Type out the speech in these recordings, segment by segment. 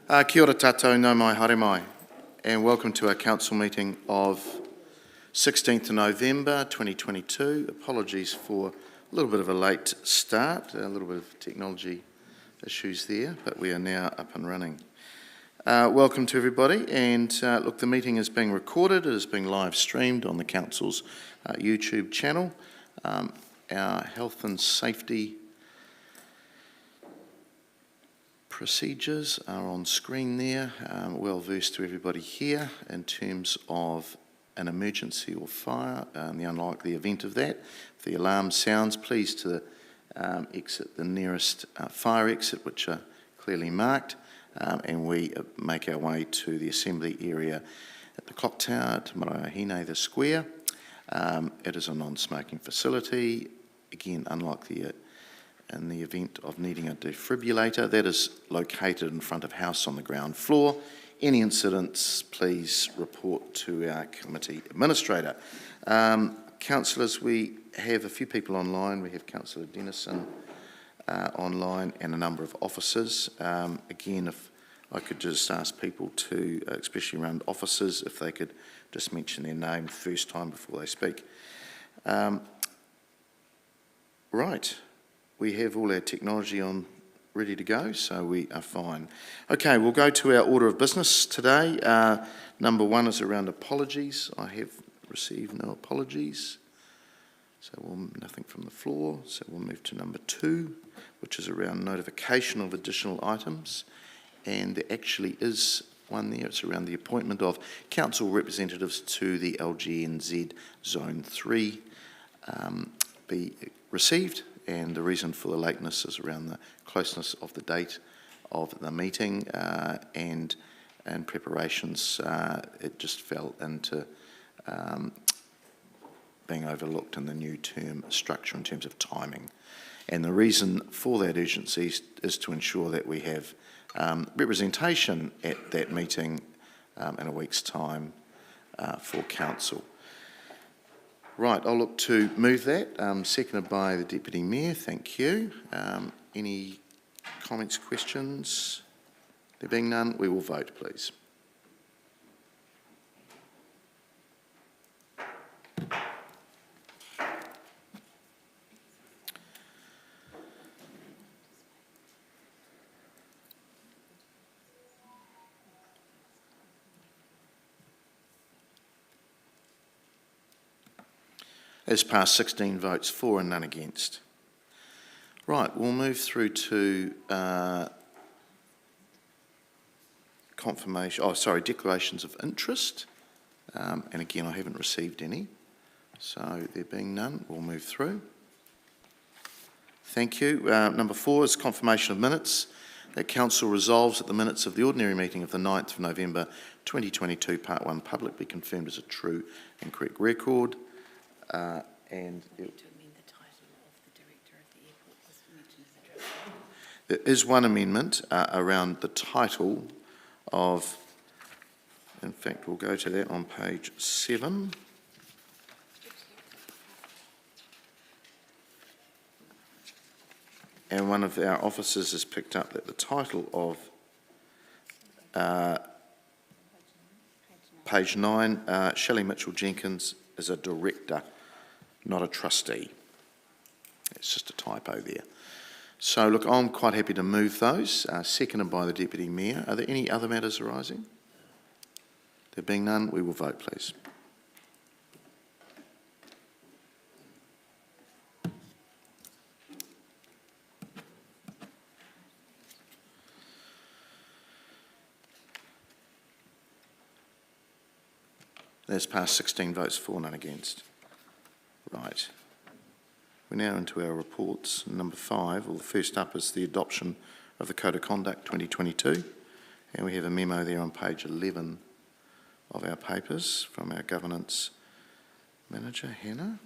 Kia ora tātou, nau mai, haere mai, and welcome to our council meeting of 16th of November 2022. Apologies for a little bit of a late start, a little bit of technology issues there, but we are now up and running. Welcome to everybody, and look, the meeting is being recorded. It is being live streamed on the council's YouTube channel. Our health and safety procedures are on screen there, well versed to everybody here in terms of an emergency or fire, the unlikely event of that. If the alarm sounds, please to exit the nearest fire exit, which are clearly marked, and we make our way to the assembly area at the clock tower at Maraehine, the square. It is a non-smoking facility, again unlikely in the event of needing a defibrillator. That is located in front of house on the ground floor. Any incidents, please report to our committee administrator. Councillors, we have a few people online. We have Councillor Dennison online and a number of officers. Again, if I could just ask people to, especially around officers, if they could just mention their name first time before they speak. Right. We have all our technology on ready to go, so we are fine. Okay, we'll go to our order of business today. Number one is around apologies. I have received no apologies, so nothing from the floor. So we'll move to number two, which is around notification of additional items. And there actually is one there. It's around the appointment of council representatives to the LGNZ Zone 3 be received. And the reason for the lateness is around the closeness of the date of the meeting and preparations. It just fell into being overlooked in the new term structure in terms of timing. And the reason for that urgency is to ensure that we have representation at that meeting in a week's time for council. Right, I'll look to move that. Seconded by the Deputy Mayor, thank you. Any comments, questions? There being none, we will vote, please. As passed, 16 votes for and none against. Right, we'll move through to declarations of interest. And again, I haven't received any. So there being none, we'll move through. Thank you. Number four is confirmation of minutes. That Council resolves that the minutes of the ordinary meeting of the 9th of November 2022, Part 1, public, be confirmed as a true and correct record. And to amend the title of the Director of the Airport was mentioned as a draft. There is one amendment around the title of, in fact, we'll go to that on page 7. And one of our officers has picked up that the title of page 9, Shelley Mitchell-Jenkins is a Director, not a Trustee. It's just a typo there. So look, I'm quite happy to move those, seconded by the Deputy Mayor. Are there any other matters arising? There being none, we will vote, please. That's passed, 16 votes for, none against. Right. We're now into our reports. Number 5, well, first up is the adoption of the Code of Conduct 2022. And we have a memo there on page 11 of our papers from our Governance Manager, Hannah.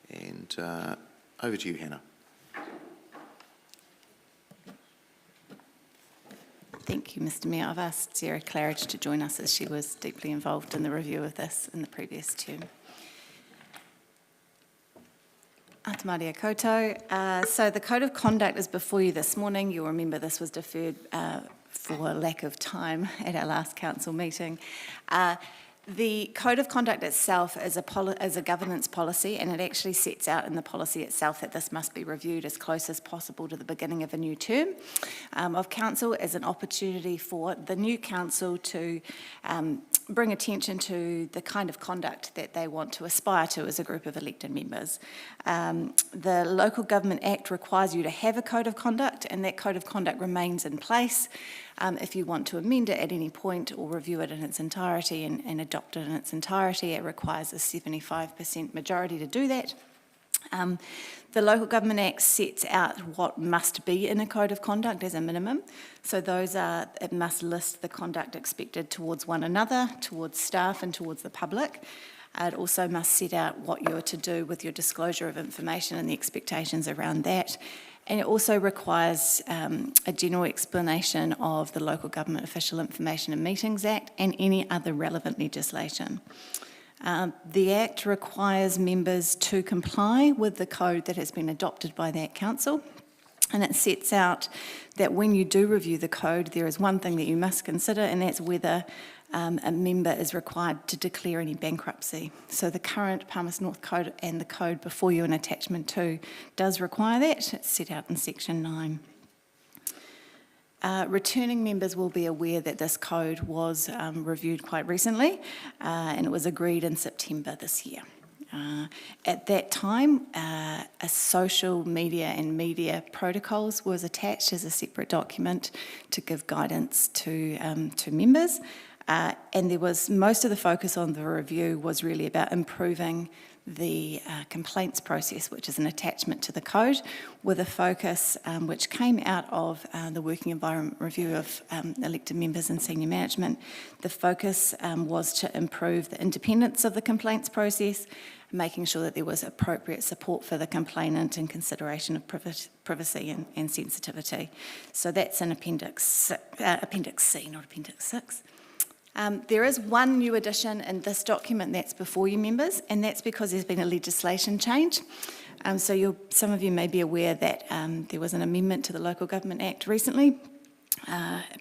And over to you, Hannah. Thank you, Mr Mayor. I've asked Sarah Claridge to join us as she was deeply involved in the review of this in the previous term. Te Māria koutou. So the Code of Conduct is before you this morning. You'll remember this was deferred for lack of time at our last council meeting. The Code of Conduct itself is a governance policy, and it actually sets out in the policy itself that this must be reviewed as close as possible to the beginning of a new term of council, as an opportunity for the new council to bring attention to the kind of conduct that they want to aspire to as a group of elected members. The Local Government Act requires you to have a Code of Conduct, and that Code of Conduct remains in place. If you want to amend it at any point or review it in its entirety and adopt it in its entirety, it requires a 75% majority to do that. The Local Government Act sets out what must be in a Code of Conduct as a minimum. So those are, it must list the conduct expected towards one another, towards staff and towards the public. It also must set out what you're to do with your disclosure of information and the expectations around that. And it also requires a general explanation of the Local Government Official Information and Meetings Act and any other relevant legislation. The Act requires members to comply with the code that has been adopted by that council, and it sets out that when you do review the code, there is one thing that you must consider, and that's whether a member is required to declare any bankruptcy. So the current Palmerston North Code and the code before you in attachment 2 does require that. It's set out in section 9. Returning members will be aware that this code was reviewed quite recently, and it was agreed in September this year. At that time, a social media and media protocols was attached as a separate document to give guidance to members. And there was, most of the focus on the review was really about improving the complaints process, which is an attachment to the code, with a focus which came out of the working environment review of elected members and senior management. The focus was to improve the independence of the complaints process, making sure that there was appropriate support for the complainant in consideration of privacy and sensitivity. So that's in Appendix C, not Appendix 6. There is one new addition in this document that's before you members, and that's because there's been a legislation change. So some of you may be aware that there was an amendment to the Local Government Act recently,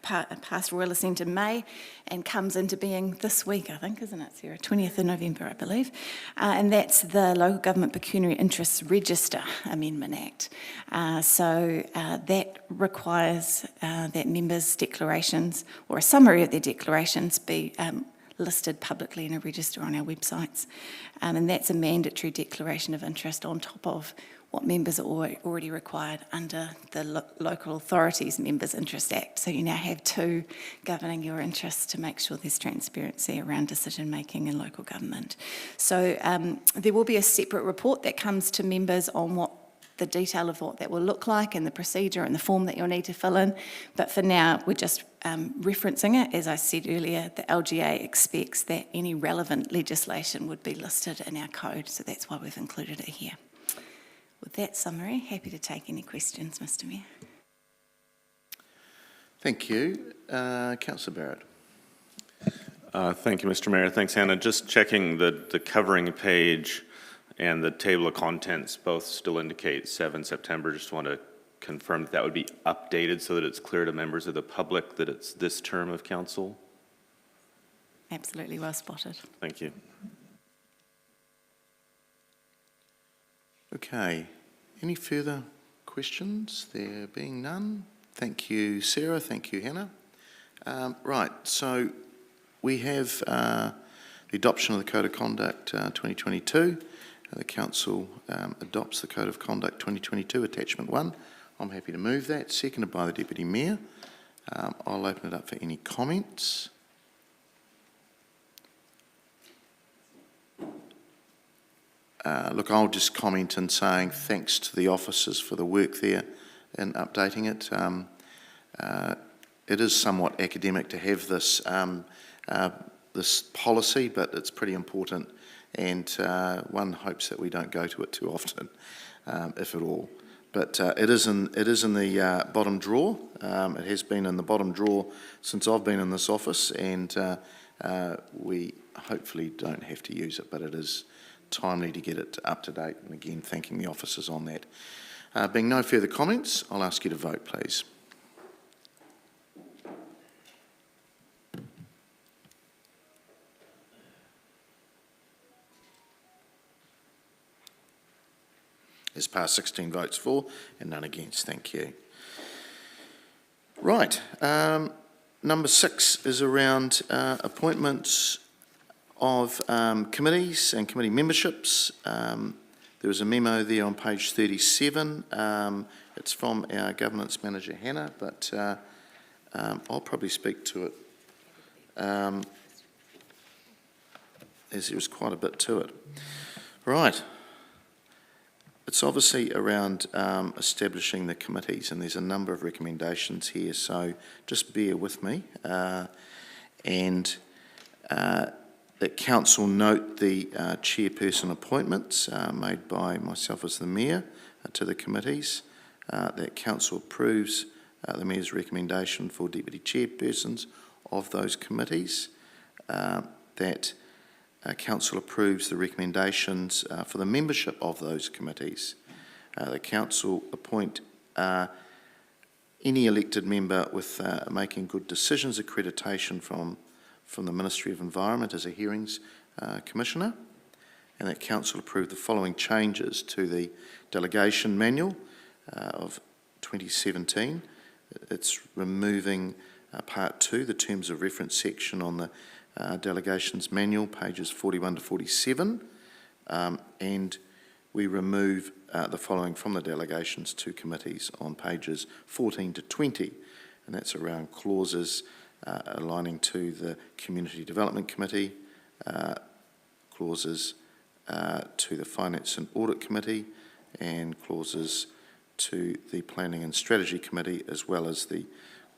passed Royal Assent in May and comes into being this week, I think, isn't it, Sarah? 20th of November, I believe. And that's the Local Government Pecuniary Interests Register Amendment Act. So that requires that members' declarations, or a summary of their declarations, be listed publicly in a register on our websites. And that's a mandatory declaration of interest on top of what members are already required under the Local Authorities Members' Interest Act. So you now have 2 governing your interests to make sure there's transparency around decision making in local government. So there will be a separate report that comes to members on what the detail of what that will look like and the procedure and the form that you'll need to fill in. But for now, we're just referencing it. As I said earlier, the LGA expects that any relevant legislation would be listed in our code, so that's why we've included it here. With that summary, happy to take any questions, Mr. Mayor. Thank you. Councillor Barrett. Thank you, Mr. Mayor. Thanks, Hannah. Just checking the covering page and the table of contents both still indicate 7 September. Just want to confirm that would be updated so that it's clear to members of the public that it's this term of council. Absolutely well spotted. Thank you. Okay, any further questions? There being none. Thank you, Sarah. Thank you, Hannah. Right, so we have the adoption of the Code of Conduct 2022. The Council adopts the Code of Conduct 2022, Attachment 1. I'm happy to move that, seconded by the Deputy Mayor. I'll open it up for any comments. Look, I'll just comment in saying thanks to the officers for the work there in updating it. It is somewhat academic to have this this policy, but it's pretty important, and one hopes that we don't go to it too often, if at all. But it is in the bottom drawer. It has been in the bottom drawer since I've been in this office, and we hopefully don't have to use it, but it is timely to get it up to date, and again, thanking the officers on that. Being no further comments, I'll ask you to vote, please. It's passed 16 votes for and none against. Thank you. Right. Number 6 is around appointments of committees and committee memberships. There was a memo there on page 37. It's from our governance manager, Hannah, but I'll probably speak to it as there was quite a bit to it. Right. It's obviously around establishing the committees, and there's a number of recommendations here, so just bear with me. That council note the chairperson appointments made by myself as the mayor to the committees. That council approves the mayor's recommendation for deputy chairpersons of those committees. That council approves the recommendations for the membership of those committees. The council appoint any elected member with making good decisions accreditation from the Ministry of Environment as a hearings commissioner, and that council approve the following changes to the delegation manual of 2017. It's removing part 2, the terms of reference section on the delegations manual, pages 41 to 47, and we remove the following from the delegations to committees on pages 14 to 20, and that's around clauses aligning to the Community Development Committee, clauses to the Finance and Audit Committee, and clauses to the Planning and Strategy Committee, as well as the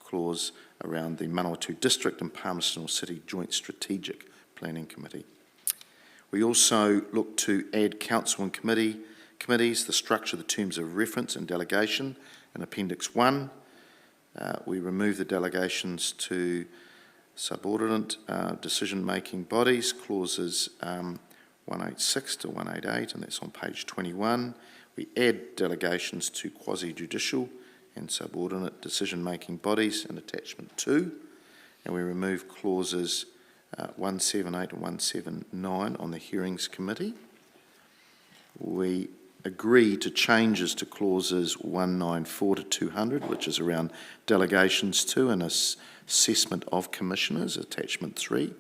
clause around the Manawatu District and Palmerston City Joint Strategic Planning Committee. We also look to add council and committees, the structure, the terms of reference and delegation in Appendix 1. We remove the delegations to subordinate decision-making bodies, clauses 186 to 188, and that's on page 21. We add delegations to quasi-judicial and subordinate decision-making bodies in attachment 2, and we remove clauses 178 and 179 on the hearings committee. We agree to changes to clauses 194 to 200, which is around delegations to and assessment of commissioners, attachment 3,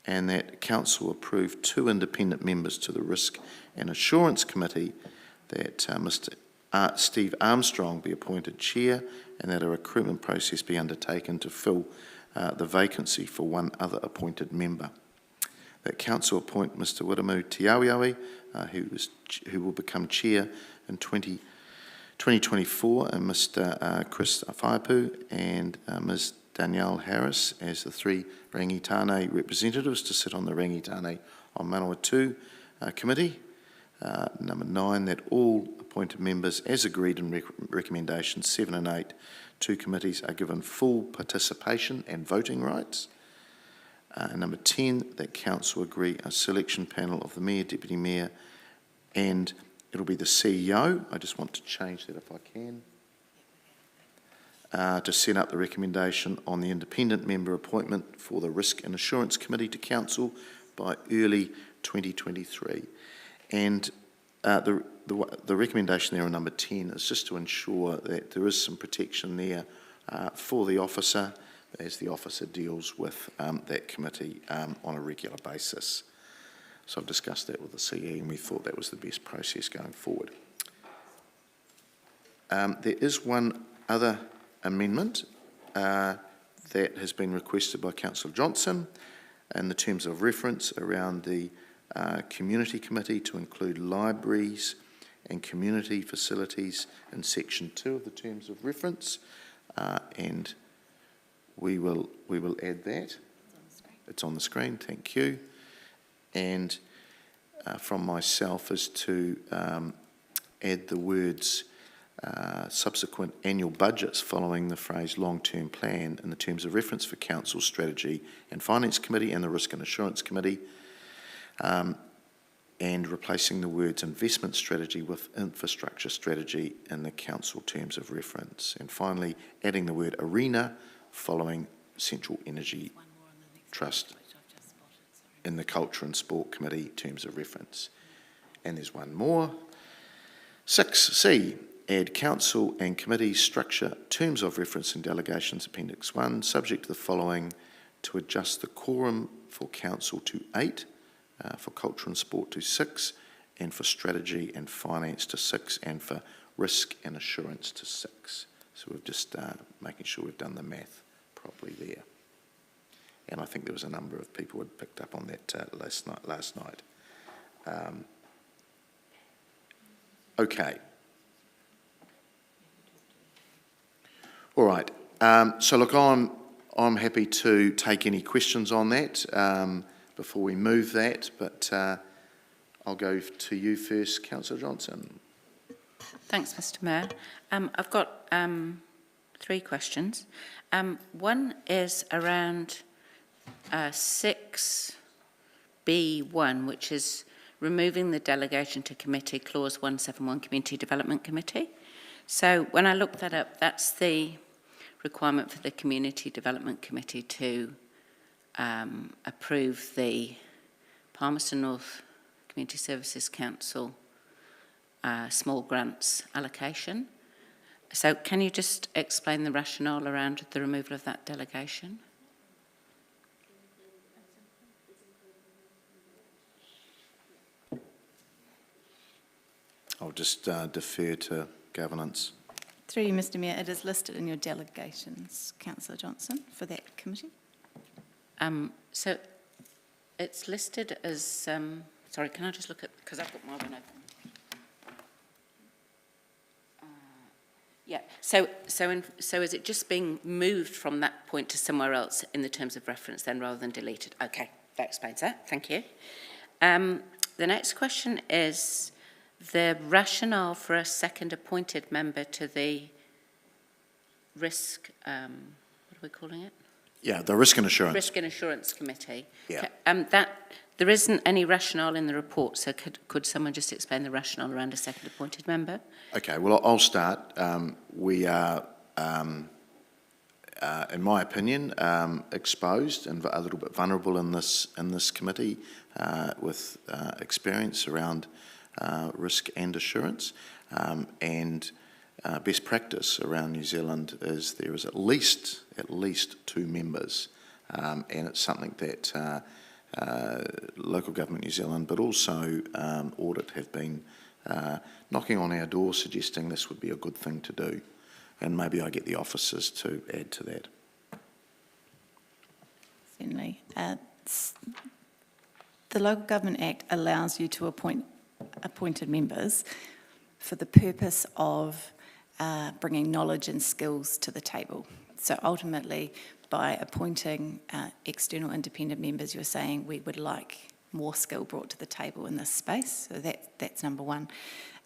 and that council approved 2 independent members to the Risk and Assurance Committee, that Mr. Steve Armstrong be appointed chair, and that a recruitment process be undertaken to fill the vacancy for one other appointed member. That council appoint Mr. Wiremu Tiawiawi, who will become chair in 2024, and Mr. Chris Whaipu and Ms. Danielle Harris as the 3 Rangitane representatives to sit on the Rangitane on Manawatu committee. Number 9, that all appointed members, as agreed in recommendations 7 and 8, to committees are given full participation and voting rights. Number 10, that council agree a selection panel of the mayor, deputy mayor, and it'll be the CEO. I just want to change that if I can. To set up the recommendation on the independent member appointment for the Risk and Assurance Committee to council by early 2023. And the recommendation there on number 10 is just to ensure that there is some protection there for the officer as the officer deals with that committee on a regular basis. So I've discussed that with the CE, and we thought that was the best process going forward. There is one other amendment that has been requested by Councillor Johnson in the terms of reference around the Community Committee to include libraries and community facilities in section 2 of the terms of reference, and we will add that. It's on the screen, thank you. And from myself is to add the words subsequent annual budgets following the phrase long-term plan in the terms of reference for Council Strategy and Finance Committee and the Risk and Assurance Committee. and replacing the words investment strategy with infrastructure strategy in the council terms of reference. And finally, adding the word arena following Central Energy Trust in the Culture and Sport Committee terms of reference. And there's one more. 6C, add council and committee structure terms of reference in delegations Appendix 1, subject to the following: to adjust the quorum for council to 8, for culture and sport to 6, and for strategy and finance to 6, and for risk and assurance to 6. So we're just making sure we've done the math properly there. And I think there was a number of people who had picked up on that last night. Okay. All right. So look, I'm happy to take any questions on that before we move that, but I'll go to you first, Councillor Johnson. Thanks, Mr. Mayor. I've got 3 questions. One is around 6B1, which is removing the delegation to committee, clause 171, Community Development Committee. So when I looked that up, that's the requirement for the Community Development Committee to approve the Palmerston North Community Services Council small grants allocation. So can you just explain the rationale around the removal of that delegation? I'll just defer to governance. Through you, Mr. Mayor, it is listed in your delegations, Councillor Johnson, for that committee. So it's listed as, sorry, can I just look at, because I've got my one open. Yeah, so is it just being moved from that point to somewhere else in the terms of reference then rather than deleted? Okay, that explains that, thank you. The next question is the rationale for a second appointed member to the risk, what are we calling it? Yeah, the risk and assurance. Risk and Assurance Committee. Yeah. There isn't any rationale in the report, so could someone just explain the rationale around a second appointed member? Okay, well, I'll start. We are, in my opinion, exposed and a little bit vulnerable in this committee with experience around risk and assurance, and best practice around New Zealand is there is at least 2 members, and it's something that Local Government New Zealand, but also Audit have been knocking on our door suggesting this would be a good thing to do, and maybe I get the officers to add to that. Certainly. The Local Government Act allows you to appoint appointed members for the purpose of bringing knowledge and skills to the table. So ultimately, by appointing external independent members, you're saying we would like more skill brought to the table in this space. So that's number one.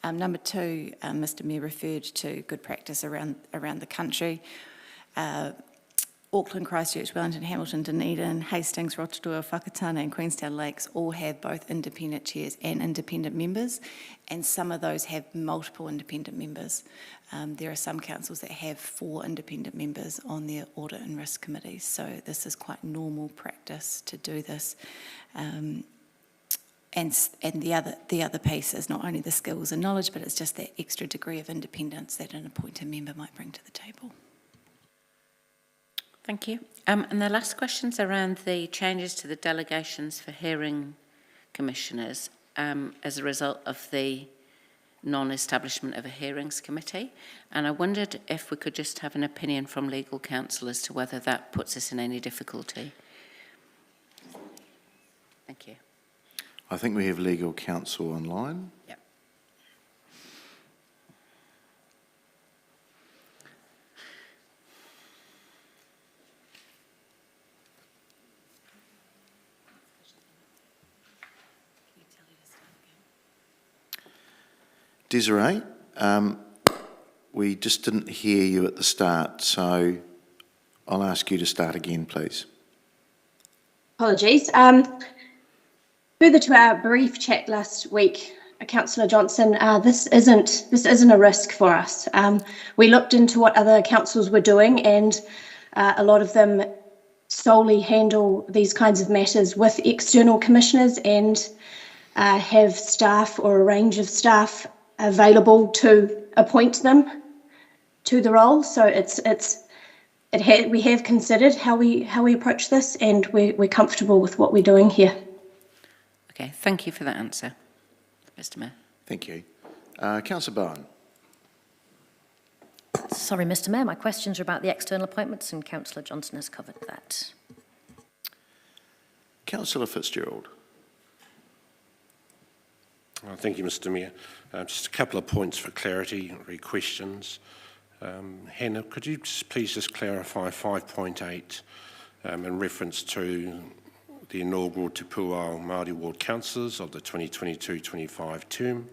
Number two, Mr. Mayor referred to good practice around the country. Auckland, Christchurch, Wellington, Hamilton, Dunedin, Hastings, Rotorua, Whakatane and Queenstown Lakes all have both independent chairs and independent members, and some of those have multiple independent members. There are some councils that have 4 independent members on their audit and risk committees, so this is quite normal practice to do this. And the other piece is not only the skills and knowledge, but it's just that extra degree of independence that an appointed member might bring to the table. Thank you. And the last question's around the changes to the delegations for hearing commissioners as a result of the non-establishment of a hearings committee. And I wondered if we could just have an opinion from legal counsel as to whether that puts us in any difficulty. Thank you. I think we have legal counsel online. Yep. Desiree, we just didn't hear you at the start, so I'll ask you to start again, please. Apologies. Further to our brief chat last week, Councillor Johnson, this isn't a risk for us. We looked into what other councils were doing, and a lot of them solely handle these kinds of matters with external commissioners and have staff or a range of staff available to appoint them to the role. So we have considered how we approach this, and we're comfortable with what we're doing here. Okay, thank you for that answer, Mr Mayor. Thank you. Councillor Bowen. Sorry, Mr Mayor, my questions are about the external appointments and Councillor Johnson has covered that. Councillor Fitzgerald. Thank you, Mr Mayor. Just a couple of points for clarity, questions. Hannah, could you please just clarify 5.8 in reference to the inaugural Te Puao Māori Ward councillors of the 2022-25 term,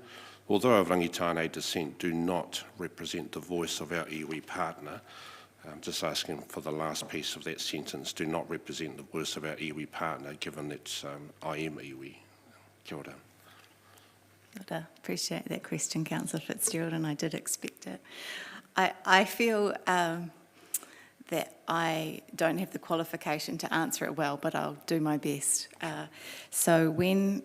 although of Rangitane descent, do not represent the voice of our iwi partner. I'm just asking for the last piece of that sentence, do not represent the voice of our iwi partner, given that I am iwi. Kia ora. I appreciate that question, Councillor Fitzgerald, and I did expect it. I feel that I don't have the qualification to answer it well, but I'll do my best. So when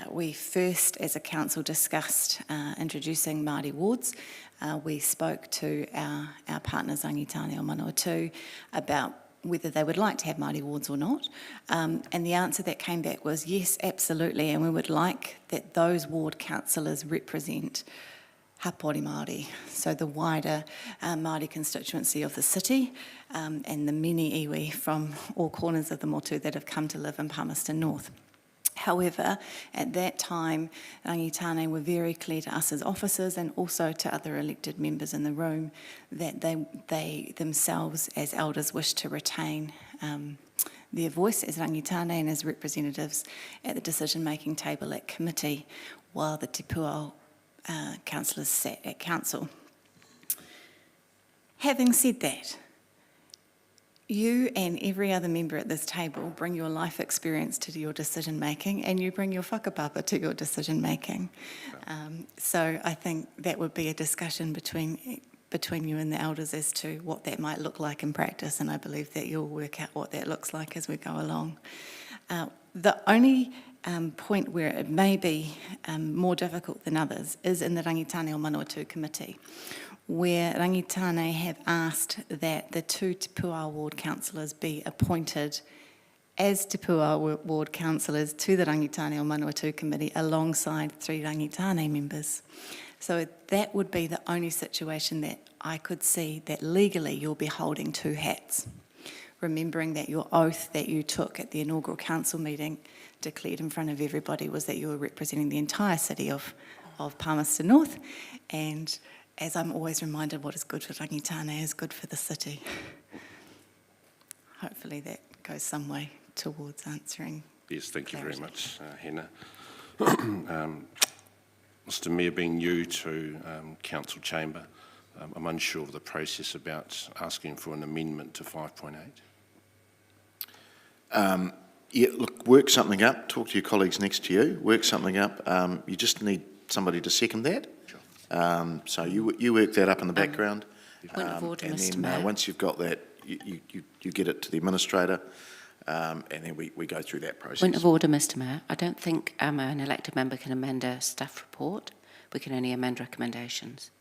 we first, as a council, discussed introducing Māori wards, we spoke to our partners, Rangitane o Manawatu, about whether they would like to have Māori wards or not. And the answer that came back was yes, absolutely, and we would like that those ward councillors represent Hapori Māori, so the wider Māori constituency of the city and the many iwi from all corners of the motu that have come to live in Palmerston North. However, at that time, Rangitane were very clear to us as officers and also to other elected members in the room that they themselves as elders wish to retain their voice as Rangitane and as representatives at the decision-making table at committee while the Te Puao councillors sat at council. Having said that, you and every other member at this table bring your life experience to your decision making, and you bring your whakapapa to your decision making. So I think that would be a discussion between you and the elders as to what that might look like in practice, and I believe that you'll work out what that looks like as we go along. The only point where it may be more difficult than others is in the Rangitane o Manawatu committee, where Rangitane have asked that the 2 Te Puao ward councillors be appointed as Te Puao ward councillors to the Rangitane o Manawatu committee alongside 3 Rangitane members. So that would be the only situation that I could see that legally you'll be holding 2 hats, remembering that your oath that you took at the inaugural council meeting declared in front of everybody was that you were representing the entire city of Palmerston North, and as I'm always reminded, what is good for Rangitane is good for the city. Hopefully that goes some way towards answering. Yes, thank you clarity. very much, Hannah. Mr Mayor, being new to council chamber, I'm unsure of the process about asking for an amendment to 5.8. Yeah, look, work something up, talk to your colleagues next to you, work something up. You just need somebody to second that. Sure. So you work that up in the background. Point of order, and Mr. then Mayor. once you've got that, you get it to the administrator, and then we go through that process. Point of order, Mr Mayor. I don't think an elected member can amend a staff report. We can only amend recommendations.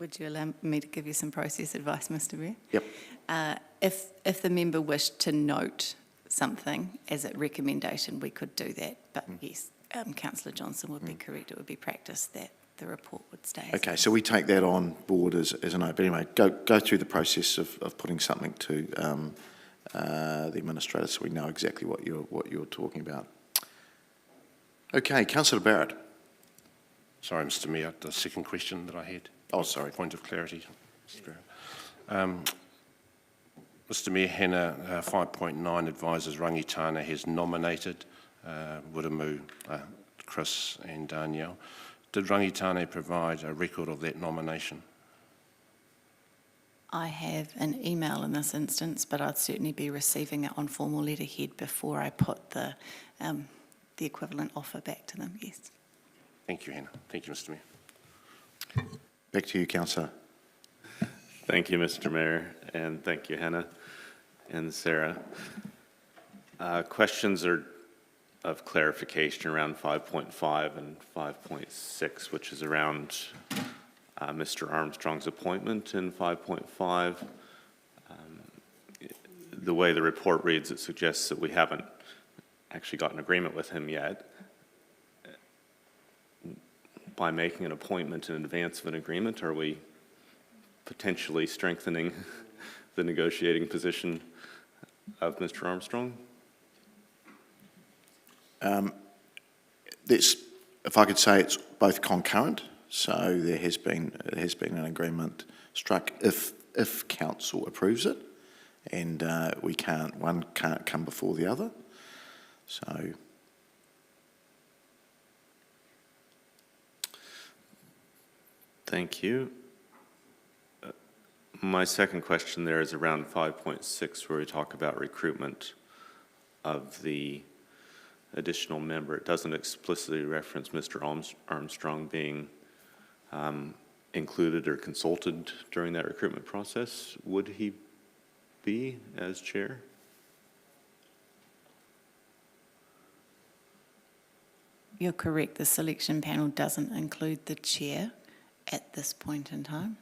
Would you allow me to give you some process advice, Mr Mayor? Yep. If the member wished to note something as a recommendation, we could do that. But yes, Councillor Johnson would be correct. It would be practice that the report would stay. Okay, so we take that on board as a note. But anyway, go through the process of putting something to the administrator so we know exactly what you're talking about. Okay, Councillor Barrett. Sorry, Mr Mayor, the second question that I had. Oh, sorry. Point of clarity. Mr Mayor, Hannah, 5.9 advises Rangitane has nominated Wiremu, Chris and Danielle. Did Rangitane provide a record of that nomination? I have an email in this instance, but I'd certainly be receiving it on formal letterhead before I put the equivalent offer back to them, yes. Thank you, Hannah. Thank you, Mr Mayor. Back to you, councillor. Thank you, Mr. Mayor, and thank you, Hannah and Sarah. Questions are of clarification around 5.5 and 5.6, which is around Mr. Armstrong's appointment in 5.5. The way the report reads, it suggests that we haven't actually got an agreement with him yet. By making an appointment in advance of an agreement, are we potentially strengthening the negotiating position of Mr. Armstrong? If I could say, it's both concurrent. So there has been an agreement struck if council approves it, and one can't come before the other. So. Thank you. My second question there is around 5.6, where we talk about recruitment of the additional member. It doesn't explicitly reference Mr. Armstrong being included or consulted during that recruitment process. Would he be as chair? You're correct, the selection panel doesn't include the chair at this point in time,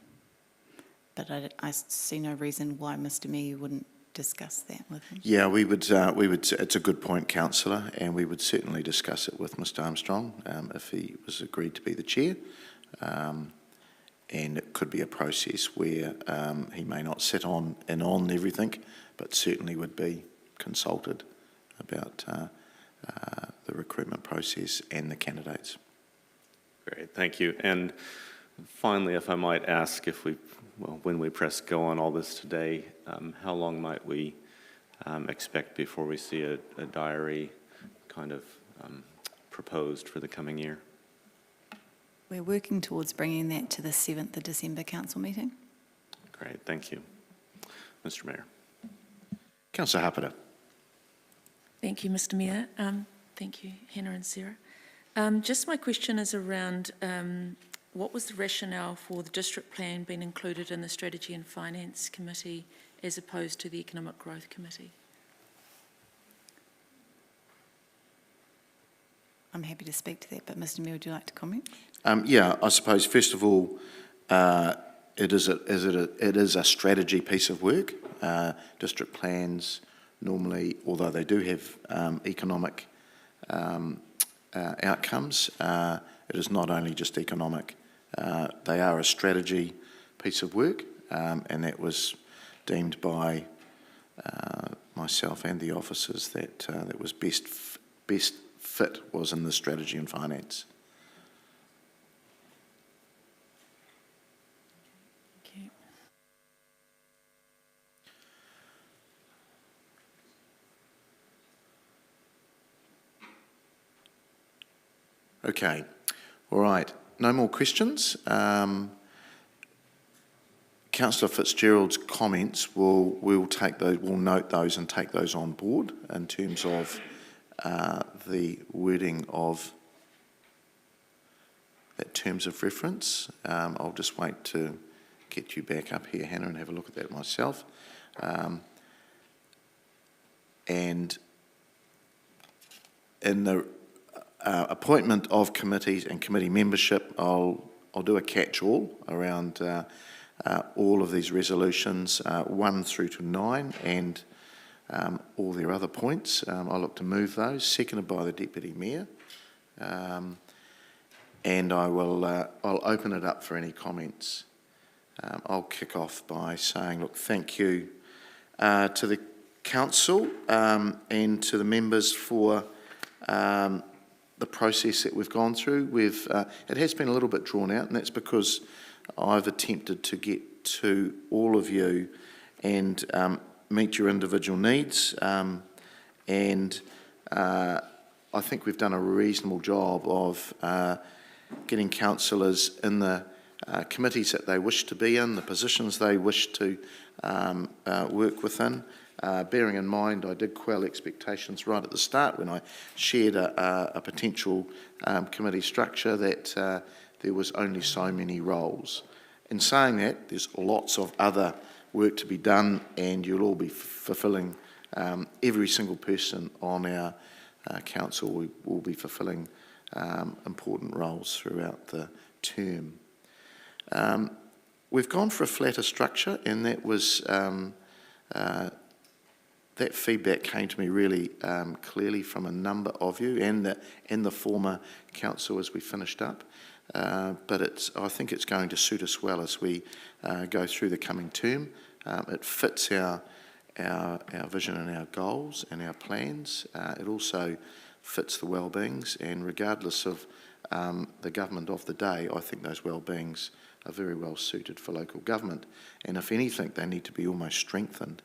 but I see no reason why Mr. Mayor wouldn't discuss that with him. Yeah, we would. It's a good point, councillor, and we would certainly discuss it with Mr. Armstrong if he was agreed to be the chair. And it could be a process where he may not sit on everything, but certainly would be consulted about the recruitment process and the candidates. Great, thank you. And finally, if I might ask, when we press go on all this today, how long might we expect before we see a diary kind of proposed for the coming year? We're working towards bringing that to the 7th of December council meeting. Great, thank you. Mr. Mayor. Councillor Hapeta. Thank you, Mr. Mayor. Thank you, Hannah and Sarah. Just my question is around what was the rationale for the district plan being included in the Strategy and Finance Committee as opposed to the Economic Growth Committee? I'm happy to speak to that, but Mr. Mayor, would you like to comment? Yeah, I suppose first of all, it is a strategy piece of work. District plans normally, although they do have economic outcomes, it is not only just economic. They are a strategy piece of work, and that was deemed by myself and the officers that was best fit was in the strategy and finance. Okay. Okay, all right. No more questions. Councillor Fitzgerald's comments, we'll take those, we'll note those and take those on board in terms of the wording of that terms of reference. I'll just wait to get you back up here, Hannah, and have a look at that myself. And in the appointment of committees and committee membership, I'll do a catch-all around all of these resolutions, 1 through to 9, and all their other points. I'll look to move those, seconded by the Deputy Mayor. And I'll open it up for any comments. I'll kick off by saying, look, thank you to the Council and to the members for the process that we've gone through. It has been a little bit drawn out, and that's because I've attempted to get to all of you and meet your individual needs, and I think we've done a reasonable job of getting councillors in the committees that they wish to be in, the positions they wish to work within. Bearing in mind, I did quell expectations right at the start when I shared a potential committee structure that there was only so many roles. In saying that, there's lots of other work to be done, and you'll all be fulfilling, every single person on our council will be fulfilling important roles throughout the term. We've gone for a flatter structure, and that was that feedback came to me really clearly from a number of you and the former council as we finished up. But I think it's going to suit us well as we go through the coming term. It fits our vision and our goals and our plans. It also fits the wellbeings, and regardless of the government of the day, I think those wellbeings are very well suited for local government. And if anything, they need to be almost strengthened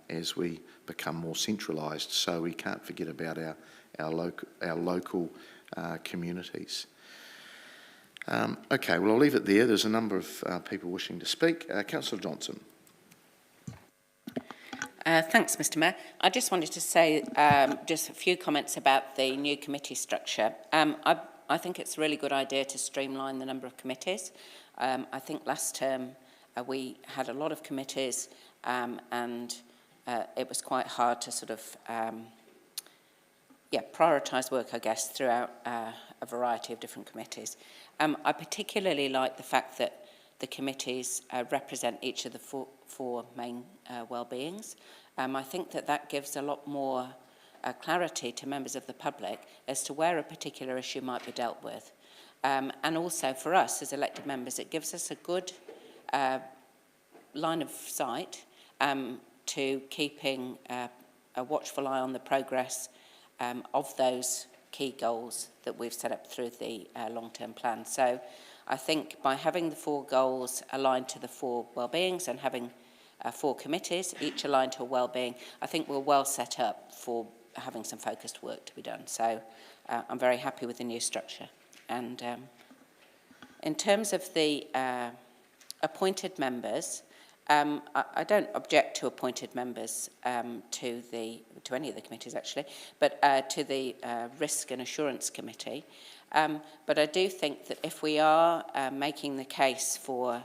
as we become more centralised. So we can't forget about our local communities. Okay, well, I'll leave it there. There's a number of people wishing to speak. Councillor Johnson. Thanks, Mr Mayor. I just wanted to say just a few comments about the new committee structure. I think it's a really good idea to streamline the number of committees. I think last term we had a lot of committees and it was quite hard to sort of prioritise work, I guess, throughout a variety of different committees. I particularly like the fact that the committees represent each of the four main well-beings. I think that gives a lot more clarity to members of the public as to where a particular issue might be dealt with. And also for us as elected members, it gives us a good line of sight to keeping a watchful eye on the progress of those key goals that we've set up through the long-term plan. So I think by having the four goals aligned to the four well-beings and having four committees, each aligned to a well-being, I think we're well set up for having some focused work to be done. So I'm very happy with the new structure. And in terms of the appointed members, I don't object to appointed members to any of the committees actually, but to the Risk and Assurance Committee. But I do think that if we are making the case for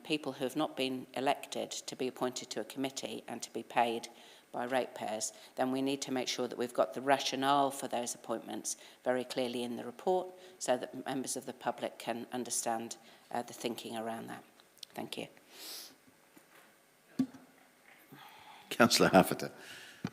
people who have not been elected to be appointed to a committee and to be paid by ratepayers, then we need to make sure that we've got the rationale for those appointments very clearly in the report so that members of the public can understand the thinking around that. Thank you. Councillor Hafeta.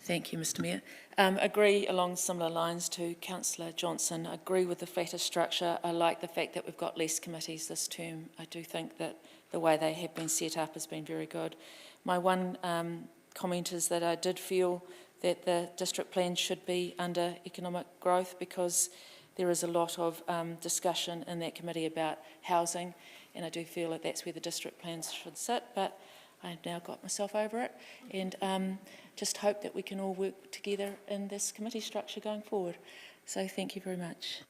Thank you, Mr Mayor. Agree along similar lines to Councillor Johnson. Agree with the flatter structure. I like the fact that we've got less committees this term. I do think that the way they have been set up has been very good. My one comment is that I did feel that the district plan should be under economic growth because there is a lot of discussion in that committee about housing, and I do feel that that's where the district plans should sit, but I've now got myself over it, and just hope that we can all work together in this committee structure going forward. So thank you very much.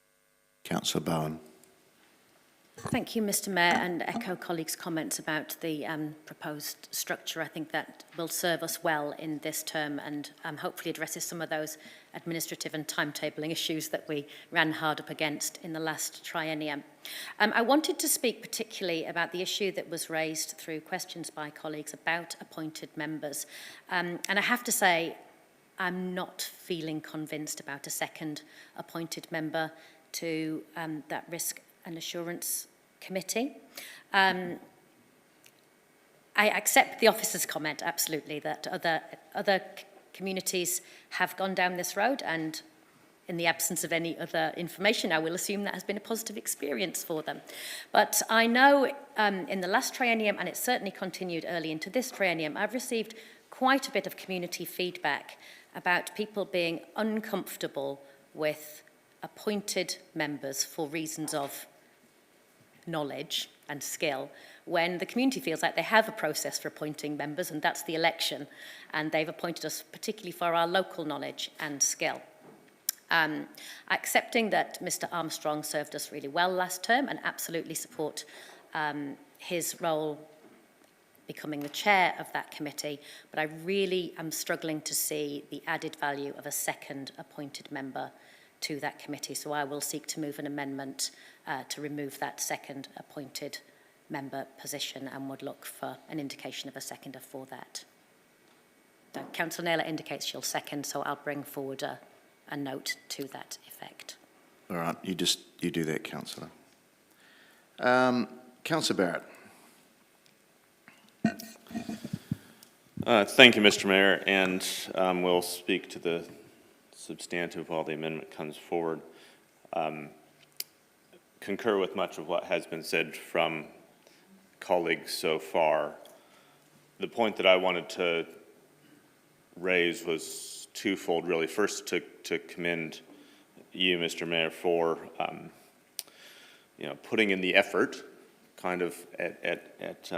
Councillor Bowen. Thank you, Mr Mayor, and echo colleagues' comments about the proposed structure. I think that will serve us well in this term and hopefully addresses some of those administrative and timetabling issues that we ran hard up against in the last triennium. I wanted to speak particularly about the issue that was raised through questions by colleagues about appointed members. And I have to say, I'm not feeling convinced about a second appointed member to that Risk and Assurance Committee. I accept the officer's comment, absolutely, that other communities have gone down this road, and in the absence of any other information, I will assume that has been a positive experience for them. But I know in the last triennium, and it certainly continued early into this triennium, I've received quite a bit of community feedback about people being uncomfortable with appointed members for reasons of knowledge and skill, when the community feels like they have a process for appointing members, and that's the election, and they've appointed us particularly for our local knowledge and skill. Accepting that Mr Armstrong served us really well last term and absolutely support his role becoming the chair of that committee, but I really am struggling to see the added value of a second appointed member to that committee. So I will seek to move an amendment to remove that second appointed member position and would look for an indication of a seconder for that. So Councillor Naylor indicates she'll second, so I'll bring forward a note to that effect. All right, you do that, Councillor. Councillor Barrett. Thank you, Mr. Mayor, and we'll speak to the substantive while the amendment comes forward. Concur with much of what has been said from colleagues so far. The point that I wanted to raise was twofold, really. First, to commend you, Mr. Mayor, for putting in the effort, kind of at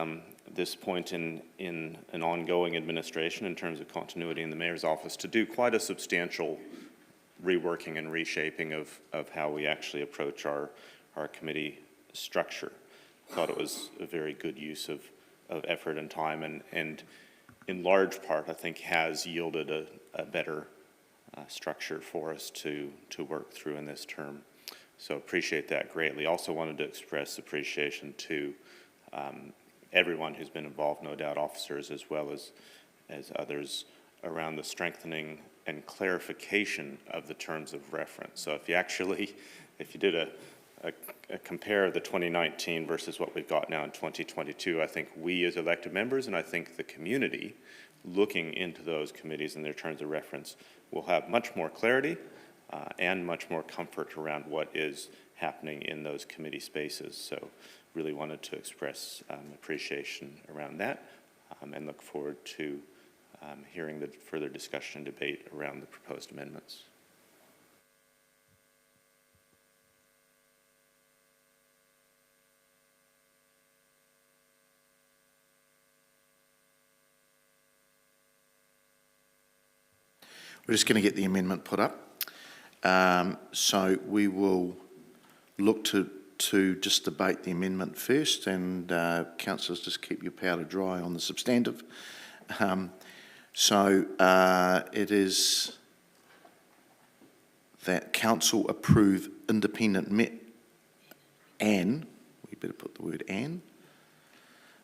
this point in an ongoing administration in terms of continuity in the mayor's office, to do quite a substantial reworking and reshaping of how we actually approach our committee structure. I thought it was a very good use of effort and time, and in large part, I think, has yielded a better structure for us to work through in this term. So appreciate that greatly. Also wanted to express appreciation to everyone who's been involved, no doubt officers as well as others, around the strengthening and clarification of the terms of reference. So if you did a compare the 2019 versus what we've got now in 2022, I think we as elected members, and I think the community looking into those committees and their terms of reference, will have much more clarity and much more comfort around what is happening in those committee spaces. So really wanted to express appreciation around that and look forward to hearing the further discussion and debate around the proposed amendments. We're just going to get the amendment put up. So we will look to just debate the amendment first, and councillors, just keep your powder dry on the substantive. It is that council approve independent we better put the word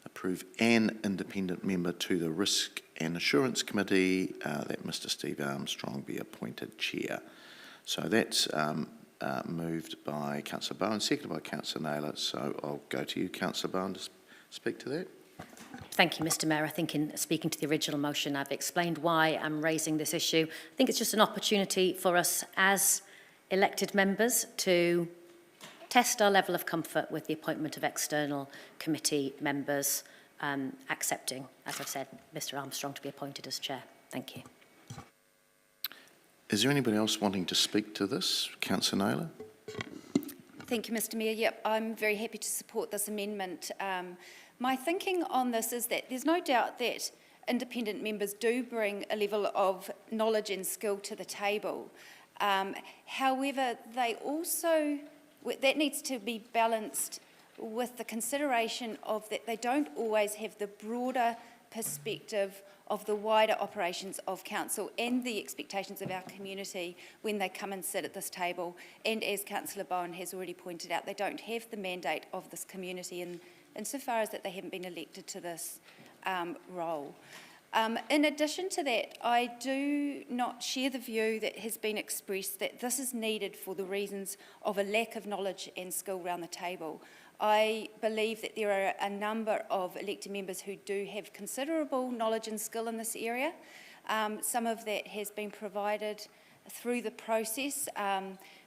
approve an independent member to the Risk and Assurance Committee, that Mr Steve Armstrong be appointed chair. So that's moved by Councillor Bowen, seconded by Councillor Naylor. So I'll go to you, Councillor Bowen, to speak to that. Thank you, Mr Mayor. I think in speaking to the original motion, I've explained why I'm raising this issue. I think it's just an opportunity for us as elected members to test our level of comfort with the appointment of external committee members, accepting, as I've said, Mr Armstrong to be appointed as chair. Thank you. Is there anybody else wanting to speak to this? Councillor Naylor? Thank you, Mr Mayor. Yep, I'm very happy to support this amendment. My thinking on this is that there's no doubt that independent members do bring a level of knowledge and skill to the table. However, they also, that needs to be balanced with the consideration of that they don't always have the broader perspective of the wider operations of council and the expectations of our community when they come and sit at this table. And as Councillor Bowen has already pointed out, they don't have the mandate of this community insofar as that they haven't been elected to this role. In addition to that, I do not share the view that has been expressed that this is needed for the reasons of a lack of knowledge and skill around the table. I believe that there are a number of elected members who do have considerable knowledge and skill in this area. Some of that has been provided through the process.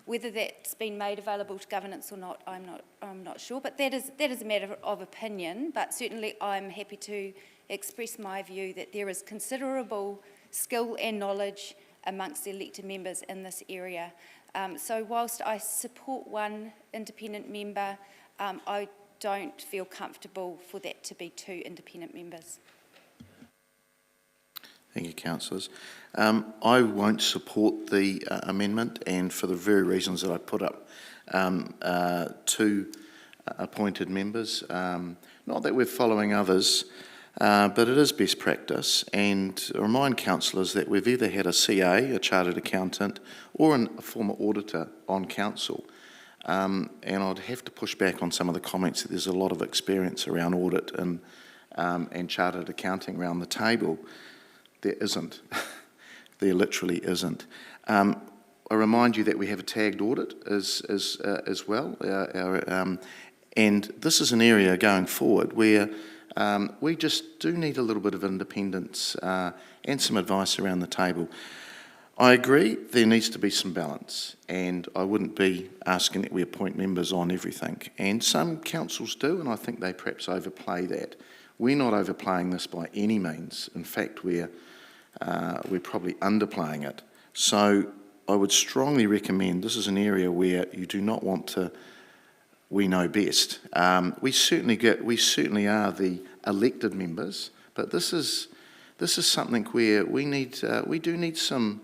Whether that's been made available to governance or not, I'm not sure. But that is a matter of opinion. But certainly, I'm happy to express my view that there is considerable skill and knowledge amongst the elected members in this area. So whilst I support one independent member, I don't feel comfortable for that to be two independent members. Thank you, councillors. I won't support the amendment, and for the very reasons that I put up, two appointed members. Not that we're following others, but it is best practice. And I remind councillors that we've either had a CA, a chartered accountant, or a former auditor on council. And I'd have to push back on some of the comments that there's a lot of experience around audit and chartered accounting around the table. There isn't. There literally isn't. I remind you that we have a tagged audit as well, and this is an area going forward where we just do need a little bit of independence and some advice around the table. I agree there needs to be some balance, and I wouldn't be asking that we appoint members on everything. And some councils do, and I think they perhaps overplay that. We're not overplaying this by any means. In fact, we're probably underplaying it. So I would strongly recommend, this is an area where you do not want to, we know best. We certainly are the elected members, but this is something where we do need some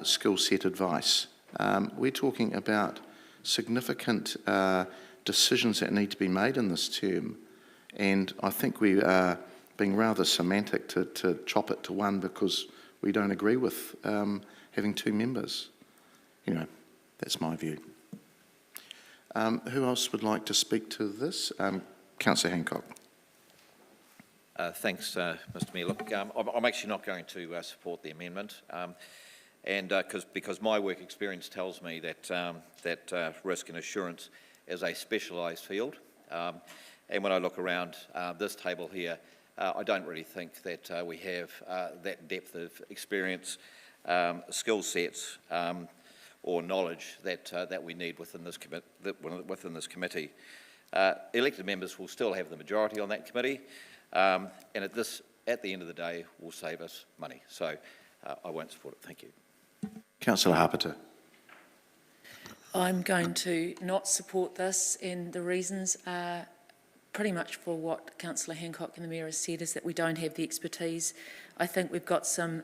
skill set advice. We're talking about significant decisions that need to be made in this term, and I think we are being rather semantic to chop it to one because we don't agree with having two members. You know, that's my view. Who else would like to speak to this? Councillor Hancock. Thanks, Mr Mayor. Look, I'm actually not going to support the amendment, and because my work experience tells me that risk and assurance is a specialised field, and when I look around this table here, I don't really think that we have that depth of experience, skill sets, or knowledge that we need within this committee. Elected members will still have the majority on that committee, and at the end of the day, will save us money. So I won't support it. Thank you. Councillor Harpiter. I'm going to not support this, and the reasons are pretty much for what Councillor Hancock and the Mayor has said, is that we don't have the expertise. I think we've got some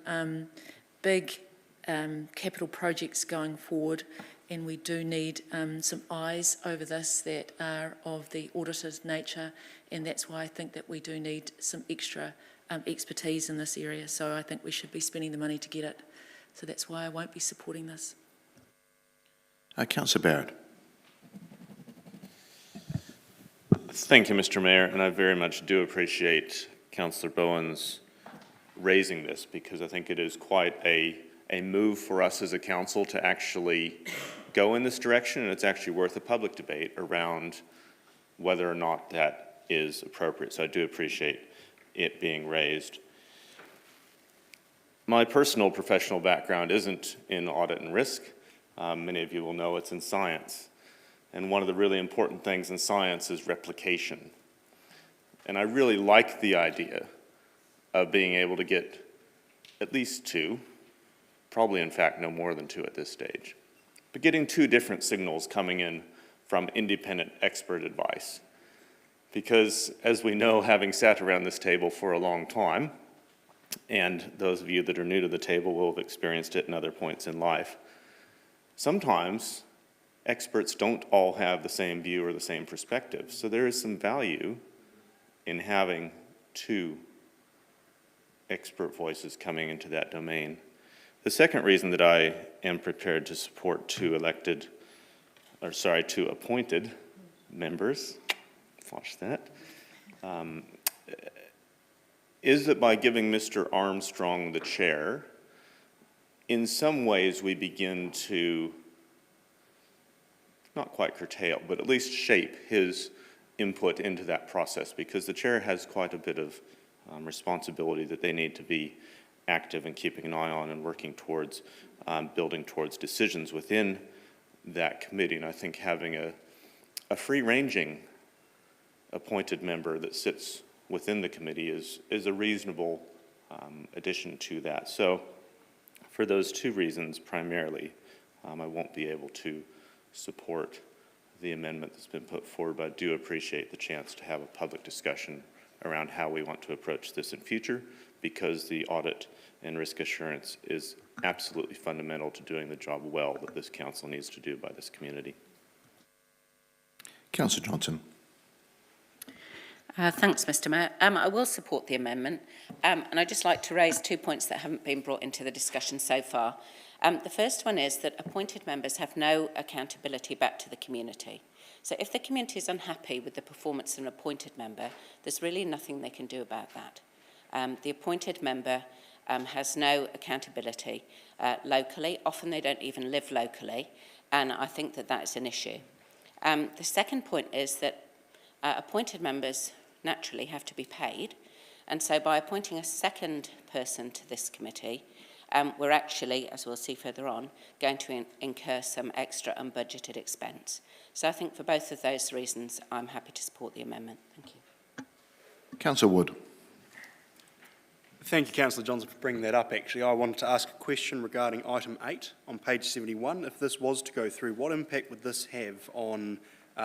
big capital projects going forward, and we do need some eyes over this that are of the auditor's nature, and that's why I think that we do need some extra expertise in this area. So I think we should be spending the money to get it. So that's why I won't be supporting this. Councillor Barrett. Thank you, Mr Mayor, and I very much do appreciate Councillor Bowen's raising this, because I think it is quite a move for us as a council to actually go in this direction, and it's actually worth a public debate around whether or not that is appropriate. So I do appreciate it being raised. My personal professional background isn't in audit and risk. Many of you will know it's in science. And one of the really important things in science is replication. And I really like the idea of being able to get at least two, probably in fact no more than two at this stage, but getting two different signals coming in from independent expert advice. Because as we know, having sat around this table for a long time, and those of you that are new to the table will have experienced it in other points in life, sometimes experts don't all have the same view or the same perspective. So there is some value in having two expert voices coming into that domain. The second reason that I am prepared to support two appointed members, watch that, is that by giving Mr. Armstrong the chair, in some ways we begin to not quite curtail, but at least shape his input into that process, because the chair has quite a bit of responsibility that they need to be active and keeping an eye on and working towards building towards decisions within that committee. And I think having a free-ranging appointed member that sits within the committee is a reasonable addition to that. So for those two reasons primarily, I won't be able to support the amendment that's been put forward, but I do appreciate the chance to have a public discussion around how we want to approach this in future, because the audit and risk assurance is absolutely fundamental to doing the job well that this council needs to do by this community. Councillor Johnson. Thanks, Mr Mayor. I will support the amendment, and I'd just like to raise 2 points that haven't been brought into the discussion so far. The first one is that appointed members have no accountability back to the community. So if the community is unhappy with the performance of an appointed member, there's really nothing they can do about that. The appointed member has no accountability locally. Often they don't even live locally, and I think that that is an issue. The second point is that appointed members naturally have to be paid, and so by appointing a second person to this committee, we're actually, as we'll see further on, going to incur some extra unbudgeted expense. So I think for both of those reasons, I'm happy to support the amendment. Thank you. Councillor Wood. Thank you, Councillor Johnson, for bringing that up. Actually, I wanted to ask a question regarding item 8 on page 71. If this was to go through, what impact would this have on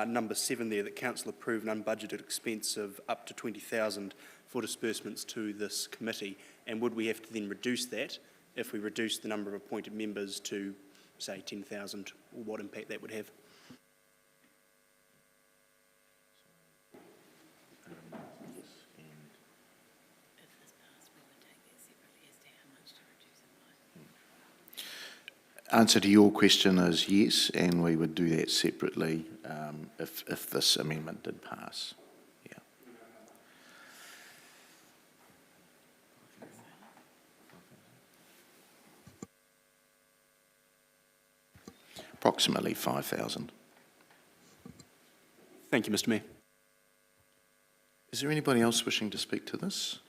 number 7 there, that council approved an unbudgeted expense of up to 20,000 for disbursements to this committee? And would we have to then reduce that if we reduce the number of appointed members to, say, 10,000, or what impact that would have? Answer to your question is yes, and we would do that separately if this amendment did pass. Yeah. Approximately 5,000. Thank you, Mr Mayor. Is there anybody else wishing to speak to this?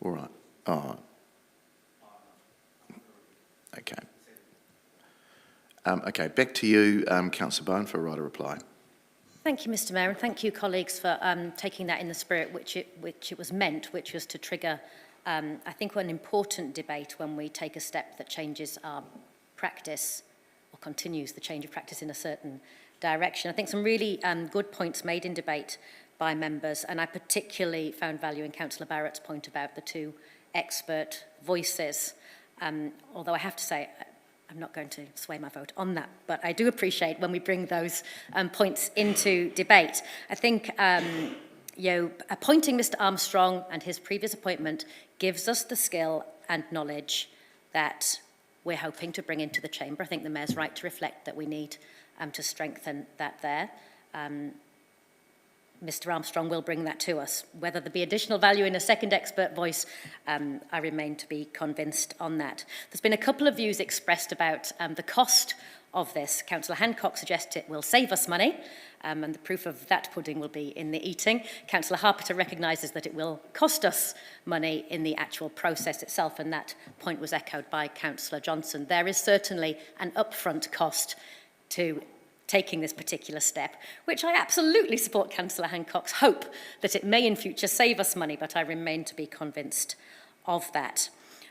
All right. Oh. Okay. Okay, back to you, Councillor Bowen, for a right of reply. Thank you, Mr Mayor, and thank you, colleagues, for taking that in the spirit which it was meant, which was to trigger, I think, an important debate when we take a step that changes our practice or continues the change of practice in a certain direction. I think some really good points made in debate by members, and I particularly found value in Councillor Barrett's point about the 2 expert voices. Although I have to say, I'm not going to sway my vote on that, but I do appreciate when we bring those points into debate. I think appointing Mr Armstrong and his previous appointment gives us the skill and knowledge that we're hoping to bring into the chamber. I think the Mayor's right to reflect that we need to strengthen that there. Mr Armstrong will bring that to us. Whether there be additional value in a second expert voice, I remain to be convinced on that. There's been a couple of views expressed about the cost of this. Councillor Hancock suggests it will save us money, and the proof of that pudding will be in the eating. Councillor Harpeter recognises that it will cost us money in the actual process itself, and that point was echoed by Councillor Johnson. There is certainly an upfront cost to taking this particular step, which I absolutely support Councillor Hancock's hope that it may in future save us money, but I remain to be convinced of that.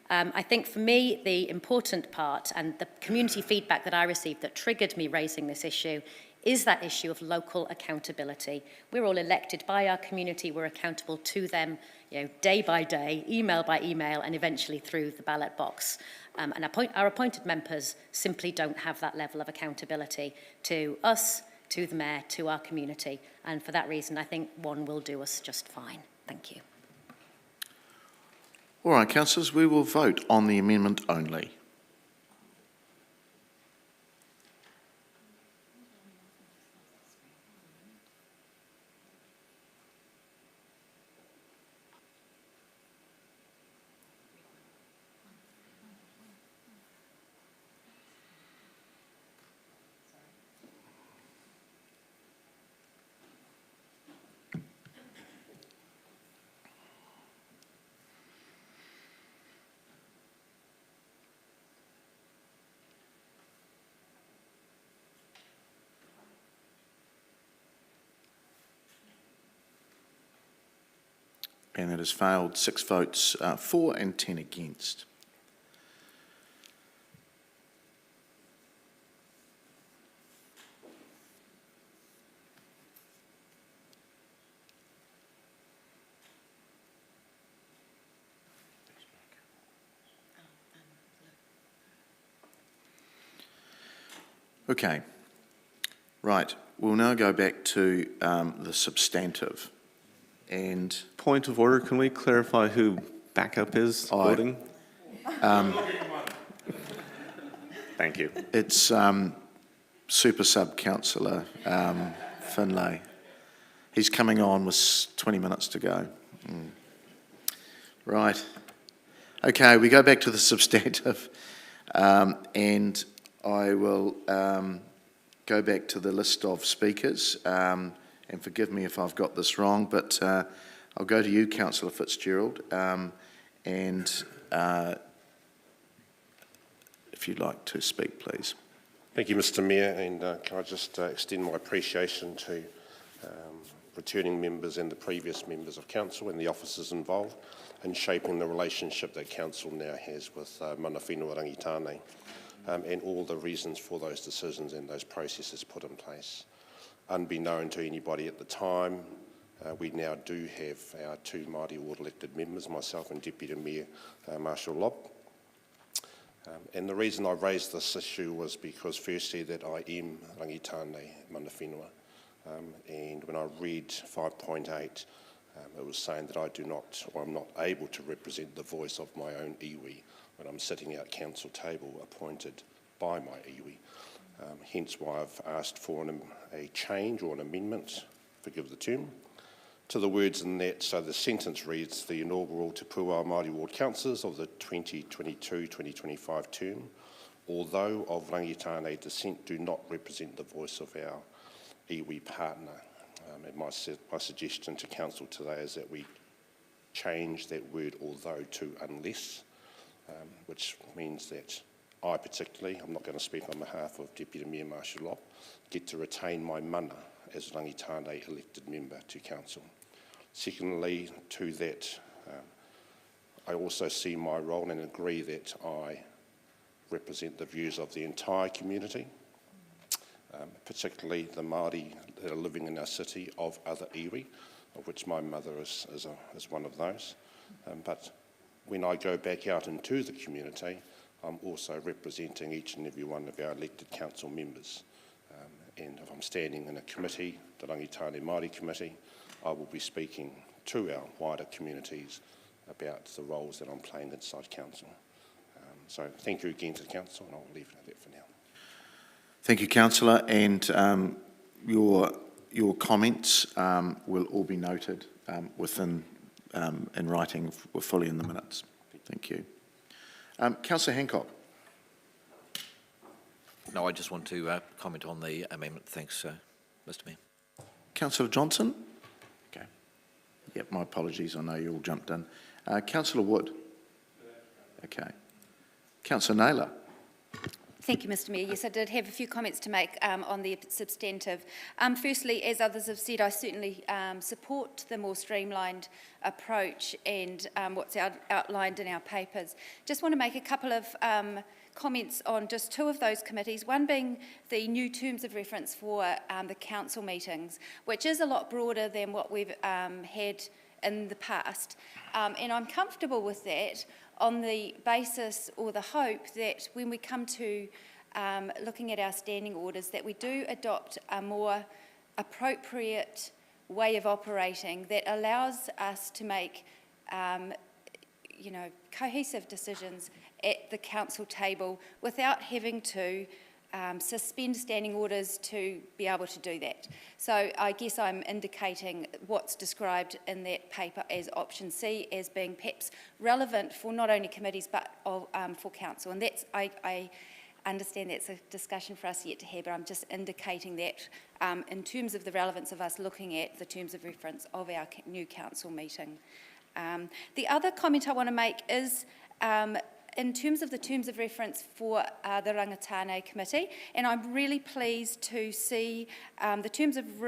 I think for me, the important part and the community feedback that I received that triggered me raising this issue is that issue of local accountability. We're all elected by our community, we're accountable to them, day by day, email by email, and eventually through the ballot box. And our appointed members simply don't have that level of accountability to us, to the Mayor, to our community. And for that reason, I think one will do us just fine. Thank you. All right, councillors, we will vote on the amendment only. And it has failed 6 votes for and 10 against. Okay. Right, we'll now go back to the substantive. And Point of order, can we clarify who backup is voting? Thank you. it's Super Sub-Councillor Finlay. He's coming on with 20 minutes to go. Right. Okay, we go back to the substantive. And I will go back to the list of speakers. And forgive me if I've got this wrong, but I'll go to you, Councillor Fitzgerald. And if you'd like to speak, please. Thank you, Mr Mayor, and can I just extend my appreciation to returning members and the previous members of Council and the officers involved in shaping the relationship that Council now has with mana whenua Rangitane, and all the reasons for those decisions and those processes put in place. Unbeknown to anybody at the time, we now do have our 2 Māori Ward elected members, myself and Deputy Mayor Marshall Lobb. And the reason I raised this issue was because firstly that I am Rangitane mana whenua, and when I read 5.8, it was saying that I do not, or I'm not able to represent the voice of my own iwi when I'm sitting at council table appointed by my iwi. Hence why I've asked for a change or an amendment, forgive the term, to the words in that. So the sentence reads, the inaugural Te Puawa Māori Ward Councillors of the 2022-2025 term, although of Rangitane descent, do not represent the voice of our iwi partner. And my suggestion to Council today is that we change that word although to unless, which means that I particularly, I'm not going to speak on behalf of Deputy Mayor Marshall Lobb, get to retain my mana as Rangitane elected member to Council. Secondly, to that, I also see my role and agree that I represent the views of the entire community, particularly the Māori that are living in our city of other iwi, of which my mother is one of those. But when I go back out into the community, I'm also representing each and every one of our elected council members. And if I'm standing in a committee, the Rangitane Māori Committee, I will be speaking to our wider communities about the roles that I'm playing inside council. So thank you again to the council, and I'll leave it at that for now. Thank you, Councillor, and your comments will all be noted in writing fully in the minutes. Thank you. Councillor Hancock. No, I just want to comment on the amendment. Thanks, Mr Mayor. Councillor Johnson? Okay. Yep, my apologies, I know you all jumped in. Councillor Wood? Okay. Councillor Naylor? Thank you, Mr Mayor. Yes, I did have a few comments to make on the substantive. Firstly, as others have said, I certainly support the more streamlined approach and what's outlined in our papers. Just want to make a couple of comments on just 2 of those committees, one being the new terms of reference for the council meetings, which is a lot broader than what we've had in the past. And I'm comfortable with that on the basis or the hope that when we come to looking at our standing orders, that we do adopt a more appropriate way of operating that allows us to make cohesive decisions at the council table without having to suspend standing orders to be able to do that. So I guess I'm indicating what's described in that paper as option C as being perhaps relevant for not only committees but for council. And that's, I understand that's a discussion for us yet to have, but I'm just indicating that in terms of the relevance of us looking at the terms of reference of our new council meeting. The other comment I want to make is in terms of the terms of reference for the Rangitane Committee, and I'm really pleased to see the terms of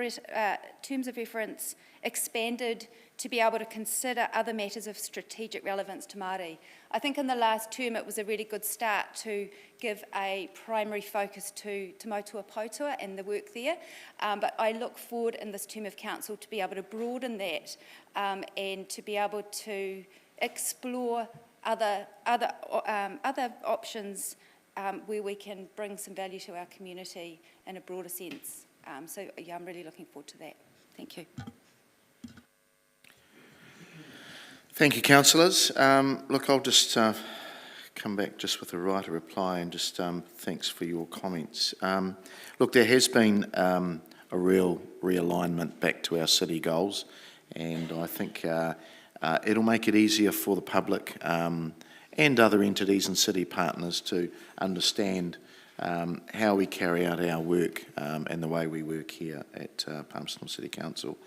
reference expanded to be able to consider other matters of strategic relevance to Māori. I think in the last term it was a really good start to give a primary focus to Te Mautua Poutua and the work there, but I look forward in this term of council to be able to broaden that and to be able to explore other options where we can bring some value to our community in a broader sense. So, yeah, I'm really looking forward to that. Thank you. Thank you, councillors. Look, I'll just come back just with a right of reply and just thanks for your comments. Look, there has been a real realignment back to our city goals, and I think it'll make it easier for the public and other entities and city partners to understand how we carry out our work and the way we work here at Palmerston City Council.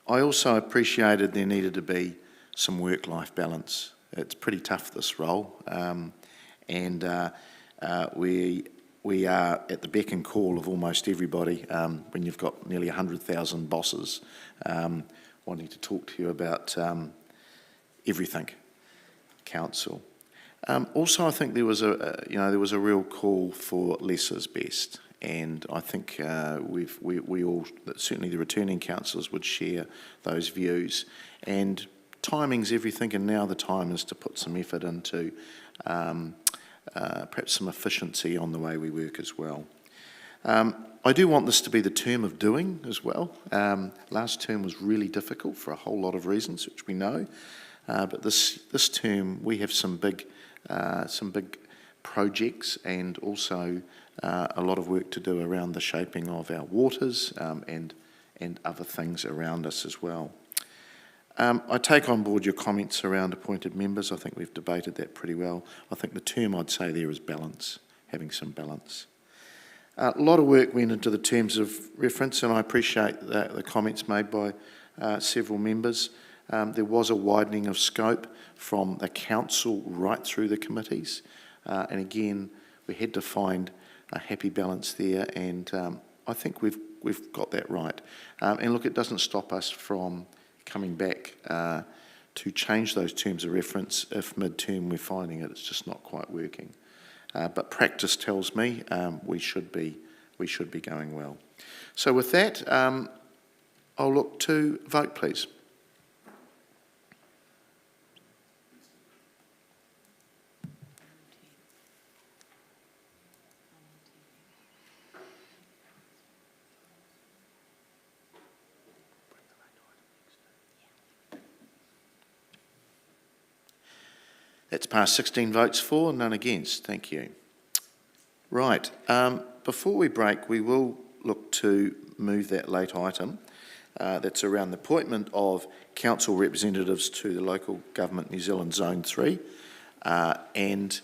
I also appreciated there needed to be some work-life balance. It's pretty tough, this role, and we are at the beck and call of almost everybody when you've got nearly 100,000 bosses wanting to talk to you about everything council. Also, I think there was a real call for less is best, and I think we all, certainly the returning councillors, would share those views. And timing's everything, and now the time is to put some effort into perhaps some efficiency on the way we work as well. I do want this to be the term of doing as well. Last term was really difficult for a whole lot of reasons, which we know, but this term we have some big projects and also a lot of work to do around the shaping of our waters and other things around us as well. I take on board your comments around appointed members. I think we've debated that pretty well. I think the term I'd say there is balance, having some balance. A lot of work went into the terms of reference, and I appreciate the comments made by several members. There was a widening of scope from the council right through the committees, and again, we had to find a happy balance there, and I think we've got that right. And look, it doesn't stop us from coming back to change those terms of reference if mid-term we're finding it's just not quite working. But practice tells me we should be going well. So with that, I'll look to vote, please. That's passed 16 votes for, none against. Thank you. Right, before we break, we will look to move that late item. That's around the appointment of council representatives to the Local Government New Zealand Zone 3. And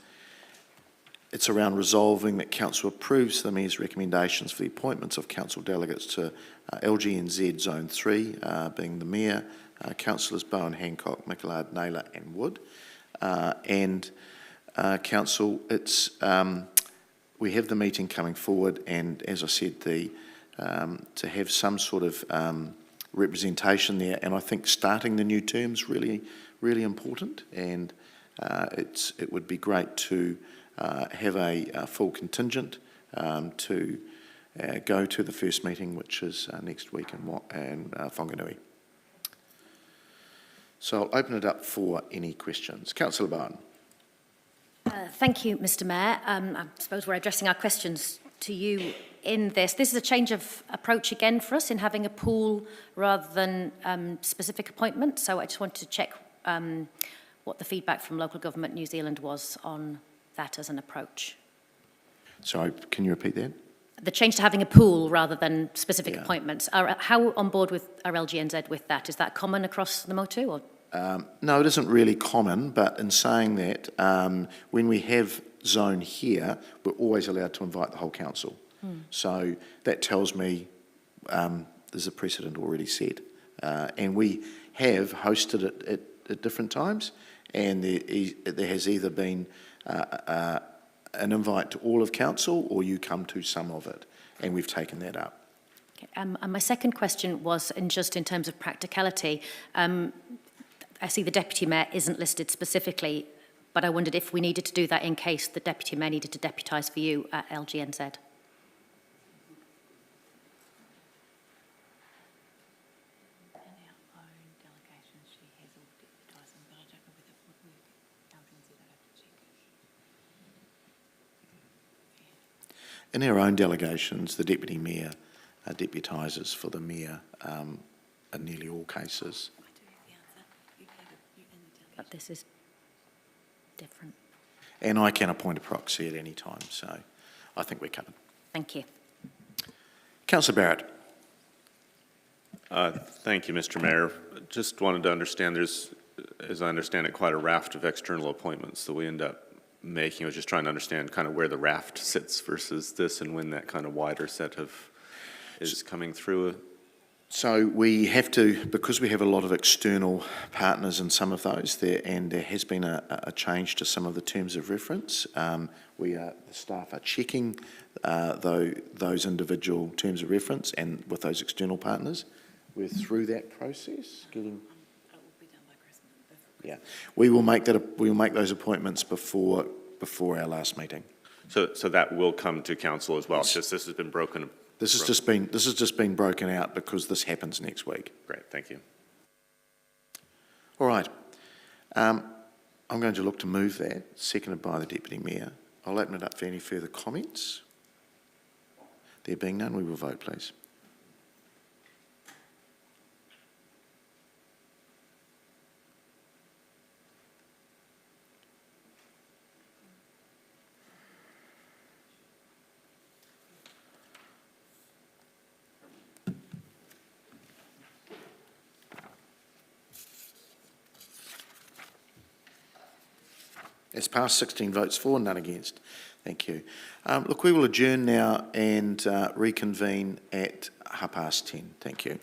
it's around resolving that council approves the Mayor's recommendations for the appointments of council delegates to LGNZ Zone 3, being the Mayor, Councillors Bowen, Hancock, Mickelard, Naylor and Wood. Council, we have the meeting coming forward, and as I said, to have some sort of representation there, and I think starting the new term's really important, and it would be great to have a full contingent to go to the first meeting, which is next week in Whanganui. So I'll open it up for any questions. Councillor Bowen. Thank you, Mr Mayor. I suppose we're addressing our questions to you in this. This is a change of approach again for us in having a pool rather than specific appointments. So I just wanted to check what the feedback from Local Government New Zealand was on that as an approach. Sorry, can you repeat that? The change to having a pool rather than specific appointments. How on board are LGNZ with that? Is that common across the Motu? Or? No, it isn't really common, but in saying that, when we have zone here, we're always allowed to invite the whole council. So that tells me there's a precedent already set. And we have hosted it at different times, and there has either been an invite to all of council or you come to some of it, and we've taken that up. Okay, and my second question was just in terms of practicality. I see the Deputy Mayor isn't listed specifically, but I wondered if we needed to do that in case the Deputy Mayor needed to deputise for you at LGNZ. in our own delegations, the deputy mayor deputises for the mayor in nearly all cases. But this is different. And I can appoint a proxy at any time, so I think we're covered. Thank you. Councillor Barrett. Thank you, Mr. Mayor. Just wanted to understand, there's, as I understand it, quite a raft of external appointments that we end up making. I was just trying to understand kind of where the raft sits versus this and when that kind of wider set of is coming through. So we have to, because we have a lot of external partners in some of those there, and there has been a change to some of the terms of reference. The staff are checking those individual terms of reference, and with those external partners, we're through that process. Yeah, we will make that. We will make those appointments before our last meeting. So that will come to council as well. It's just this has been broken. This has just been broken out because this happens next week. Great, thank you. All right. I'm going to look to move that, seconded by the Deputy Mayor. I'll open it up for any further comments. There being none, we will vote, please. It's passed, 16 votes for, none against. Thank you. Look, we will adjourn now and reconvene at 10:30. Thank you.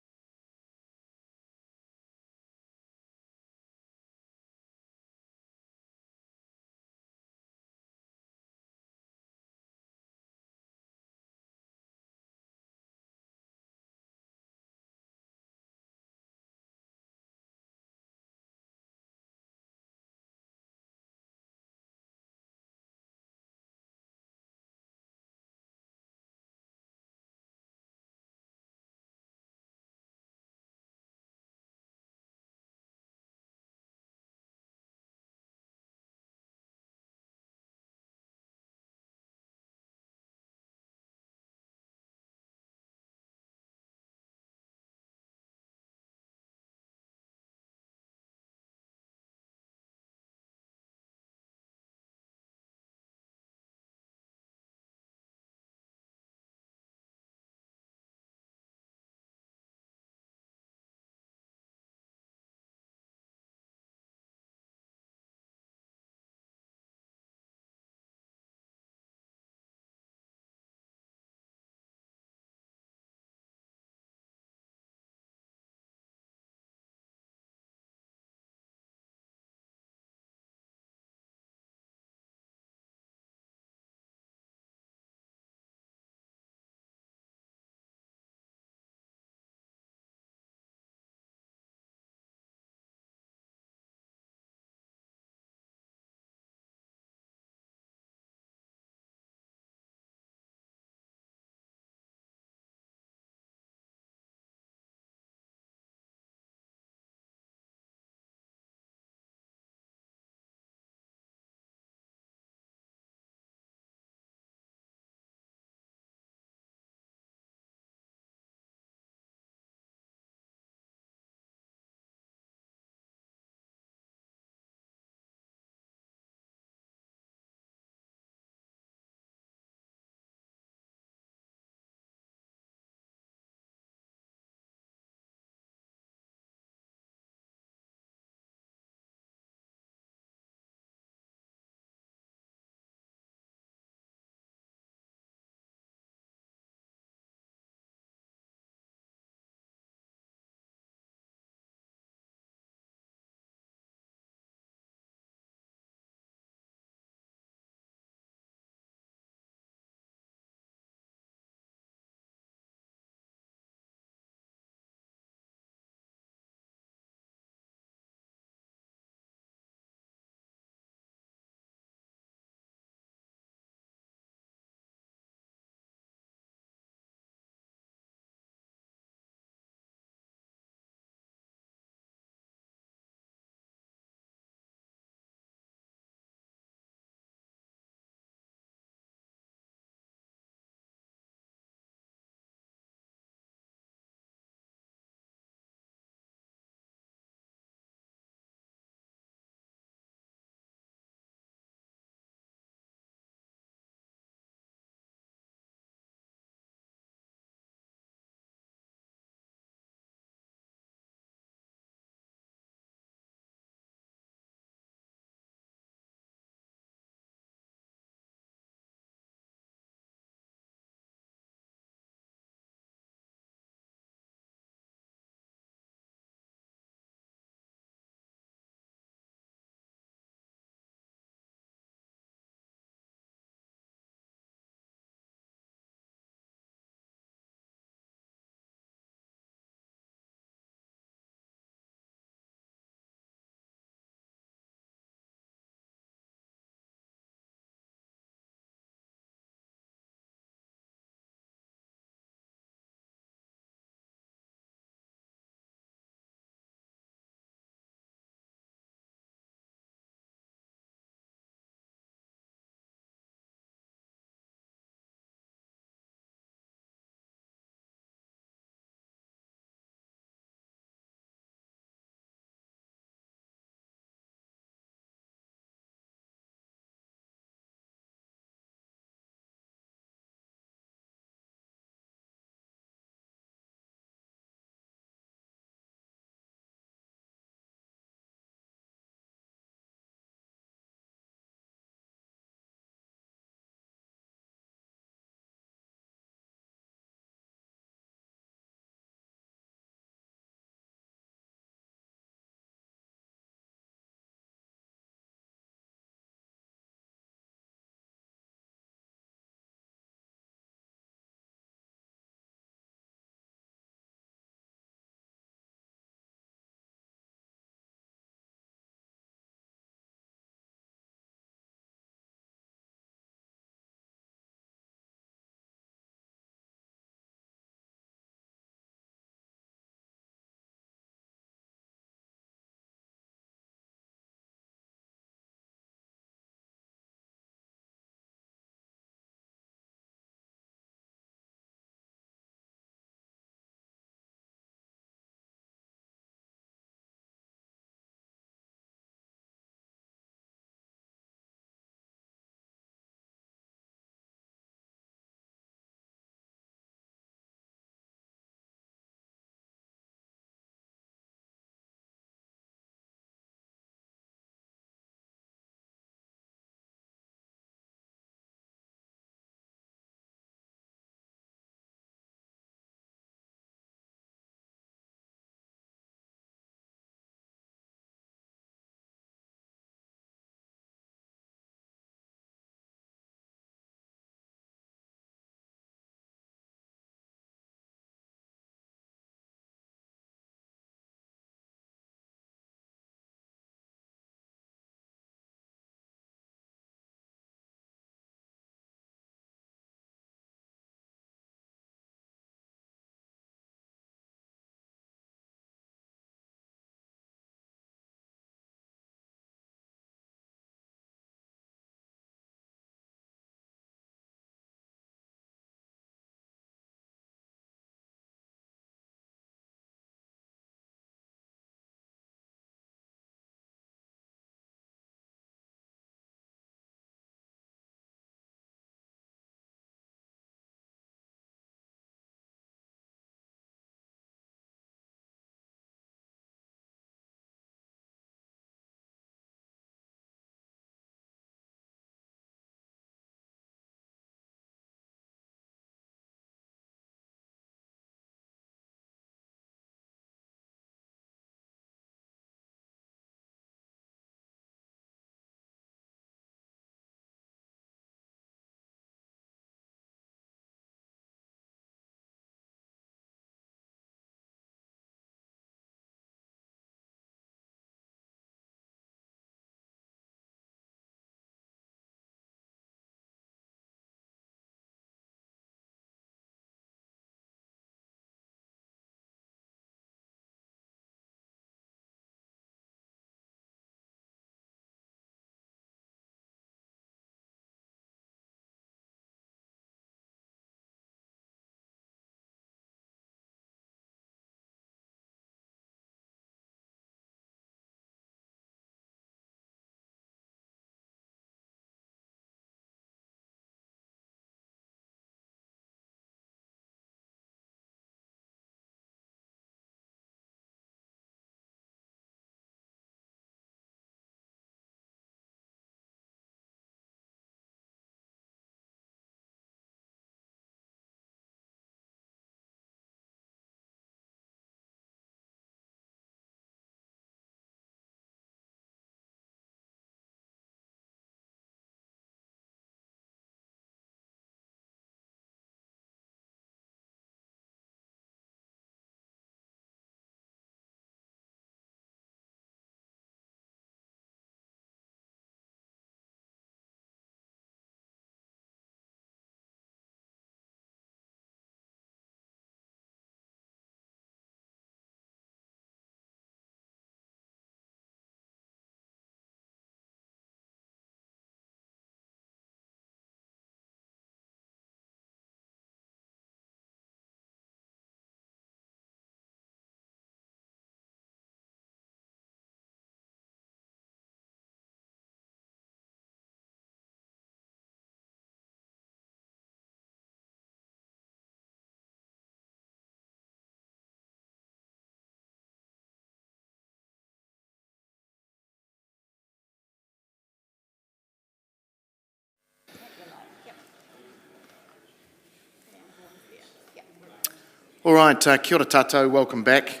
All right, kia ora tātou, welcome back.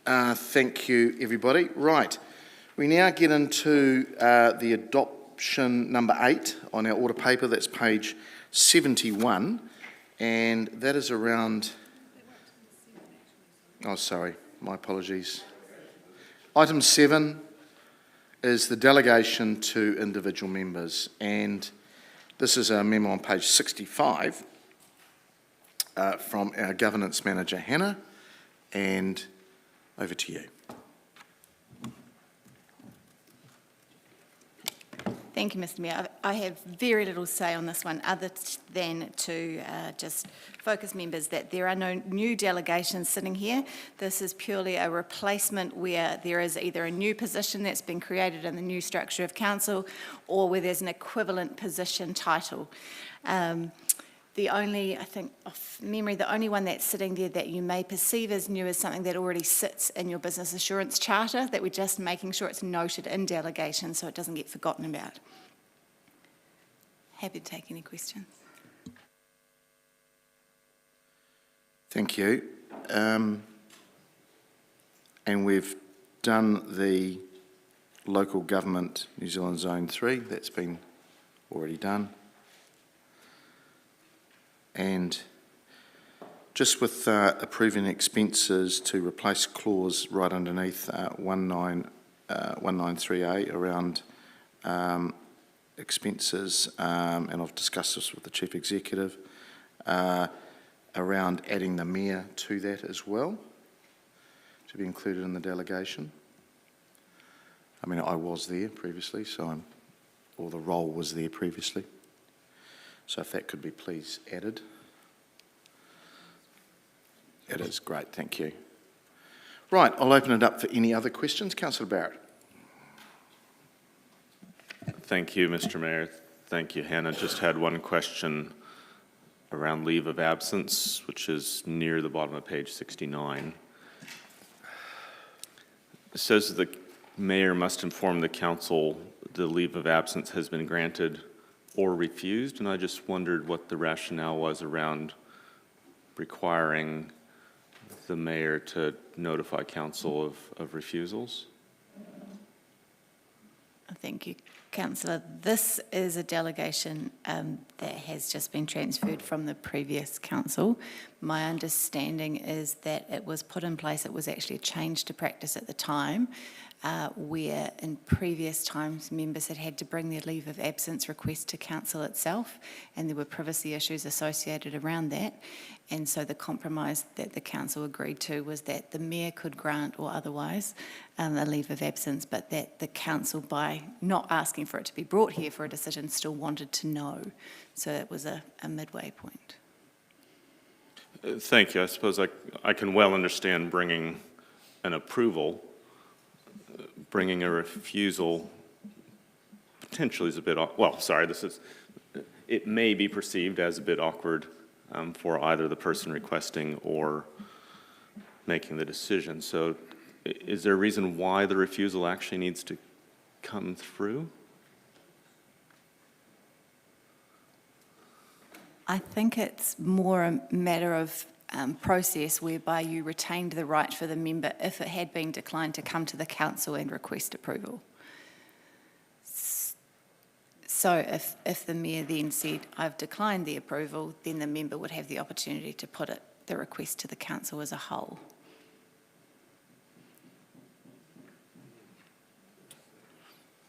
Thank you, everybody. Right, we now get into the adoption number 8 on our order paper. That's page 71, and that is around... Oh, sorry, my apologies. Item 7 is the delegation to individual members, and this is a memo on page 65 from our governance manager, Hannah, and over to you. Thank you, Mr Mayor. I have very little say on this one other than to just focus members that there are no new delegations sitting here. This is purely a replacement where there is either a new position that's been created in the new structure of council or where there's an equivalent position title. The only, I think, off memory, the only one that's sitting there that you may perceive as new is something that already sits in your business assurance charter that we're just making sure it's noted in delegation so it doesn't get forgotten about. Happy to take any questions. Thank you. And we've done the local government New Zealand Zone 3. That's been already done. And just with approving expenses to replace clause right underneath 193A around expenses, and I've discussed this with the Chief Executive, around adding the Mayor to that as well, to be included in the delegation. I mean, I was there previously, or the role was there previously. So if that could be please added. It is great, thank you. Right, I'll open it up for any other questions. Councillor Barrett. Thank you, Mr. Mayor. Thank you, Hannah. Just had one question around leave of absence, which is near the bottom of page 69. It says the mayor must inform the council the leave of absence has been granted or refused, and I just wondered what the rationale was around requiring the mayor to notify council of refusals. Thank you, Councillor. This is a delegation that has just been transferred from the previous council. My understanding is that it was put in place, it was actually a change to practice at the time, where in previous times members had to bring their leave of absence request to council itself, and there were privacy issues associated around that. And so the compromise that the council agreed to was that the mayor could grant or otherwise a leave of absence, but that the council, by not asking for it to be brought here for a decision, still wanted to know. So it was a midway point. Thank you. I suppose I can well understand bringing an approval. Bringing a refusal potentially is a bit, well, sorry, it may be perceived as a bit awkward for either the person requesting or making the decision. So is there a reason why the refusal actually needs to come through? I think it's more a matter of process whereby you retained the right for the member if it had been declined to come to the council and request approval. So if the mayor then said, I've declined the approval, then the member would have the opportunity to put the request to the council as a whole.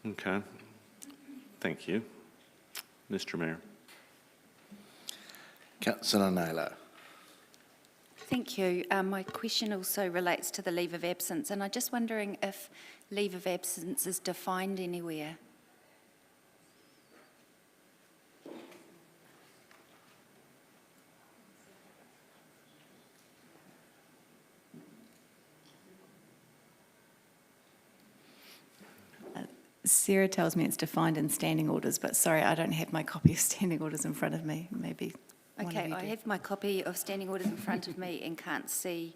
Okay. Thank you. Mr. Mayor. Councillor Naylor. Thank you. My question also relates to the leave of absence, and I'm just wondering if leave of absence is defined anywhere. Sarah tells me it's defined in standing orders, but sorry, I don't have my copy of standing orders in front of me. Maybe one of Okay, you I do. have my copy of standing orders in front of me and can't see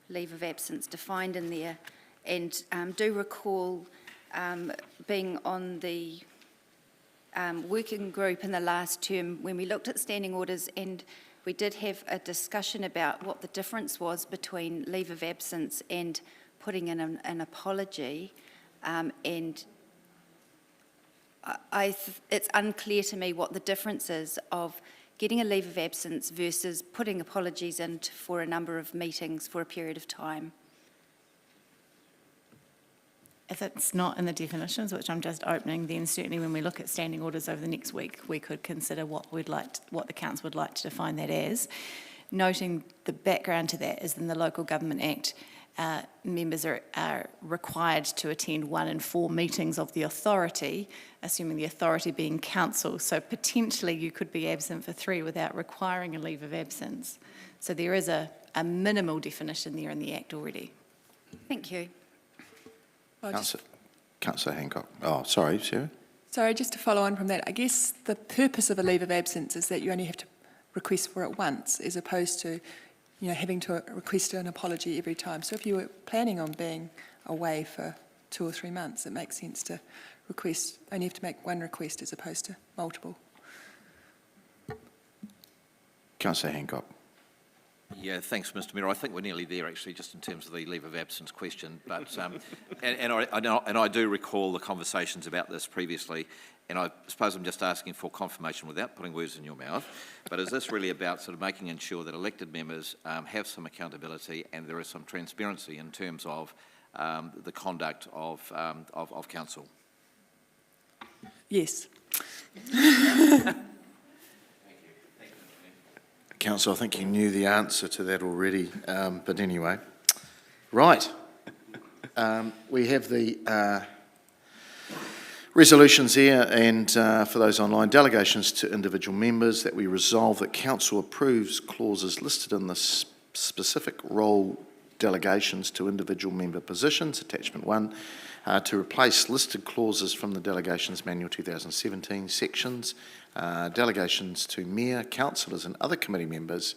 leave of absence defined in there. And do recall being on the working group in the last term when we looked at standing orders, and we did have a discussion about what the difference was between leave of absence and putting in an apology, and it's unclear to me what the difference is of getting a leave of absence versus putting apologies in for a number of meetings for a period of time. If it's not in the definitions, which I'm just opening, then certainly when we look at standing orders over the next week, we could consider what the council would like to define that as. Noting the background to that is in the Local Government Act, members are required to attend 1 in 4 meetings of the authority, assuming the authority being council. So potentially you could be absent for 3 without requiring a leave of absence. So there is a minimal definition there in the Act already. Thank you. Councillor Hancock. Oh, sorry, Sarah. Sorry, just to follow on from that, I guess the purpose of a leave of absence is that you only have to request for it once, as opposed to, having to request an apology every time. So if you were planning on being away for 2 or 3 months, it makes sense to only have to make 1 request as opposed to multiple. Councillor Hancock. Yeah, thanks, Mr. Mayor. I think we're nearly there, actually, just in terms of the leave of absence question. But and I do recall the conversations about this previously, and I suppose I'm just asking for confirmation without putting words in your mouth. But is this really about sort of making sure that elected members have some accountability and there is some transparency in terms of the conduct of council? Yes. Councillor, I think you knew the answer to that already, but anyway. Right. We have the resolutions here, and for those online, delegations to individual members, that we resolve that council approves clauses listed in the specific role delegations to individual member positions, attachment 1, to replace listed clauses from the Delegations Manual 2017 sections, delegations to mayor, councillors and other committee members,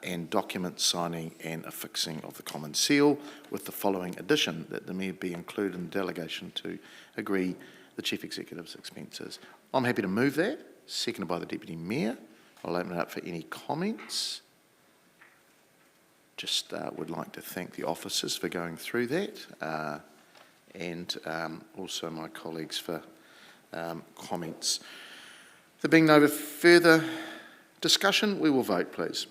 and document signing and affixing of the common seal, with the following addition, that the mayor be included in the delegation to agree the chief executive's expenses. I'm happy to move that, seconded by the deputy mayor. I'll open it up for any comments. Just would like to thank the officers for going through that, and also my colleagues for comments. There being no further discussion, we will vote, please.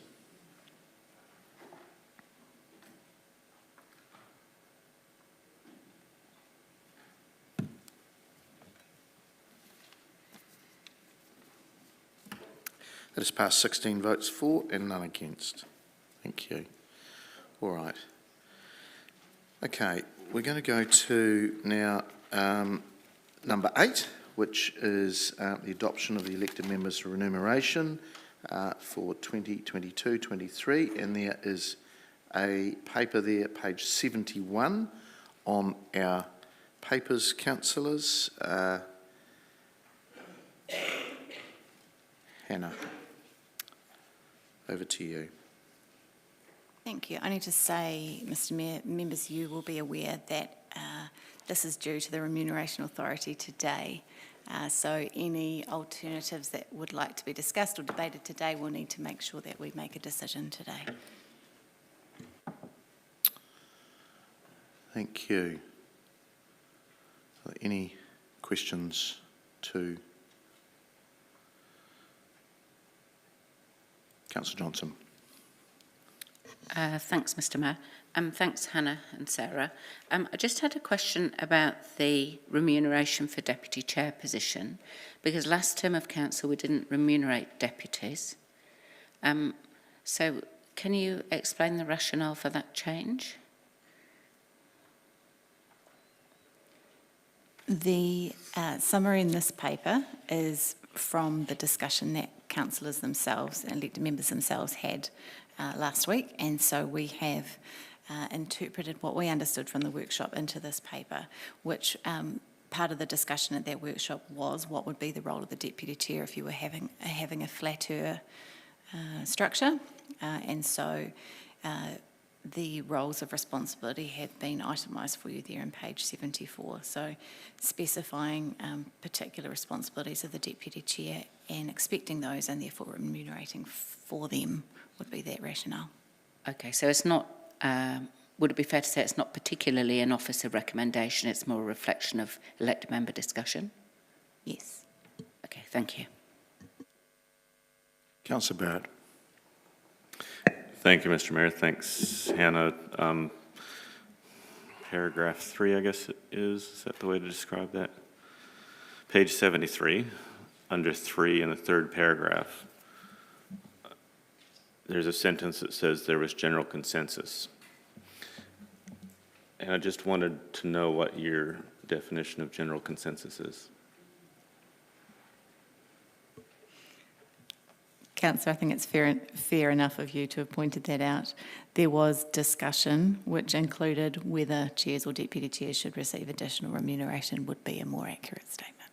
That has passed 16 votes for and none against. Thank you. All right. Okay, we're going to go to now number 8, which is the adoption of the elected members' remuneration for 2022-23, and there is a paper there, page 71 on our papers, councillors. Hannah, over to you. Thank you. I need to say, Mr Mayor, members, you will be aware that this is due to the Remuneration Authority today. So any alternatives that would like to be discussed or debated today will need to make sure that we make a decision today. Thank you. Are there any questions to Councillor Johnson? Thanks, Mr Mayor. Thanks, Hannah and Sarah. I just had a question about the remuneration for deputy chair position, because last term of council we didn't remunerate deputies. So can you explain the rationale for that change? The summary in this paper is from the discussion that councillors themselves and elected members themselves had last week, and so we have interpreted what we understood from the workshop into this paper, which part of the discussion at that workshop was what would be the role of the deputy chair if you were having a flatter structure, and so the roles of responsibility have been itemised for you there on page 74. So specifying particular responsibilities of the Deputy Chair and expecting those and therefore remunerating for them would be that rationale. Okay, so it's not, would it be fair to say it's not particularly an officer recommendation, it's more a reflection of elected member discussion? Yes. Okay, thank you. Councillor Barrett. Thank you, Mr. Mayor. Thanks, Hannah. Paragraph 3, I guess it is. Is that the way to describe that? Page 73, under 3 in the third paragraph. There's a sentence that says there was general consensus. And I just wanted to know what your definition of general consensus is. Councillor, I think it's fair enough of you to have pointed that out. There was discussion which included whether chairs or deputy chairs should receive additional remuneration would be a more accurate statement.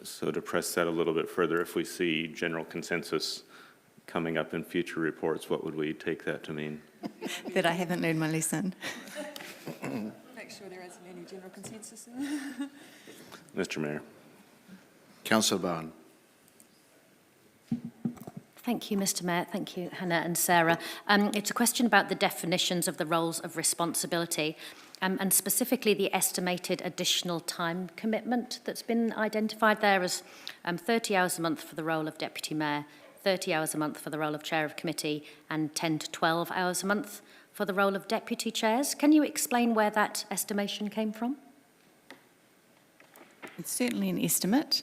So to press that a little bit further, if we see general consensus coming up in future reports, what would we take that to mean? That I haven't learned my lesson. Make sure there isn't any general consensus. Mr. Mayor. Councillor Bowen. Thank you, Mr. Mayor. Thank you, Hannah and Sarah. It's a question about the definitions of the roles of responsibility and specifically the estimated additional time commitment that's been identified there as 30 hours a month for the role of Deputy Mayor, 30 hours a month for the role of Chair of Committee and 10 to 12 hours a month for the role of Deputy Chairs. Can you explain where that estimation came from? It's certainly an estimate.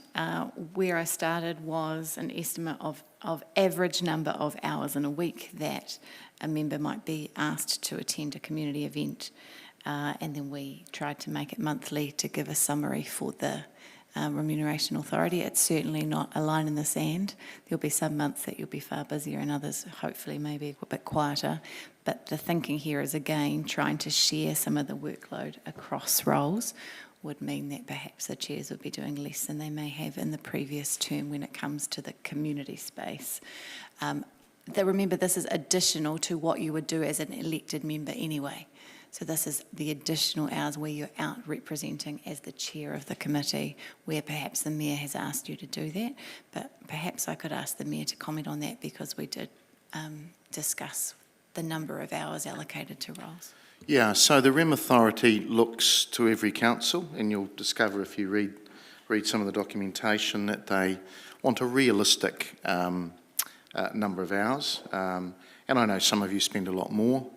Where I started was an estimate of average number of hours in a week that a member might be asked to attend a community event. And then we tried to make it monthly to give a summary for the Remuneration Authority. It's certainly not a line in the sand. There'll be some months that you'll be far busier and others hopefully maybe a bit quieter. But the thinking here is, again, trying to share some of the workload across roles would mean that perhaps the chairs would be doing less than they may have in the previous term when it comes to the community space. Remember, this is additional to what you would do as an elected member anyway. So this is the additional hours where you're out representing as the chair of the committee, where perhaps the mayor has asked you to do that. But perhaps I could ask the mayor to comment on that because we did discuss the number of hours allocated to roles. Yeah, so the REM Authority looks to every council, and you'll discover if you read some of the documentation that they want a realistic number of hours. And I know some of you spend a lot more.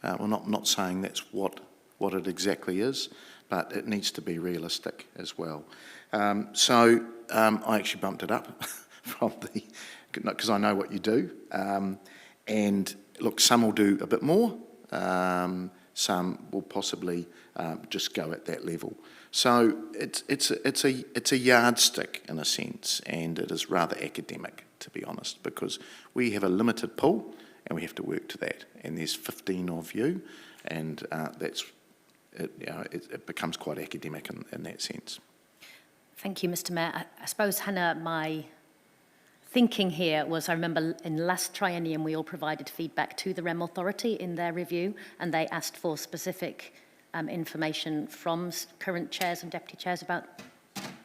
We're not saying that's what it exactly is, but it needs to be realistic as well. So I actually bumped it up from because I know what you do. And look, some will do a bit more. Some will possibly just go at that level. So it's a yardstick in a sense, and it is rather academic, to be honest, because we have a limited pool and we have to work to that. And there's 15 of you, and it becomes quite academic in that sense. Thank you, Mr. Mayor. I suppose, Hannah, my thinking here was, I remember in last triennium we all provided feedback to the REM Authority in their review, and they asked for specific information from current chairs and deputy chairs about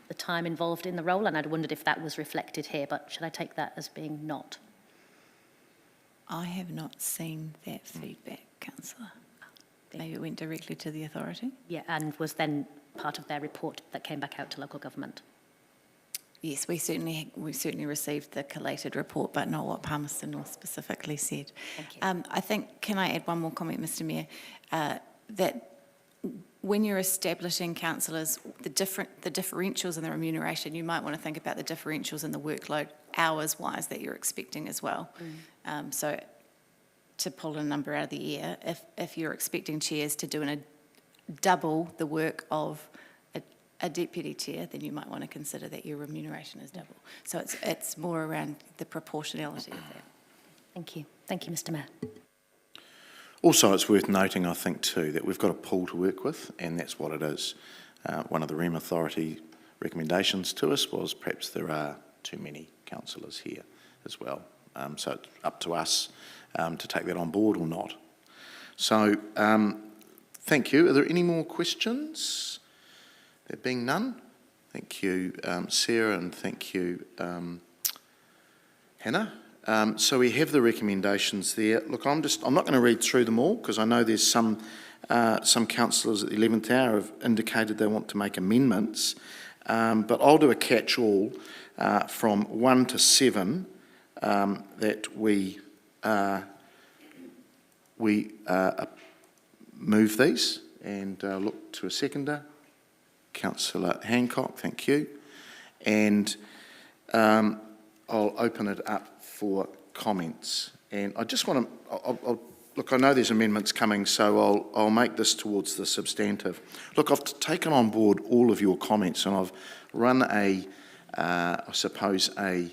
the time involved in the role, and I'd wondered if that was reflected here, but should I take that as being not? I have not seen that feedback, Councillor. Maybe it went directly to the authority? Yeah, and was then part of their report that came back out to local government. Yes, we certainly received the collated report, but not what Palmerston North specifically said. Thank you. I think, can I add one more comment, Mr. Mayor? That when you're establishing councillors, the differentials in the remuneration, you might want to think about the differentials in the workload hours-wise that you're expecting as well. So to pull a number out of the air, if you're expecting chairs to do double the work of a deputy chair, then you might want to consider that your remuneration is double. So it's more around the proportionality of that. Thank you. Thank you, Mr. Mayor. Also, it's worth noting, I think, too, that we've got a pool to work with, and that's what it is. One of the REM Authority recommendations to us was perhaps there are too many councillors here as well. So it's up to us to take that on board or not. So, thank you. Are there any more questions? There being none, thank you, Sarah, and thank you, Hannah. So we have the recommendations there. Look, I'm not going to read through them all because I know there's some councillors at the 11th hour have indicated they want to make amendments, but I'll do a catch-all from 1 to 7 that we move these and look to a seconder. Councillor Hancock, thank you. And I'll open it up for comments. And I just want to, look, I know there's amendments coming, so I'll make this towards the substantive. Look, I've taken on board all of your comments and I've run I suppose, a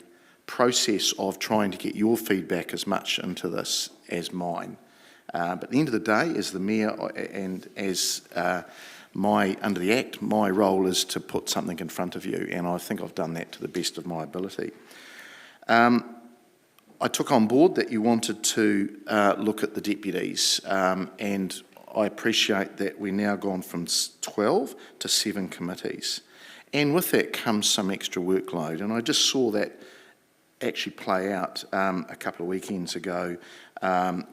process of trying to get your feedback as much into this as mine. But at the end of the day, as the Mayor and as under the Act, my role is to put something in front of you, and I think I've done that to the best of my ability. I took on board that you wanted to look at the deputies, and I appreciate that we're now gone from 12 to 7 committees. And with that comes some extra workload, and I just saw that actually play out a couple of weekends ago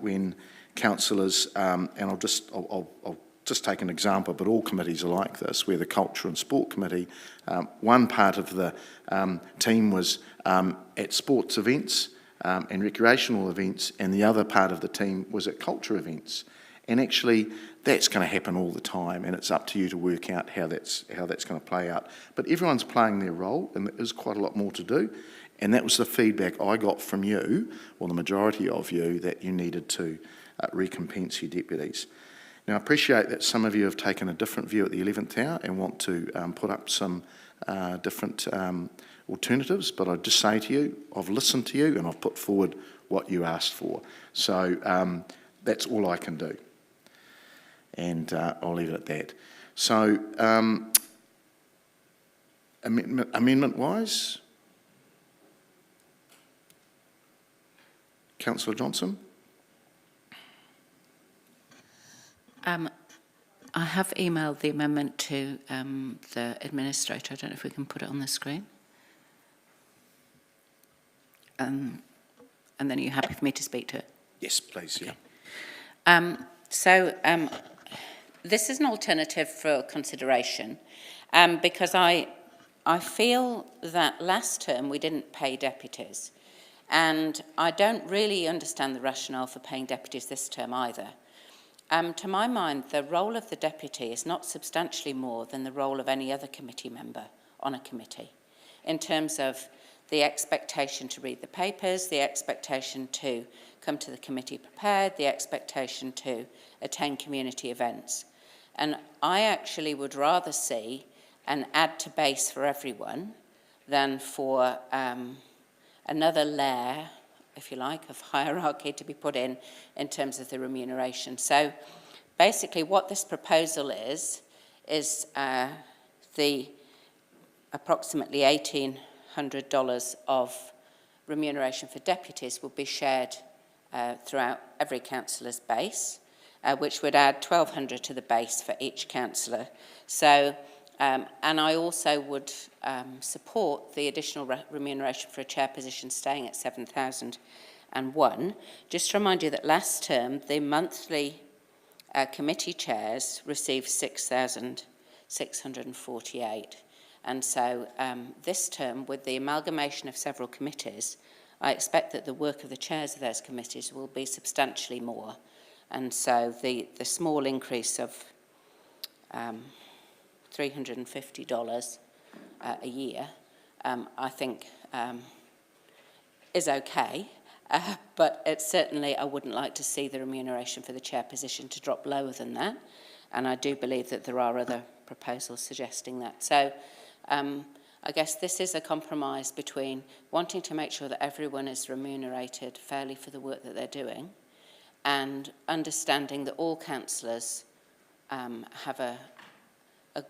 when councillors, and I'll just take an example, but all committees are like this, where the Culture and Sport Committee, one part of the team was at sports events and recreational events, and the other part of the team was at culture events. And actually, that's going to happen all the time, and it's up to you to work out how that's going to play out. But everyone's playing their role, and there is quite a lot more to do. And that was the feedback I got from you, or the majority of you, that you needed to recompense your deputies. Now, I appreciate that some of you have taken a different view at the 11th hour and want to put up some different alternatives, but I'd just say to you, I've listened to you and I've put forward what you asked for. So that's all I can do. And I'll leave it at that. So, amendment-wise, Councillor Johnson? I have emailed the amendment to the administrator. I don't know if we can put it on the screen. And then are you happy for me to speak to it? Yes, please, yeah. Okay. This is an alternative for consideration because I feel that last term we didn't pay deputies, and I don't really understand the rationale for paying deputies this term either. To my mind, the role of the deputy is not substantially more than the role of any other committee member on a committee, in terms of the expectation to read the papers, the expectation to come to the committee prepared, the expectation to attend community events. And I actually would rather see an add to base for everyone than for another layer, if you like, of hierarchy to be put in terms of the remuneration. So basically what this proposal is the approximately $1,800 of remuneration for deputies will be shared throughout every councillor's base, which would add $1,200 to the base for each councillor. So, and I also would support the additional remuneration for a chair position staying at $7,001. Just to remind you that last term, the monthly committee chairs received $6,648. And so this term, with the amalgamation of several committees, I expect that the work of the chairs of those committees will be substantially more. And so the small increase of $350 a year, I think is okay. But it's certainly, I wouldn't like to see the remuneration for the chair position to drop lower than that. And I do believe that there are other proposals suggesting that. So I guess this is a compromise between wanting to make sure that everyone is remunerated fairly for the work that they're doing and understanding that all councillors have a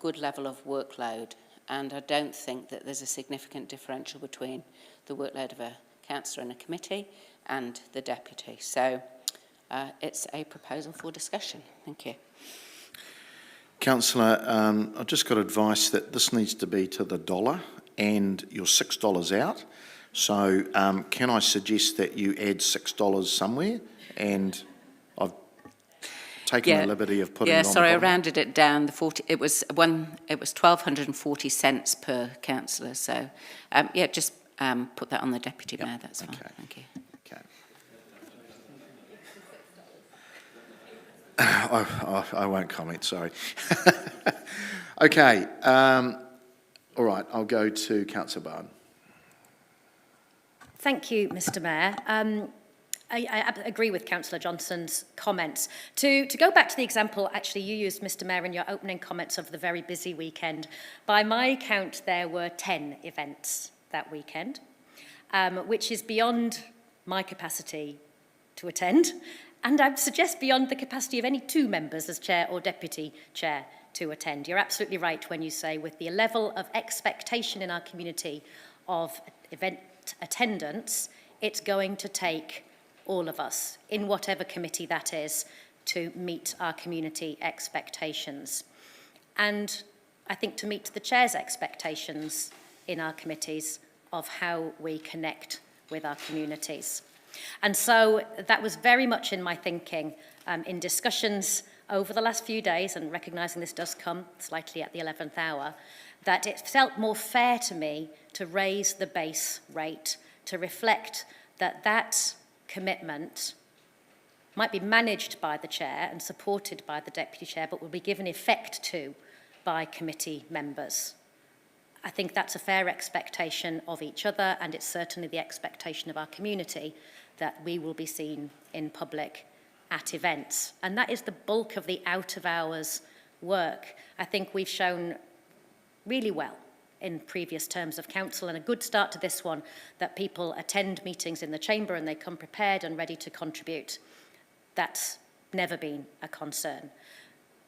good level of workload. And I don't think that there's a significant differential between the workload of a councillor in a committee and the deputy. So it's a proposal for discussion. Thank you. Councillor, I've just got advice that this needs to be to the dollar and you're $6 out. So can I suggest that you add $6 somewhere? And I've taken the liberty of putting it on the sorry, I bottom. rounded it down. It was 1,240 cents per councillor. So, just put that on the deputy mayor. That's fine. Okay. Thank you. Okay. I won't comment, sorry. Okay, all right, I'll go to Councillor Barton. Thank you, Mr Mayor. I agree with Councillor Johnson's comments. To go back to the example, actually, you used, Mr Mayor, in your opening comments of the very busy weekend. By my count, there were 10 events that weekend, which is beyond my capacity to attend, and I would suggest beyond the capacity of any two members as chair or deputy chair to attend. You're absolutely right when you say with the level of expectation in our community of event attendance, it's going to take all of us, in whatever committee that is, to meet our community expectations. And I think to meet the chair's expectations in our committees of how we connect with our communities. And so that was very much in my thinking in discussions over the last few days, and recognising this does come slightly at the 11th hour, that it felt more fair to me to raise the base rate to reflect that that commitment might be managed by the chair and supported by the deputy chair, but will be given effect to by committee members. I think that's a fair expectation of each other, and it's certainly the expectation of our community that we will be seen in public at events. And that is the bulk of the out-of-hours work. I think we've shown really well in previous terms of council, and a good start to this one, that people attend meetings in the chamber and they come prepared and ready to contribute. That's never been a concern.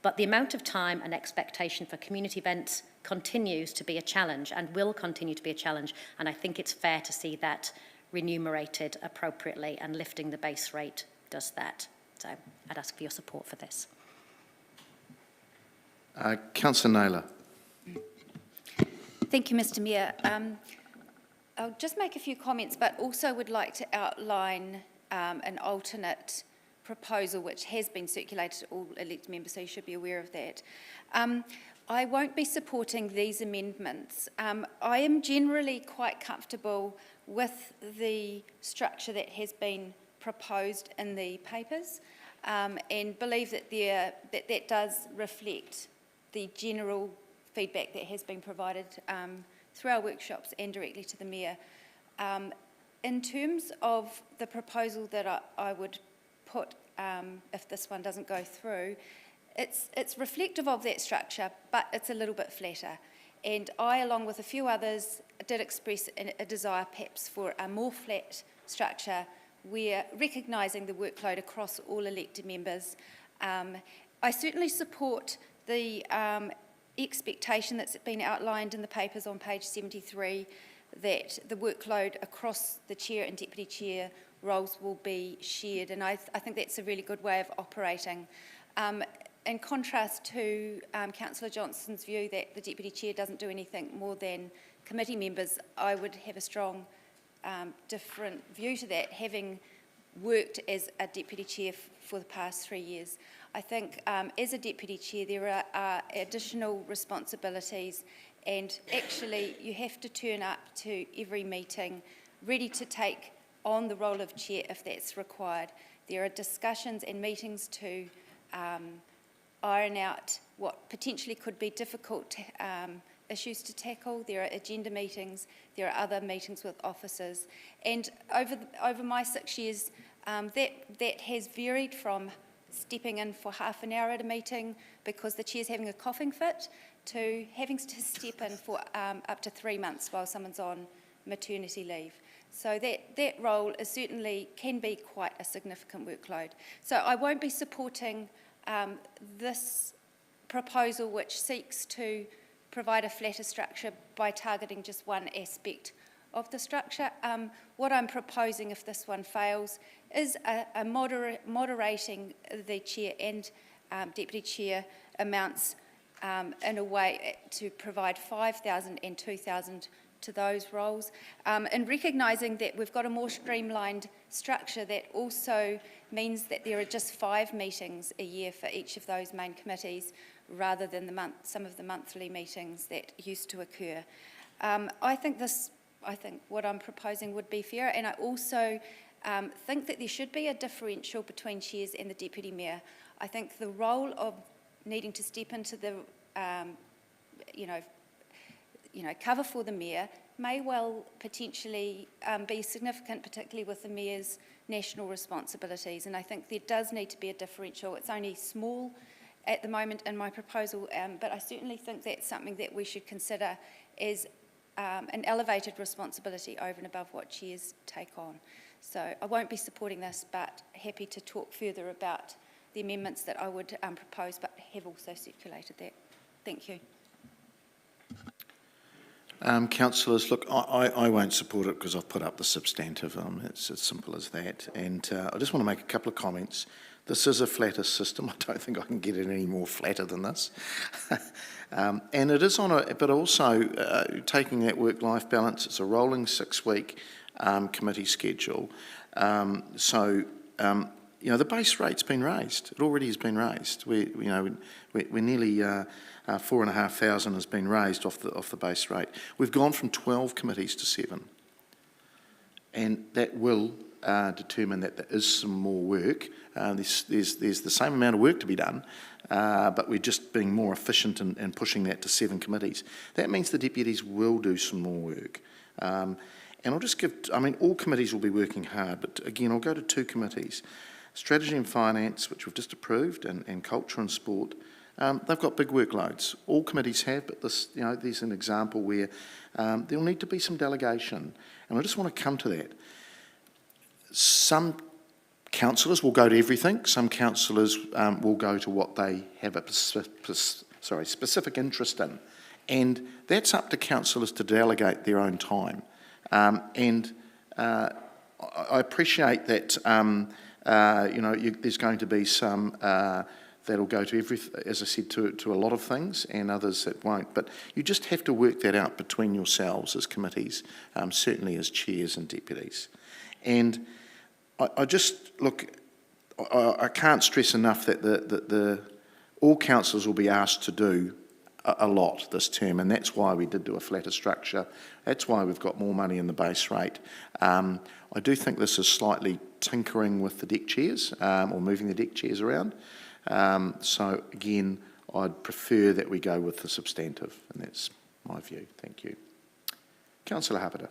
But the amount of time and expectation for community events continues to be a challenge and will continue to be a challenge, and I think it's fair to see that remunerated appropriately, and lifting the base rate does that. So I'd ask for your support for this. Councillor Naylor. Thank you, Mr Mayor. I'll just make a few comments, but also would like to outline an alternate proposal which has been circulated to all elected members, so you should be aware of that. I won't be supporting these amendments. I am generally quite comfortable with the structure that has been proposed in the papers, and believe that that does reflect the general feedback that has been provided through our workshops and directly to the Mayor. In terms of the proposal that I would put, if this one doesn't go through, it's reflective of that structure, but it's a little bit flatter. And I, along with a few others, did express a desire perhaps for a more flat structure, where recognising the workload across all elected members. I certainly support the expectation that's been outlined in the papers on page 73, that the workload across the chair and deputy chair roles will be shared, and I think that's a really good way of operating. In contrast to Councillor Johnson's view that the deputy chair doesn't do anything more than committee members, I would have a strong different view to that, having worked as a deputy chair for the past 3 years. I think as a deputy chair there are additional responsibilities, and actually you have to turn up to every meeting ready to take on the role of chair if that's required. There are discussions and meetings to iron out what potentially could be difficult issues to tackle. There are agenda meetings, there are other meetings with officers, and over my 6 years that has varied from stepping in for half an hour at a meeting because the chair's having a coughing fit, to having to step in for up to 3 months while someone's on maternity leave. So that role is certainly can be quite a significant workload. So I won't be supporting this proposal, which seeks to provide a flatter structure by targeting just one aspect of the structure. What I'm proposing, if this one fails, is a moderating the chair and deputy chair amounts in a way to provide 5,000 and 2,000 to those roles, and recognising that we've got a more streamlined structure that also means that there are just 5 meetings a year for each of those main committees rather than some of the monthly meetings that used to occur. I think what I'm proposing would be fair, and I also think that there should be a differential between chairs and the deputy mayor. I think the role of needing to step into the cover for the mayor may well potentially be significant, particularly with the mayor's national responsibilities. And I think there does need to be a differential. It's only small at the moment in my proposal, but I certainly think that's something that we should consider as an elevated responsibility over and above what chairs take on. So I won't be supporting this, but happy to talk further about the amendments that I would propose, but have also circulated that. Thank you. Councillors, look, I won't support it because I've put up the substantive. It's as simple as that. And I just want to make a couple of comments. This is a flatter system. I don't think I can get it any more flatter than this. And it is on but also taking that work-life balance, it's a rolling 6-week committee schedule. The base rate's been raised. It already has been raised. We're nearly 4,500 has been raised off the base rate. We've gone from 12 committees to 7, and that will determine that there is some more work. There's the same amount of work to be done, but we're just being more efficient and pushing that to 7 committees. That means the deputies will do some more work. And I'll just all committees will be working hard, but again, I'll go to 2 committees. Strategy and Finance, which we've just approved, and Culture and Sport. They've got big workloads. All committees have, but there's an example where there'll need to be some delegation. And I just want to come to that. Some councillors will go to everything. Some councillors will go to what they have a specific interest in. And that's up to councillors to delegate their own time. I appreciate that, there's going to be some that'll go to as I said, to a lot of things, and others that won't. But you just have to work that out between yourselves as committees, certainly as chairs and deputies. And I can't stress enough that all councillors will be asked to do a lot this term, and that's why we did do a flatter structure. That's why we've got more money in the base rate. I do think this is slightly tinkering with the deck chairs, or moving the deck chairs around. So again, I'd prefer that we go with the substantive, and that's my view. Thank you. Councillor Hapeta.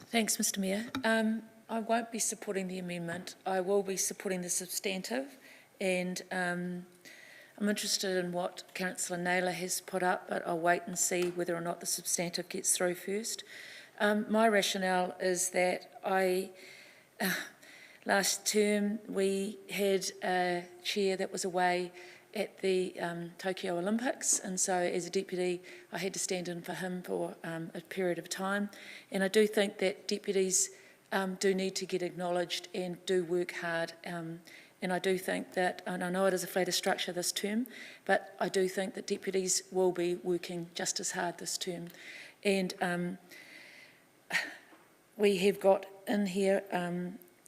Thanks, Mr Mayor. I won't be supporting the amendment. I will be supporting the substantive, and I'm interested in what Councillor Naylor has put up, but I'll wait and see whether or not the substantive gets through first. My rationale is that last term we had a chair that was away at the Tokyo Olympics, and so as a deputy I had to stand in for him for a period of time. And I do think that deputies do need to get acknowledged and do work hard. And I do think that, and I know it is a flatter structure this term, but I do think that deputies will be working just as hard this term. And we have got in here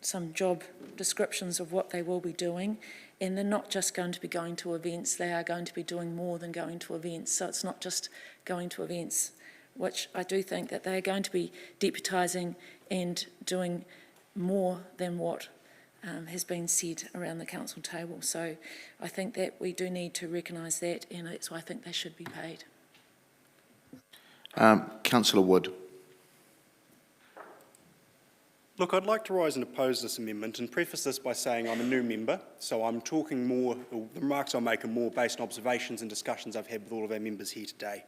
some job descriptions of what they will be doing, and they're not just going to be going to events, they are going to be doing more than going to events. So it's not just going to events, which I do think that they're going to be deputising and doing more than what has been said around the council table. So I think that we do need to recognise that, and that's why I think they should be paid. Councillor Wood. Look, I'd like to rise and oppose this amendment and preface this by saying I'm a new member, so I'm talking more, the remarks I'll make are more based on observations and discussions I've had with all of our members here today.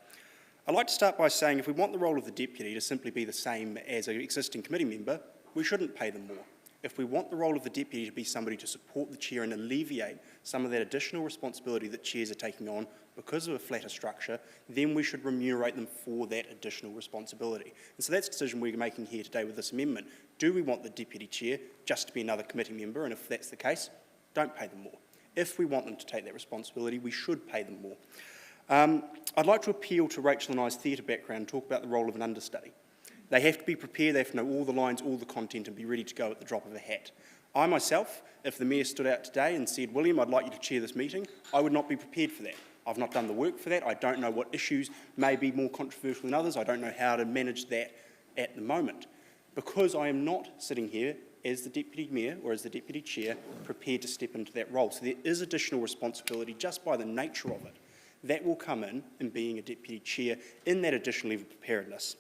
I'd like to start by saying if we want the role of the deputy to simply be the same as an existing committee member, we shouldn't pay them more. If we want the role of the deputy to be somebody to support the chair and alleviate some of that additional responsibility that chairs are taking on because of a flatter structure, then we should remunerate them for that additional responsibility. And so that's the decision we're making here today with this amendment. Do we want the deputy chair just to be another committee member? And if that's the case, don't pay them more. If we want them to take that responsibility, we should pay them more. I'd like to appeal to Rachel and I's theatre background and talk about the role of an understudy. They have to be prepared, they have to know all the lines, all the content, and be ready to go at the drop of a hat. I myself, if the Mayor stood out today and said, William, I'd like you to chair this meeting, I would not be prepared for that. I've not done the work for that. I don't know what issues may be more controversial than others. I don't know how to manage that at the moment. Because I am not sitting here as the Deputy Mayor or as the Deputy Chair prepared to step into that role. So there is additional responsibility just by the nature of it. That will come in being a Deputy Chair in that additional level of preparedness.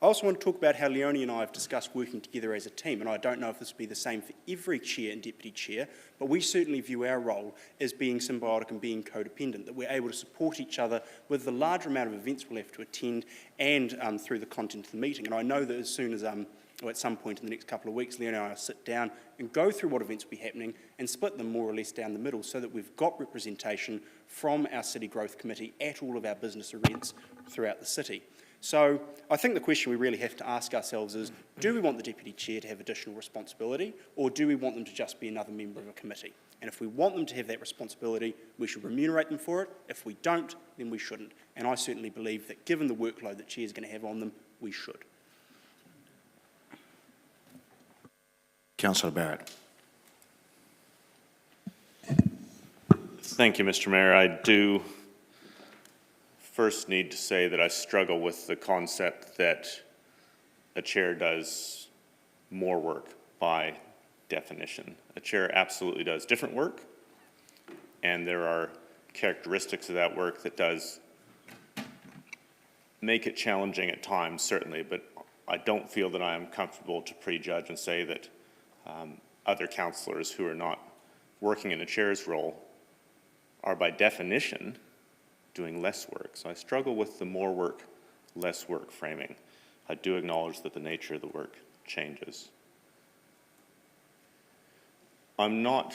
I also want to talk about how Leonie and I have discussed working together as a team, and I don't know if this will be the same for every chair and deputy chair, but we certainly view our role as being symbiotic and being codependent, that we're able to support each other with the larger amount of events we'll have to attend and through the content of the meeting. And I know that as soon as, or at some point in the next couple of weeks, Leonie and I will sit down and go through what events will be happening and split them more or less down the middle so that we've got representation from our City Growth Committee at all of our business events throughout the city. So I think the question we really have to ask ourselves is, do we want the Deputy Chair to have additional responsibility, or do we want them to just be another member of a committee? And if we want them to have that responsibility, we should remunerate them for it. If we don't, then we shouldn't. And I certainly believe that given the workload that Chair is going to have on them, we should. Councillor Barrett. Thank you, Mr. Mayor. I do first need to say that I struggle with the concept that a chair does more work by definition. A chair absolutely does different work, and there are characteristics of that work that does make it challenging at times, certainly, but I don't feel that I am comfortable to prejudge and say that other councillors who are not working in a chair's role are by definition doing less work. So I struggle with the more work, less work framing. I do acknowledge that the nature of the work changes. I'm not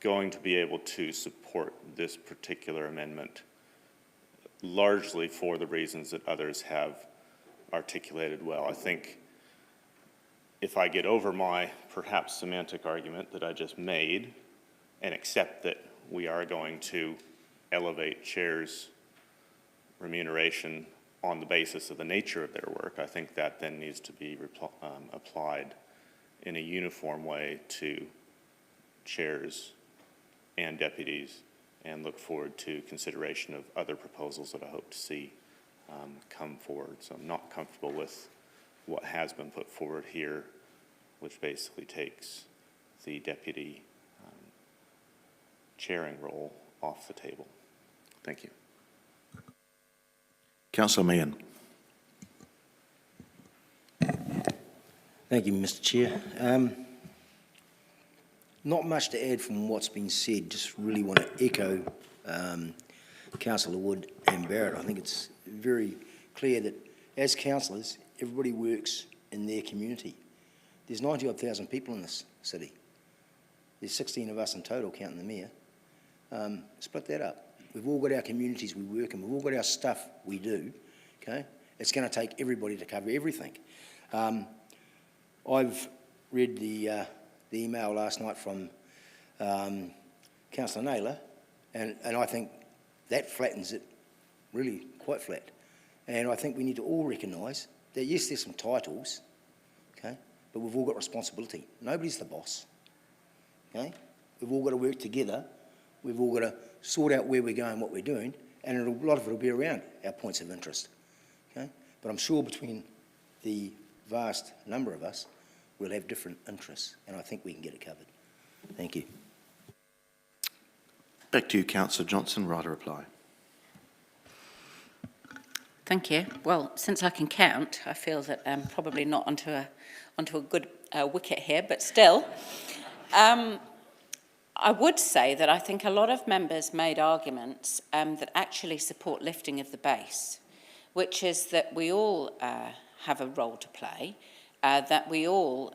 going to be able to support this particular amendment, largely for the reasons that others have articulated well. I think if I get over my perhaps semantic argument that I just made and accept that we are going to elevate chairs' remuneration on the basis of the nature of their work, I think that then needs to be applied in a uniform way to chairs and deputies, and look forward to consideration of other proposals that I hope to see come forward. So I'm not comfortable with what has been put forward here, which basically takes the deputy chairing role off the table. Thank you. Councillor Meehan. Thank you, Mr. Chair. Not much to add from what's been said, just really want to echo Councillor Wood and Barrett. I think it's very clear that as councillors, everybody works in their community. There's 90,000 people in this city. There's 16 of us in total, counting the Mayor. Split that up. We've all got our communities we work in. We've all got our stuff we do, okay? It's going to take everybody to cover everything. I've read the email last night from Councillor Naylor, and I think that flattens it really quite flat. And I think we need to all recognise that, yes, there's some titles, okay, but we've all got responsibility. Nobody's the boss, okay? We've all got to work together. We've all got to sort out where we're going, what we're doing, and a lot of it will be around our points of interest, okay? But I'm sure between the vast number of us, we'll have different interests, and I think we can get it covered. Thank you. Back to you, Councillor Johnson. Right, a reply. Thank you. Well, since I can count, I feel that I'm probably not onto a good wicket here, but still. I would say that I think a lot of members made arguments that actually support lifting of the base, which is that we all have a role to play. that we all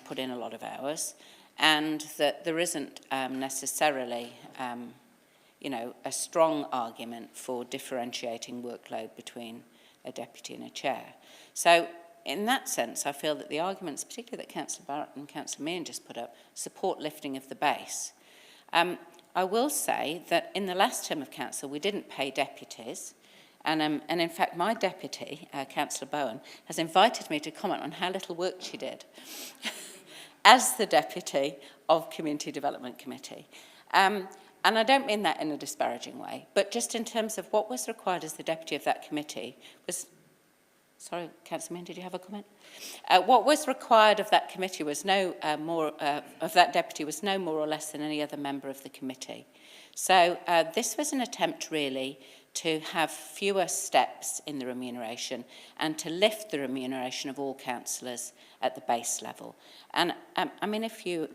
put in a lot of hours, and that there isn't necessarily, you know, a strong argument for differentiating workload between a deputy and a chair. So in that sense, I feel that the arguments, particularly that Councillor Barrett and Councillor Meehan just put up, support lifting of the base. I will say that in the last term of council, we didn't pay deputies, and in fact, my deputy, Councillor Bowen, has invited me to comment on how little work she did as the deputy of Community Development Committee. And I don't mean that in a disparaging way, but just in terms of what was required as the deputy of that committee was... Sorry, Councillor Meehan, did you have a comment? What was required of that committee was of that deputy was no more or less than any other member of the committee. So this was an attempt really to have fewer steps in the remuneration and to lift the remuneration of all councillors at the base level. And I mean, if you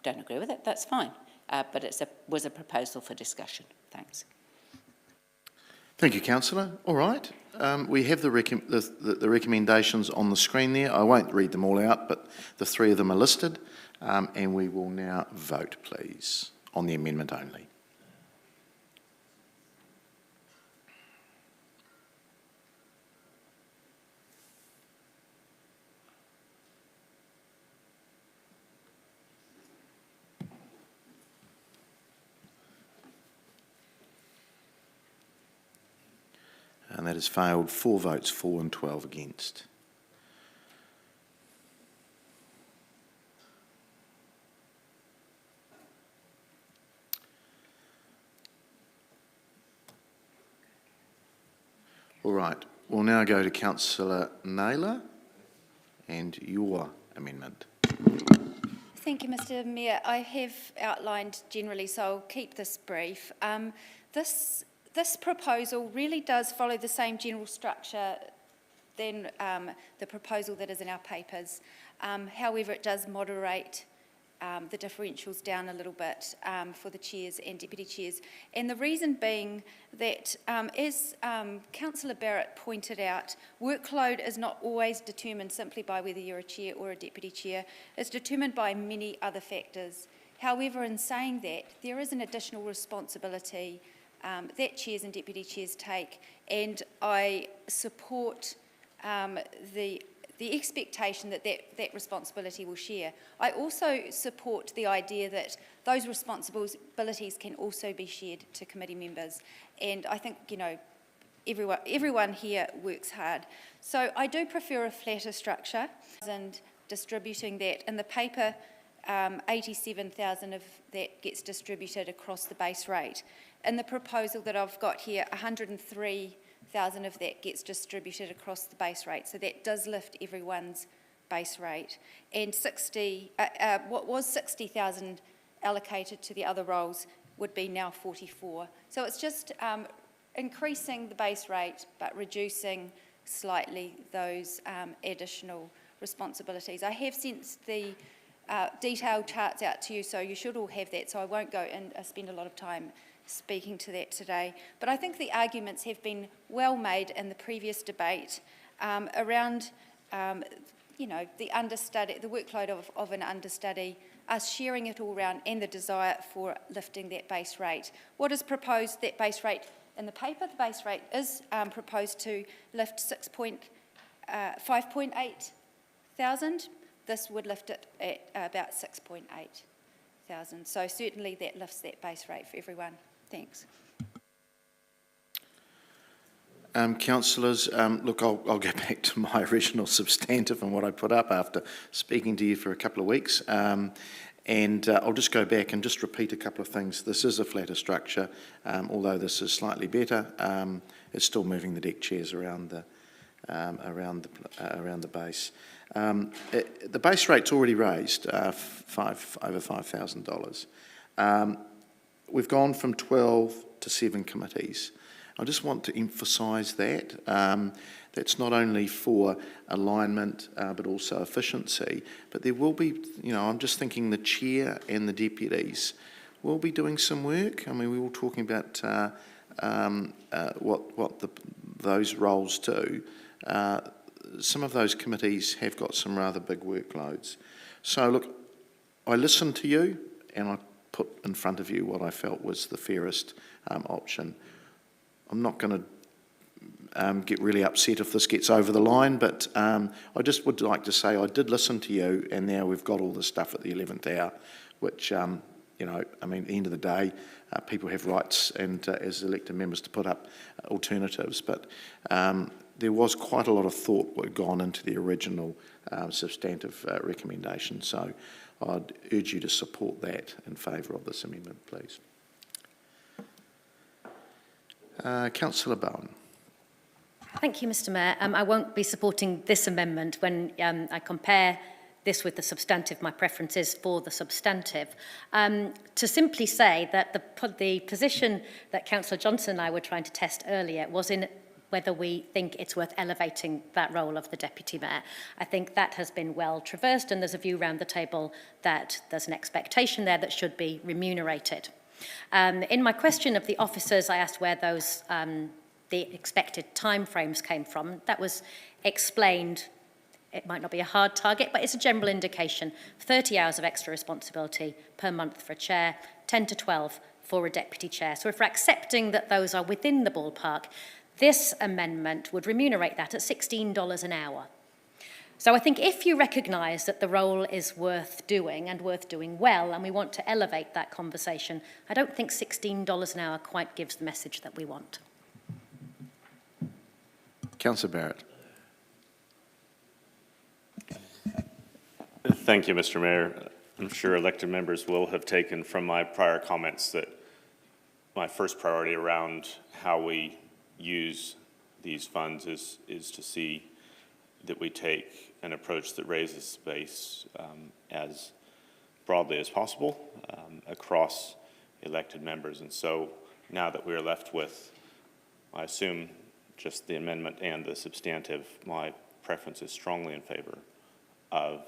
don't agree with it, that's fine. But it was a proposal for discussion. Thanks. Thank you, Councillor. All right. We have the recommendations on the screen there. I won't read them all out, but the three of them are listed. And we will now vote, please, on the amendment only. And that has failed 4 votes for and 12 against. All right, we'll now go to Councillor Naylor and your amendment. Thank you, Mr Mayor. I have outlined generally, so I'll keep this brief. This proposal really does follow the same general structure than the proposal that is in our papers. However, it does moderate the differentials down a little bit for the chairs and deputy chairs. And the reason being that, as Councillor Barrett pointed out, workload is not always determined simply by whether you're a chair or a deputy chair. It's determined by many other factors. However, in saying that, there is an additional responsibility that chairs and deputy chairs take, and I support the expectation that that responsibility will share. I also support the idea that those responsibilities can also be shared to committee members, and I think, you know, everyone here works hard. So I do prefer a flatter structure and distributing that. In the paper, 87,000 of that gets distributed across the base rate. In the proposal that I've got here, 103,000 of that gets distributed across the base rate. So that does lift everyone's base rate. And what was 60,000 allocated to the other roles would be now 44. So it's just increasing the base rate, but reducing slightly those additional responsibilities. I have sent the detailed charts out to you, so you should all have that. So I won't go and spend a lot of time speaking to that today. But I think the arguments have been well made in the previous debate around, you know, the understudy, the workload of an understudy, us sharing it all around, and the desire for lifting that base rate. What is proposed, that base rate in the paper, the base rate is proposed to lift 5.8 thousand. This would lift it at about 6.8 thousand. So certainly that lifts that base rate for everyone. Thanks. Councillors, look, I'll go back to my original substantive and what I put up after speaking to you for a couple of weeks. And I'll just go back and just repeat a couple of things. This is a flatter structure, although this is slightly better. It's still moving the deck chairs around the base. The base rate's already raised over $5,000. We've gone from 12 to 7 committees. I just want to emphasise that. That's not only for alignment, but also efficiency. But there will be, you know, I'm just thinking the chair and the deputies will be doing some work. I mean, we were talking about what those roles do. some of those committees have got some rather big workloads. So look, I listened to you and I put in front of you what I felt was the fairest option. I'm not going to get really upset if this gets over the line, but I just would like to say I did listen to you, and now we've got all this stuff at the 11th hour, which, you know, I mean, at the end of the day, people have rights and as elected members to put up alternatives, but there was quite a lot of thought that had gone into the original substantive recommendation, so I'd urge you to support that in favour of this amendment, please. Councillor Bowen. Thank you, Mr Mayor. I won't be supporting this amendment. When I compare this with the substantive, my preference is for the substantive. To simply say that the position that Councillor Johnson and I were trying to test earlier was in whether we think it's worth elevating that role of the Deputy Mayor. I think that has been well traversed, and there's a view around the table that there's an expectation there that should be remunerated. In my question of the officers, I asked where those the expected timeframes came from. That was explained. It might not be a hard target, but it's a general indication. 30 hours of extra responsibility per month for a chair, 10 to 12 for a deputy chair. So if we're accepting that those are within the ballpark, this amendment would remunerate that at $16 an hour. So I think if you recognise that the role is worth doing and worth doing well, and we want to elevate that conversation, I don't think $16 an hour quite gives the message that we want. Councillor Barrett. Thank you, Mr Mayor. I'm sure elected members will have taken from my prior comments that my first priority around how we use these funds is to see that we take an approach that raises the base as broadly as possible across elected members. And so now that we're left with, I assume, just the amendment and the substantive, my preference is strongly in favour of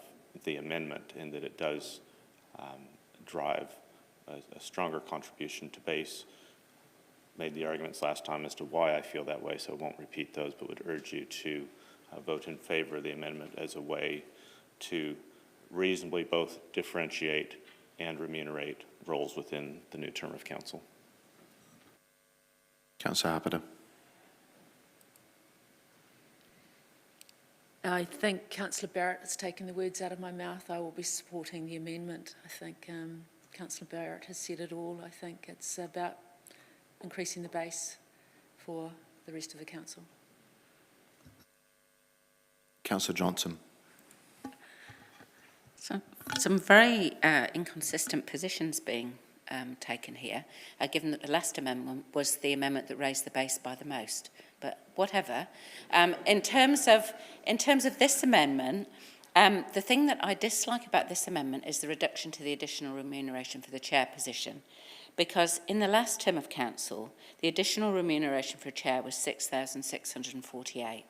the amendment in that it does drive a stronger contribution to base. Made the arguments last time as to why I feel that way, so I won't repeat those, but would urge you to vote in favour of the amendment as a way to reasonably both differentiate and remunerate roles within the new term of council. Councillor Harpiter. I think Councillor Barrett has taken the words out of my mouth. I will be supporting the amendment. I think Councillor Barrett has said it all. I think it's about increasing the base for the rest of the council. Councillor Johnson. So, some very inconsistent positions being taken here, given that the last amendment was the amendment that raised the base by the most. But whatever. In terms of this amendment, the thing that I dislike about this amendment is the reduction to the additional remuneration for the chair position. Because in the last term of council, the additional remuneration for a chair was $6,648.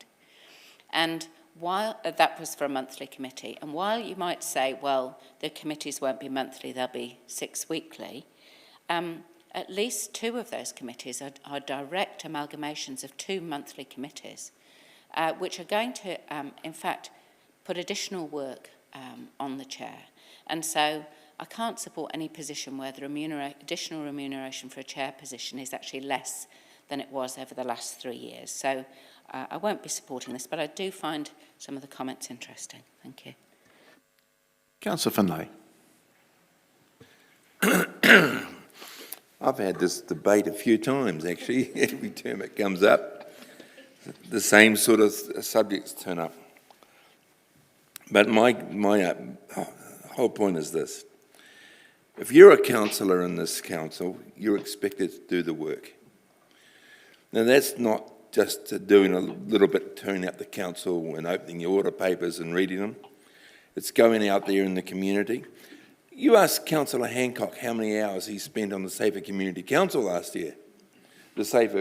And while that was for a monthly committee, and while you might say, well, the committees won't be monthly, they'll be 6 weekly, at least 2 of those committees are direct amalgamations of 2 monthly committees, which are going to, in fact, put additional work on the chair. And so I can't support any position where the additional remuneration for a chair position is actually less than it was over the last 3 years. So I won't be supporting this, but I do find some of the comments interesting. Thank you. Councillor Finlay. I've had this debate a few times, actually. Every term it comes up, the same sort of subjects turn up. But my whole point is this. If you're a councillor in this council, you're expected to do the work. Now, that's not just doing a little bit, turning up the council and opening your order papers and reading them. It's going out there in the community. You ask Councillor Hancock how many hours he spent on the Safer Community Council last year, the Safe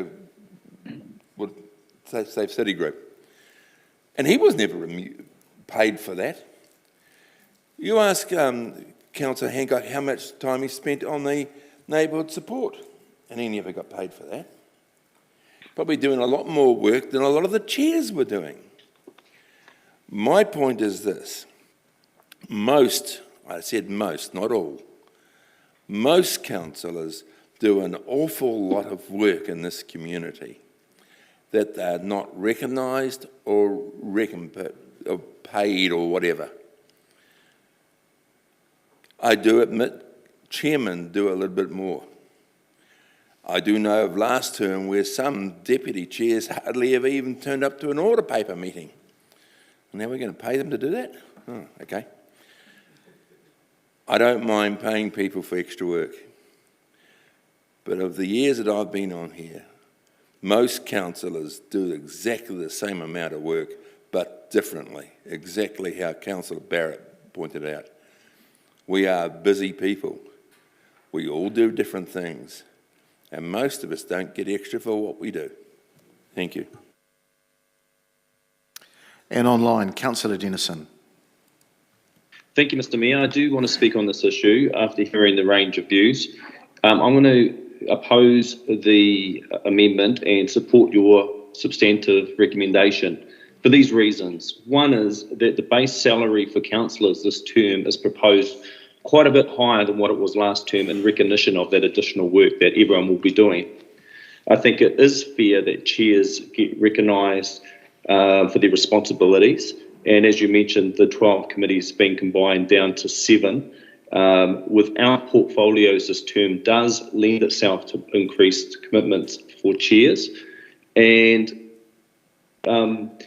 City Group. And he was never paid for that. You ask Councillor Hancock how much time he spent on the neighbourhood support, and he never got paid for that. Probably doing a lot more work than a lot of the chairs were doing. My point is this. Most, I said most, not all, most councillors do an awful lot of work in this community that they're not recognised or paid or whatever. I do admit chairmen do a little bit more. I do know of last term where some deputy chairs hardly ever even turned up to an order paper meeting. Now we're going to pay them to do that? Oh, okay. I don't mind paying people for extra work. But of the years that I've been on here, most councillors do exactly the same amount of work, but differently, exactly how Councillor Barrett pointed out. We are busy people. We all do different things, and most of us don't get extra for what we do. Thank you. And online, Councillor Dennison. Thank you, Mr Mayor. I do want to speak on this issue after hearing the range of views. I'm going to oppose the amendment and support your substantive recommendation for these reasons. One is that the base salary for councillors this term is proposed quite a bit higher than what it was last term in recognition of that additional work that everyone will be doing. I think it is fair that chairs get recognised for their responsibilities, and as you mentioned, the 12 committees being combined down to 7. With our portfolios this term does lend itself to increased commitments for chairs, and it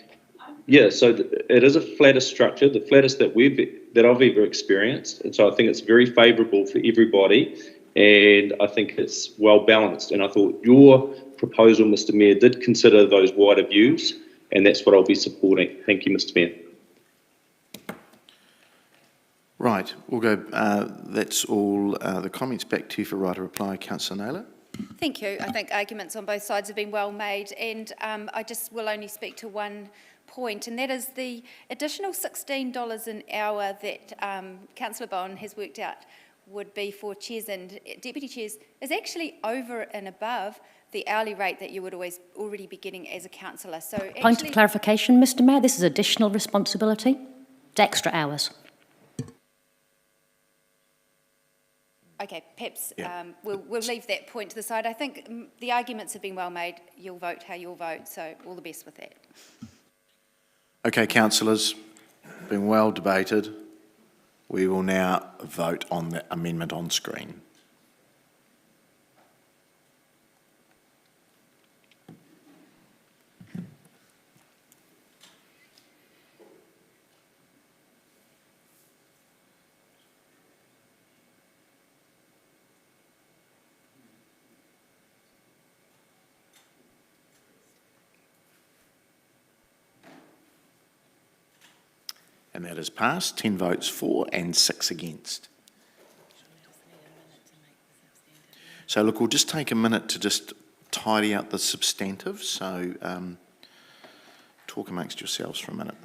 is a flatter structure, the flattest that I've ever experienced, and so I think it's very favourable for everybody, and I think it's well balanced. And I thought your proposal, Mr Mayor, did consider those wider views, and that's what I'll be supporting. Thank you, Mr Mayor. Right, we'll go, that's all the comments. Back to you for right of reply, Councillor Naylor. Thank you. I think arguments on both sides have been well made, and I just will only speak to one point, and that is the additional $16 an hour that Councillor Bowen has worked out would be for chairs and deputy chairs is actually over and above the hourly rate that you would already be getting as a councillor. So Point of clarification, Mr Mayor, this is additional responsibility? It's extra hours. Okay, perhaps we'll leave that point to the side. I think the arguments have been well made. You'll vote how you'll vote, so all the best with that. Okay, councillors, been well debated. We will now vote on the amendment on screen. And that is passed, 10 votes for and 6 against. So look, we'll just take a minute to just tidy out the substantive. So talk amongst yourselves for a minute.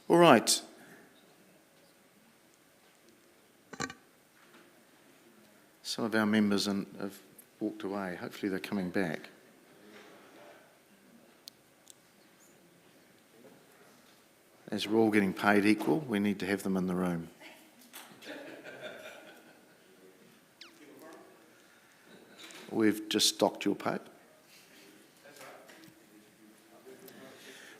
All right. Some of our members have walked away. Hopefully they're coming back. As we're all getting paid equal, we need to have them in the room. We've just stocked your paper.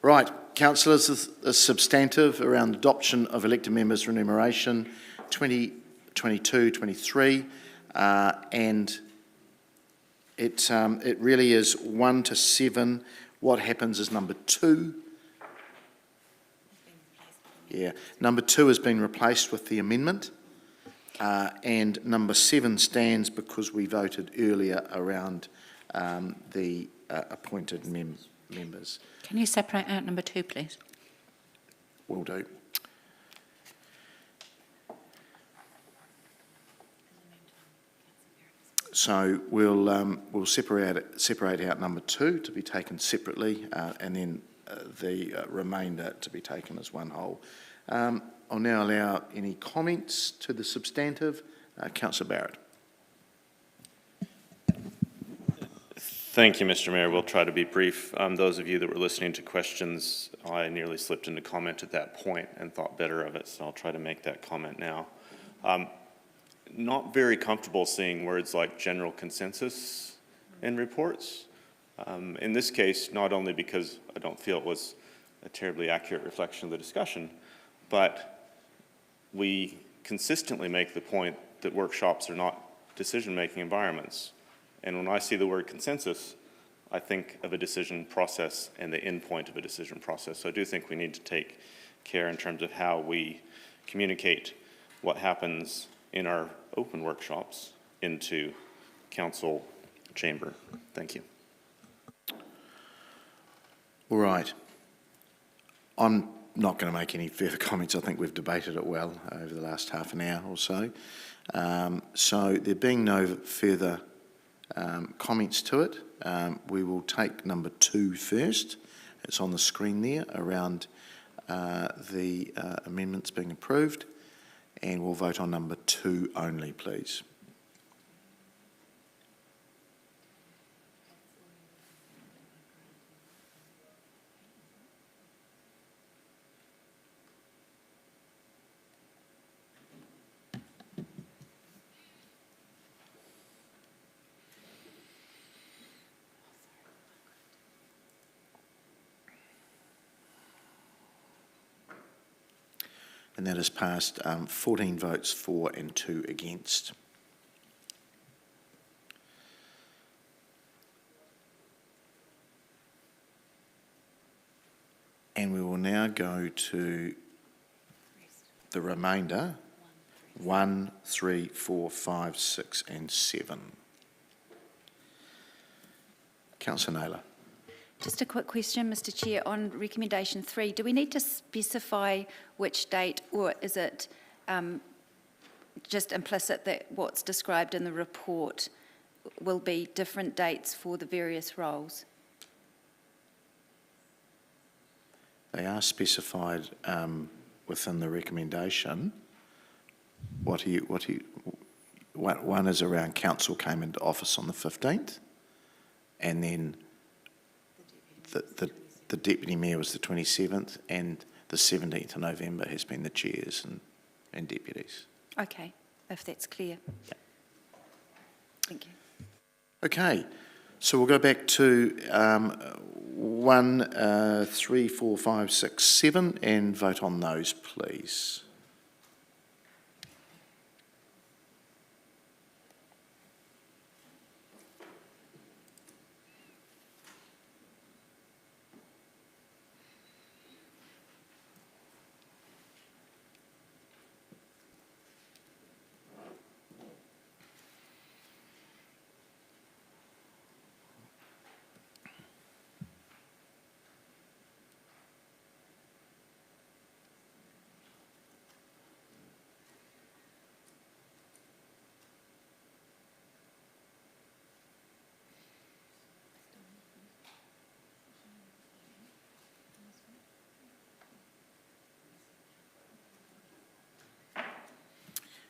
Right, councillors, a substantive around adoption of elected members' remuneration 2022-23, and it really is 1 to 7. What happens is number 2. Yeah, number 2 has been replaced with the amendment, and number 7 stands because we voted earlier around the appointed members. Can you separate out number 2, please? Will do. So we'll separate out number 2 to be taken separately, and then the remainder to be taken as one whole. I'll now allow any comments to the substantive. Councillor Barrett. Thank you, Mr. Mayor. We'll try to be brief. Those of you that were listening to questions, I nearly slipped into comment at that point and thought better of it, so I'll try to make that comment now. Not very comfortable seeing words like general consensus in reports. In this case, not only because I don't feel it was a terribly accurate reflection of the discussion, but we consistently make the point that workshops are not decision-making environments. And when I see the word consensus, I think of a decision process and the end point of a decision process. So I do think we need to take care in terms of how we communicate what happens in our open workshops into council chamber. Thank you. All right. I'm not going to make any further comments. I think we've debated it well over the last half an hour or so. So there being no further comments to it, we will take number 2 first. It's on the screen there around the amendments being approved, and we'll vote on number 2 only, please. And that has passed 14 votes for and 2 against. And we will now go to the remainder, 1, 3, 4, 5, 6 and 7. Councillor Naylor. Just a quick question, Mr. Chair, on recommendation 3. Do we need to specify which date, or is it just implicit that what's described in the report will be different dates for the various roles? They are specified within the recommendation. One is around council came into office on the 15th, and then the Deputy Mayor was the 27th, and the 17th of November has been the chairs and deputies. Okay, if that's clear. Yeah. Thank you. Okay, so we'll go back to 1, 3, 4, 5, 6, 7 and vote on those, please.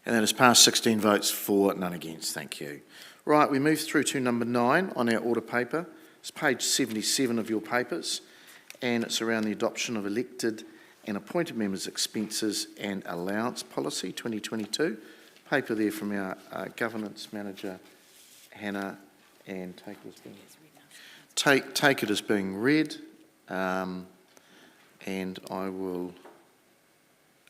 And that is passed, 16 votes for, none against. Thank you. Right, we move through to number 9 on our order paper. It's page 77 of your papers, and it's around the adoption of elected and appointed members' expenses and allowance policy 2022. Paper there from our governance manager, Hannah, and take it as being read, and I will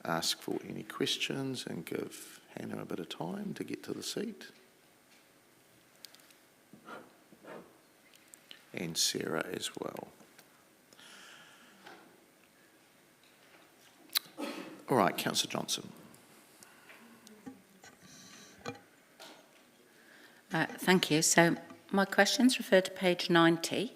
ask for any questions and give Hannah a bit of time to get to the seat. And Sarah as well. All right, Councillor Johnson. Thank you. So my questions refer to page 90.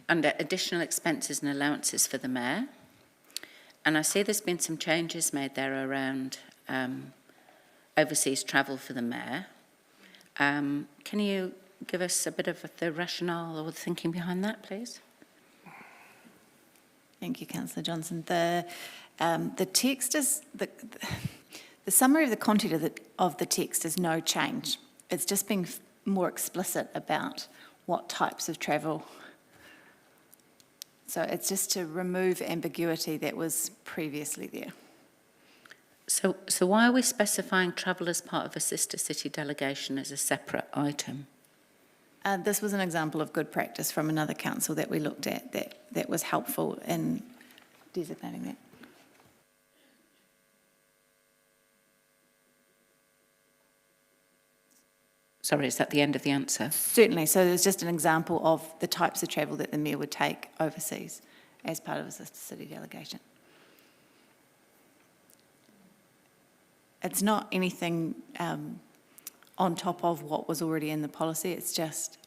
Under additional expenses and allowances for the Mayor. And I see there's been some changes made there around overseas travel for the Mayor. Can you give us a bit of the rationale or the thinking behind that, please? Thank you, Councillor Johnson. The text is, the summary of the content of the text is no change. It's just being more explicit about what types of travel. So it's just to remove ambiguity that was previously there. So why are we specifying travel as part of a sister city delegation as a separate item? This was an example of good practice from another council that we looked at that was helpful in designating that. Sorry, is that the end of the answer? Certainly. So there's just an example of the types of travel that the Mayor would take overseas as part of a sister city delegation. It's not anything on top of what was already in the policy. It's just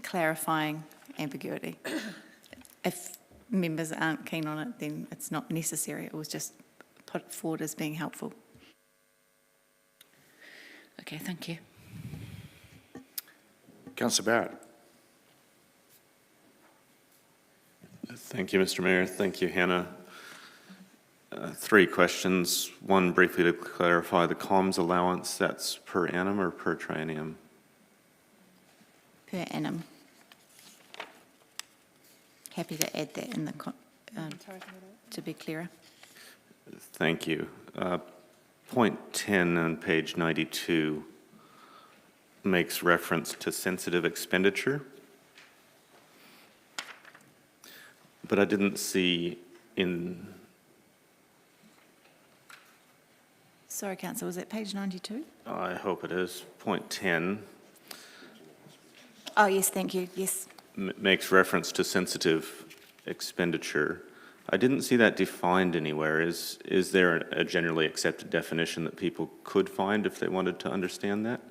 clarifying ambiguity. If members aren't keen on it, then it's not necessary. It was just put forward as being helpful. Okay, thank you. Councillor Barrett. Thank you, Mr. Mayor. Thank you, Hannah. 3 questions. One, briefly to clarify the comms allowance, that's per annum or per triennium? Per annum. Happy to add that in the to be clearer. Thank you. Point 10 on page 92 makes reference to sensitive expenditure, but I didn't see in... Sorry, Councillor, was that page 92? I hope it is. Point 10 Oh, yes, thank you, yes. makes reference to sensitive expenditure. I didn't see that defined anywhere. Is there a generally accepted definition that people could find if they wanted to understand that?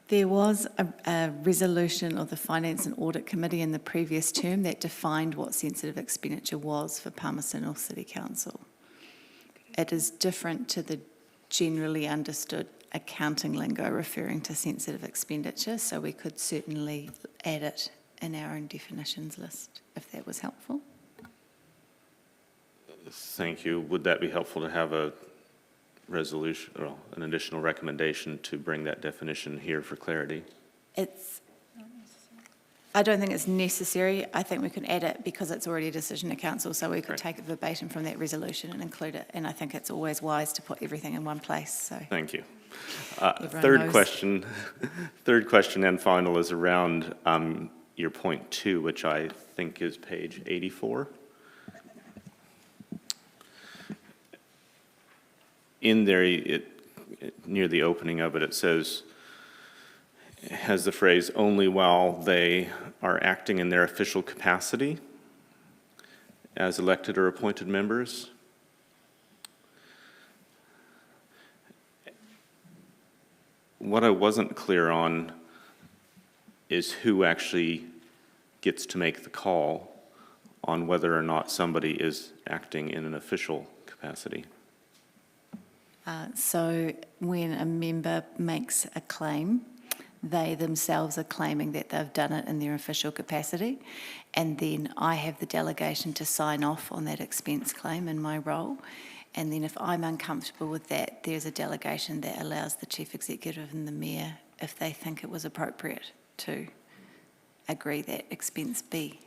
There was a resolution of the Finance and Audit Committee in the previous term that defined what sensitive expenditure was for Palmerston North City Council. It is different to the generally understood accounting lingo referring to sensitive expenditure, so we could certainly add it in our own definitions list if that was helpful. Thank you. Would that be helpful to have a resolution, or an additional recommendation to bring that definition here for clarity? I don't think it's necessary. I think we can add it because it's already a decision of council, so we could take it verbatim from that resolution and include it. And I think it's always wise to put everything in one place. So thank you. Third question and final is around your point 2, which I think is page 84. In there, near the opening of it, it says, has the phrase, only while they are acting in their official capacity as elected or appointed members. What I wasn't clear on is who actually gets to make the call on whether or not somebody is acting in an official capacity. So when a member makes a claim, they themselves are claiming that they've done it in their official capacity, and then I have the delegation to sign off on that expense claim in my role. And then if I'm uncomfortable with that, there's a delegation that allows the Chief Executive and the Mayor, if they think it was appropriate, to agree that expense be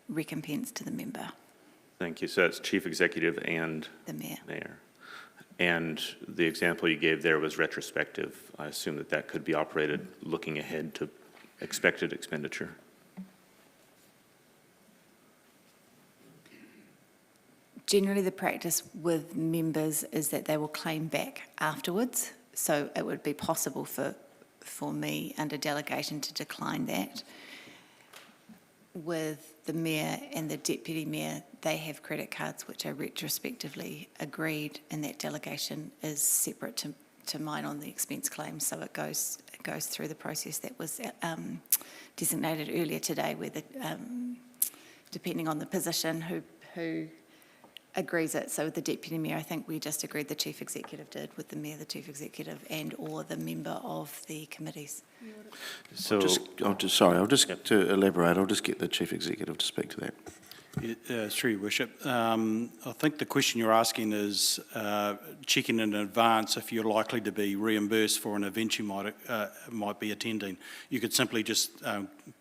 recompensed to the member, Thank you. So it's Chief Executive and the Mayor. Mayor. And the example you gave there was retrospective. I assume that that could be operated looking ahead to expected expenditure. Generally, the practice with members is that they will claim back afterwards. So it would be possible for me under delegation to decline that. With the Mayor and the Deputy Mayor, they have credit cards which are retrospectively agreed, and that delegation is separate to mine on the expense claim. So it goes through the process that was designated earlier today, where the, depending on the position, who agrees it. So with the Deputy Mayor, I think we just agreed the Chief Executive did. With the Mayor, the Chief Executive and or the member of the committees. So, To elaborate, I'll just get the Chief Executive to speak to that. Through your worship, I think the question you're asking is checking in advance if you're likely to be reimbursed for an event you might be attending. You could simply just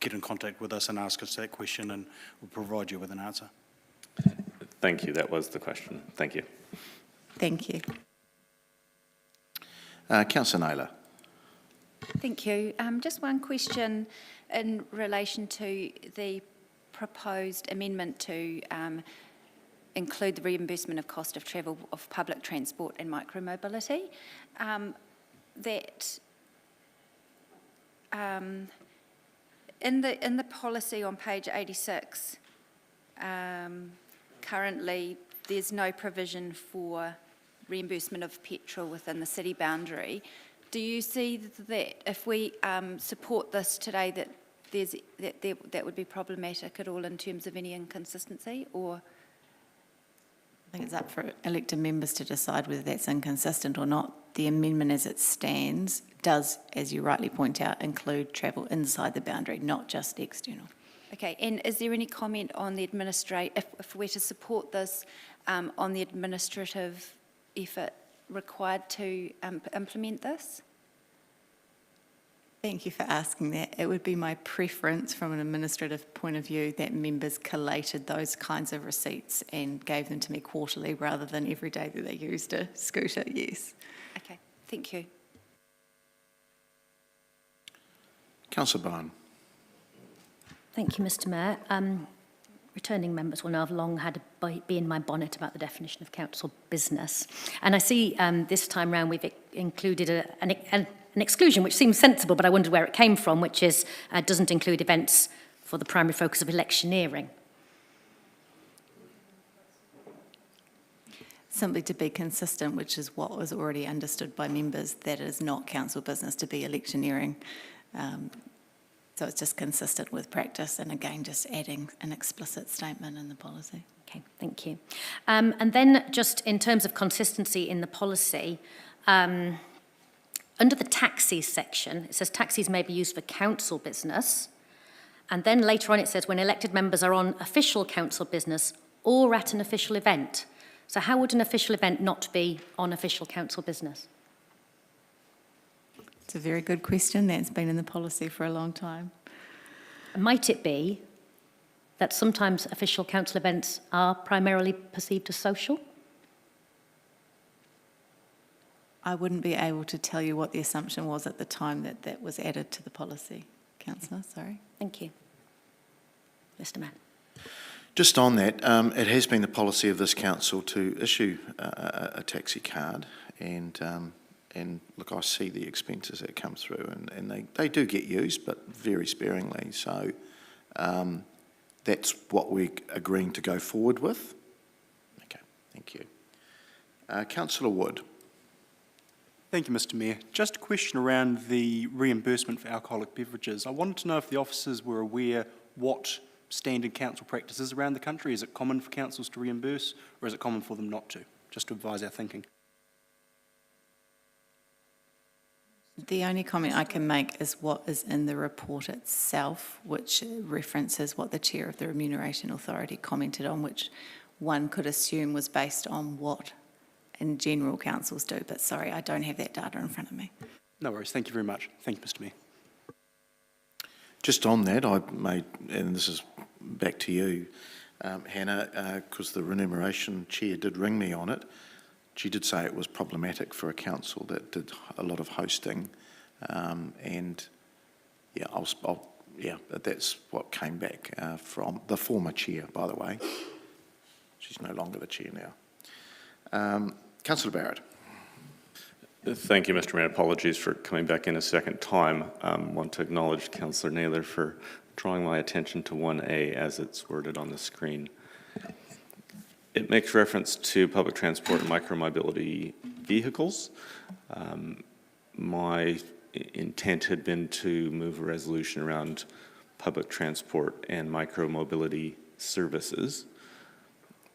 get in contact with us and ask us that question, and we'll provide you with an answer. thank you. That was the question. Thank you. Thank you. Councillor Naylor. Thank you. Just one question in relation to the proposed amendment to include the reimbursement of cost of travel of public transport and micromobility. In the policy on page 86, currently there's no provision for reimbursement of petrol within the city boundary. Do you see that if we support this today, that would be problematic at all in terms of any inconsistency, or? I think it's up for elected members to decide whether that's inconsistent or not. The amendment as it stands does, as you rightly point out, include travel inside the boundary, not just external. Okay, and is there any comment on the if we're to support this, on the administrative effort required to implement this? Thank you for asking that. It would be my preference from an administrative point of view that members collated those kinds of receipts and gave them to me quarterly rather than every day that they used a scooter, yes. Okay, thank you. Councillor Byrne. Thank you, Mr Mayor. Returning members will know I've long had a bee in my bonnet about the definition of council business. And I see this time round we've included an exclusion which seems sensible, but I wondered where it came from, which is doesn't include events for the primary focus of electioneering. Simply to be consistent, which is what was already understood by members, that it is not council business to be electioneering. So it's just consistent with practice, and again, just adding an explicit statement in the policy. Okay, thank you. And then just in terms of consistency in the policy, under the taxis section, it says taxis may be used for council business. And then later on it says when elected members are on official council business or at an official event. So how would an official event not be on official council business? It's a very good question. That's been in the policy for a long time. Might it be that sometimes official council events are primarily perceived as social? I wouldn't be able to tell you what the assumption was at the time that that was added to the policy. Councillor, sorry. Thank you. Mr Mayor. Just on that, it has been the policy of this council to issue a taxi card, and look, I see the expenses that come through, and they do get used, but very sparingly. So that's what we're agreeing to go forward with. Okay, thank you. Councillor Wood. Thank you, Mr Mayor. Just a question around the reimbursement for alcoholic beverages. I wanted to know if the officers were aware what standard council practice is around the country. Is it common for councils to reimburse, or is it common for them not to? Just to advise our thinking. The only comment I can make is what is in the report itself, which references what the Chair of the Remuneration Authority commented on, which one could assume was based on what in general councils do. But sorry, I don't have that data in front of me. No worries. Thank you very much. Thank you, Mr Mayor. Just on that, I made, and this is back to you, Hannah, because the remuneration chair did ring me on it. She did say it was problematic for a council that did a lot of hosting, and yeah, that's what came back from the former chair, by the way. She's no longer the chair now. Councillor Barrett. Thank you, Mr Mayor. Apologies for coming back in a second time. Want to acknowledge Councillor Naylor for drawing my attention to 1A as it's worded on the screen. It makes reference to public transport and micromobility vehicles. My intent had been to move a resolution around public transport and micromobility services,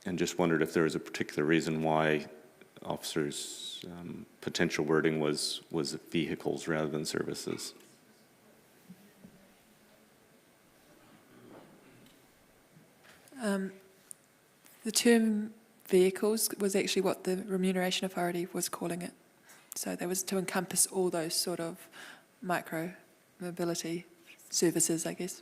and just wondered if there was a particular reason why officers' potential wording was vehicles rather than services. The term vehicles was actually what the Remuneration Authority was calling it. So that was to encompass all those sort of micro mobility services, I guess.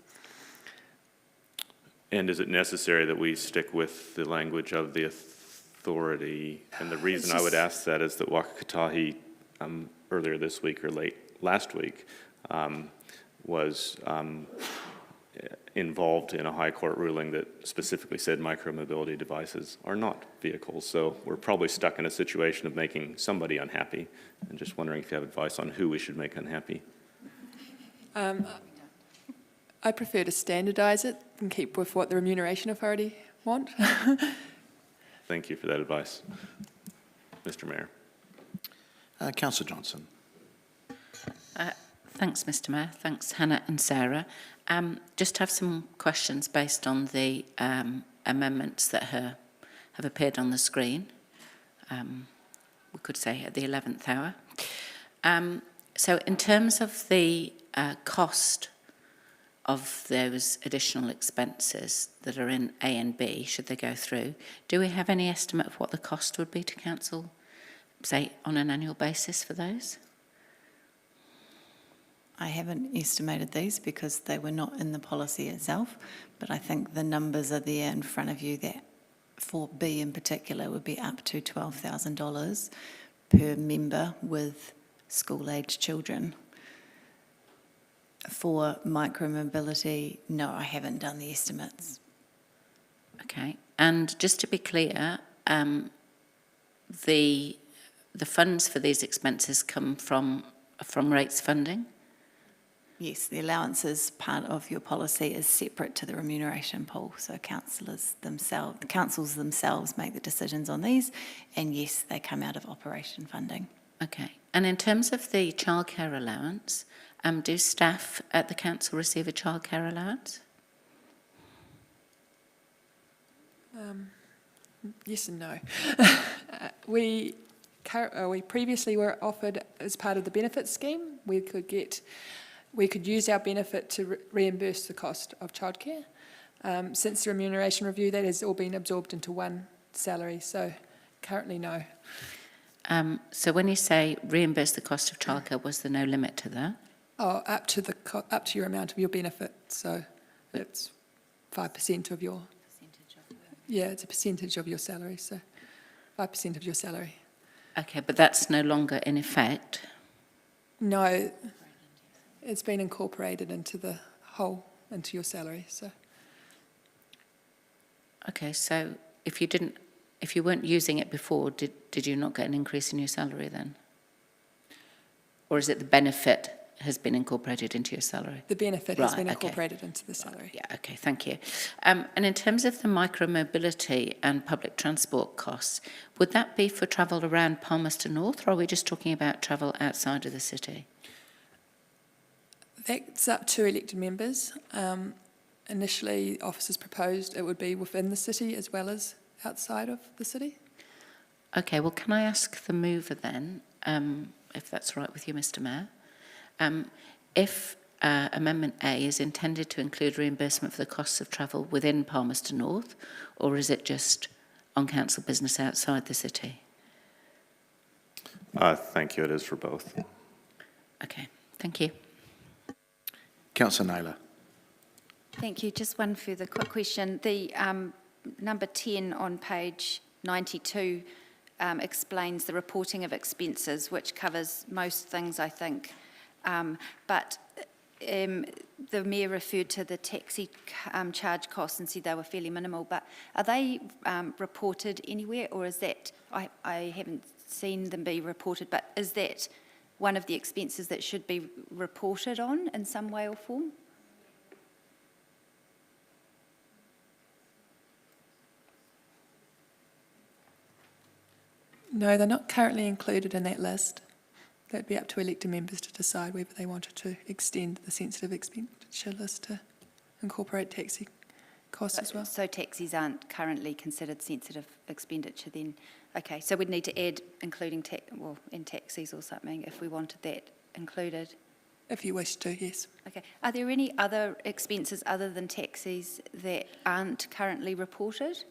And is it necessary that we stick with the language of the authority? And the reason I would ask that is that Waka Kotahi earlier this week or late last week was involved in a High Court ruling that specifically said micromobility devices are not vehicles. So we're probably stuck in a situation of making somebody unhappy, and just wondering if you have advice on who we should make unhappy. I prefer to standardise it and keep with what the Remuneration Authority want. Thank you for that advice, Mr Mayor. Councillor Johnson. Thanks, Mr Mayor. Thanks, Hannah and Sarah. Just have some questions based on the amendments that have appeared on the screen. We could say at the 11th hour. So in terms of the cost of those additional expenses that are in A and B, should they go through, do we have any estimate of what the cost would be to council, say, on an annual basis for those? I haven't estimated these because they were not in the policy itself, but I think the numbers are there in front of you that for B in particular would be up to $12,000 per member with school-aged children. For micromobility, no, I haven't done the estimates. Okay, and just to be clear, the funds for these expenses come from rates funding? Yes, the allowances part of your policy is separate to the remuneration pool, so councils themselves make the decisions on these, and yes, they come out of operation funding. Okay, and in terms of the childcare allowance, do staff at the council receive a childcare allowance? Yes and no. We previously were offered, as part of the benefits scheme, we could use our benefit to reimburse the cost of childcare. Since the remuneration review, that has all been absorbed into one salary, so currently no. So when you say reimburse the cost of childcare, was there no limit to that? Oh, up to your amount of your benefit, so it's 5% of your... Yeah, it's a percentage of your salary, so 5% of your salary. Okay, but that's no longer in effect? No, it's been incorporated into the whole, into your salary, so. Okay, so if you weren't using it before, did you not get an increase in your salary then? Or is it the benefit has been incorporated into your salary? The benefit has been incorporated into the salary. Yeah, okay, thank you. And in terms of the micromobility and public transport costs, would that be for travel around Palmerston North, or are we just talking about travel outside of the city? That's up to elected members. Initially, officers proposed it would be within the city as well as outside of the city. Okay, well, can I ask the mover then, if that's right with you, Mr Mayor? If Amendment A is intended to include reimbursement for the costs of travel within Palmerston North, or is it just on council business outside the city? Thank you, it is for both. Okay, thank you. Councillor Naylor. Thank you. Just one further quick question. The number 10 on page 92 explains the reporting of expenses, which covers most things, I think. But the Mayor referred to the taxi charge costs and said they were fairly minimal, but are they reported anywhere, or is that, I haven't seen them be reported, but is that one of the expenses that should be reported on in some way or form? No, they're not currently included in that list. That'd be up to elected members to decide whether they wanted to extend the sensitive expenditure list to incorporate taxi costs as well. So taxis aren't currently considered sensitive expenditure then? Okay, so we'd need to add including in taxis or something if we wanted that included? If you wish to, yes. Okay. Are there any other expenses other than taxis that aren't currently reported?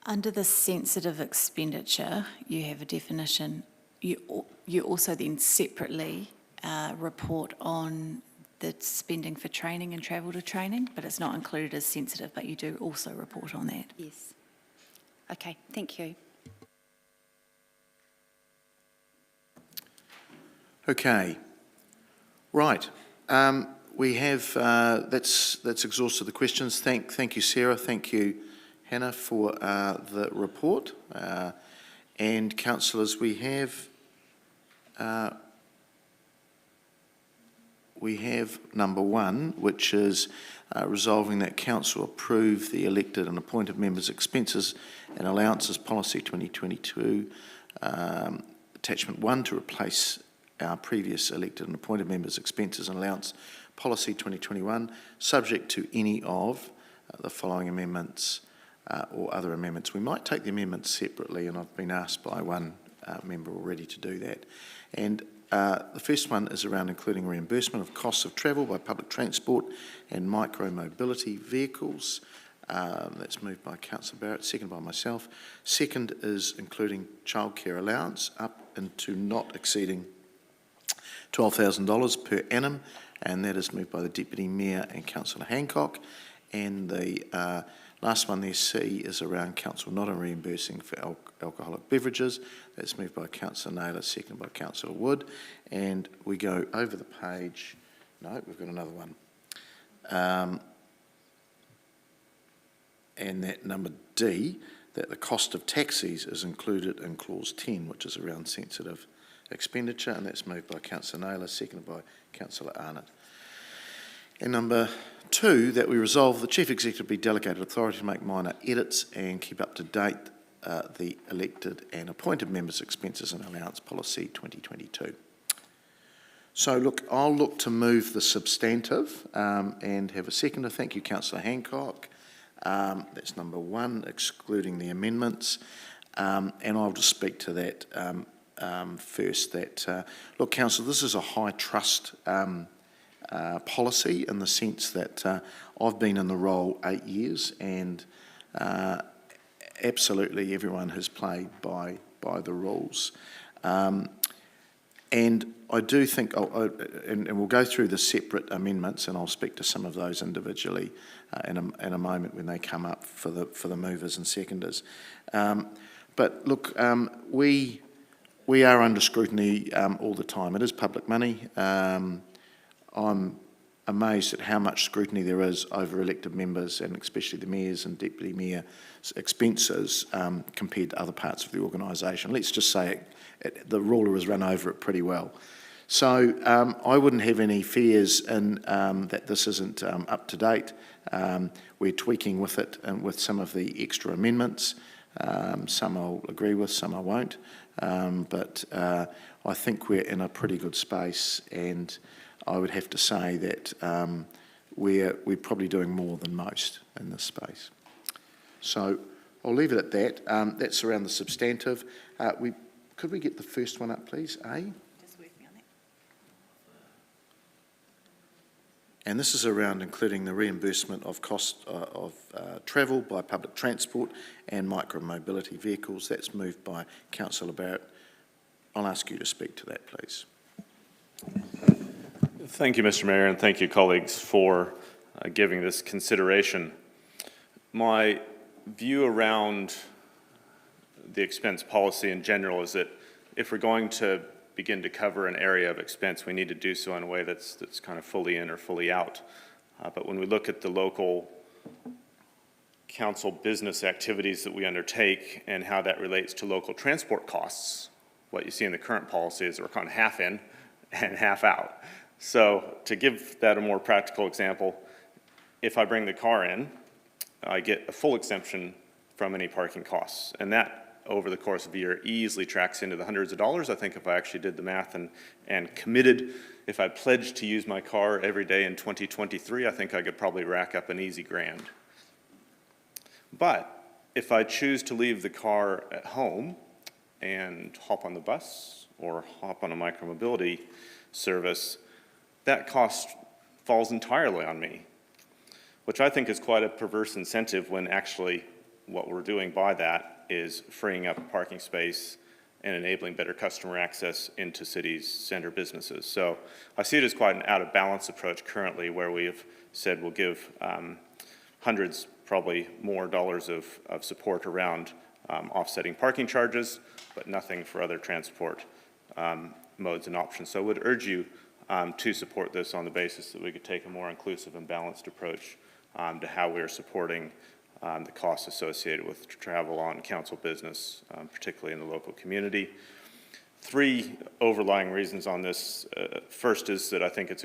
Under the sensitive expenditure, you have a definition. You also then separately report on the spending for training and travel to training, but it's not included as sensitive, but you do also report on that. Yes. Okay, thank you. Okay. Right. We have, that's exhausted the questions. Thank you, Sarah. Thank you, Hannah, for the report. And councillors, we have number 1, which is resolving that council approve the elected and appointed members' expenses and allowances policy 2022, attachment 1, to replace our previous elected and appointed members' expenses and allowance policy 2021, subject to any of the following amendments or other amendments. We might take the amendments separately, and I've been asked by one member already to do that. And the first one is around including reimbursement of costs of travel by public transport and micro-mobility vehicles. That's moved by Councillor Barrett, second by myself. Second is including childcare allowance up into not exceeding $12,000 per annum, and that is moved by the Deputy Mayor and Councillor Hancock. And the last one there, C, is around council not reimbursing for alcoholic beverages. That's moved by Councillor Naylor, seconded by Councillor Wood. And we go over the page. No, we've got another one. And that number D, that the cost of taxis is included in clause 10, which is around sensitive expenditure, and that's moved by Councillor Naylor, seconded by Councillor Arnott. And number 2, that we resolve the Chief Executive be delegated authority to make minor edits and keep up to date the elected and appointed members' expenses and allowance policy 2022. So look, I'll look to move the substantive and have a seconder. Thank you, Councillor Hancock. That's number 1, excluding the amendments. And I'll just speak to that first. That look, Council, this is a high trust policy in the sense that I've been in the role 8 years, and absolutely everyone has played by the rules. And I do think, and we'll go through the separate amendments, and I'll speak to some of those individually in a moment when they come up for the movers and seconders. But look, we are under scrutiny all the time. It is public money. I'm amazed at how much scrutiny there is over elected members, and especially the mayors and deputy mayor's expenses compared to other parts of the organisation. Let's just say the ruler has run over it pretty well. So I wouldn't have any fears in that this isn't up to date. We're tweaking with it and with some of the extra amendments. Some I'll agree with, some I won't. But I think we're in a pretty good space, and I would have to say that we're probably doing more than most in this space. So I'll leave it at that. That's around the substantive. Could we get the first one up, please? A? Just working on that. And this is around including the reimbursement of cost of travel by public transport and micro-mobility vehicles. That's moved by Councillor Barrett. I'll ask you to speak to that, please. Thank you, Mr. Mayor, and thank you, colleagues, for giving this consideration. My view around the expense policy in general is that if we're going to begin to cover an area of expense, we need to do so in a way that's kind of fully in or fully out. But when we look at the local council business activities that we undertake and how that relates to local transport costs, what you see in the current policy is we're kind of half in and half out. So to give that a more practical example, if I bring the car in, I get a full exemption from any parking costs. And that, over the course of a year, easily tracks into the hundreds of dollars. I think if I actually did the math and committed, if I pledged to use my car every day in 2023, I think I could probably rack up an easy grand. But if I choose to leave the car at home and hop on the bus or hop on a micromobility service, that cost falls entirely on me, which I think is quite a perverse incentive when actually what we're doing by that is freeing up parking space and enabling better customer access into cities' center businesses. So I see it as quite an out-of-balance approach currently, where we have said we'll give hundreds, probably more dollars of support around offsetting parking charges, but nothing for other transport modes and options. So I would urge you to support this on the basis that we could take a more inclusive and balanced approach to how we are supporting the costs associated with travel on council business, particularly in the local community. Three overlying reasons on this. First is that I think it's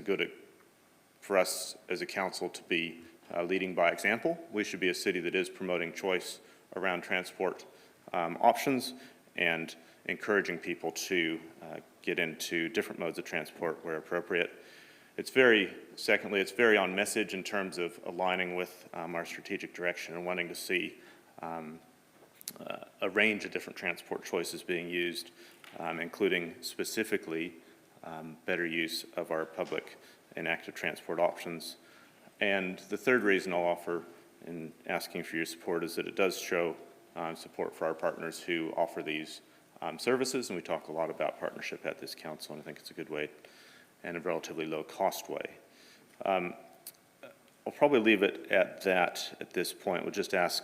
for us as a council to be leading by example. We should be a city that is promoting choice around transport options and encouraging people to get into different modes of transport where appropriate. Secondly, it's very on message in terms of aligning with our strategic direction and wanting to see a range of different transport choices being used, including specifically better use of our public and active transport options. And the third reason I'll offer in asking for your support is that it does show support for our partners who offer these services, and we talk a lot about partnership at this council, and I think it's a good way and a relatively low-cost way. I'll probably leave it at that at this point. We'll just ask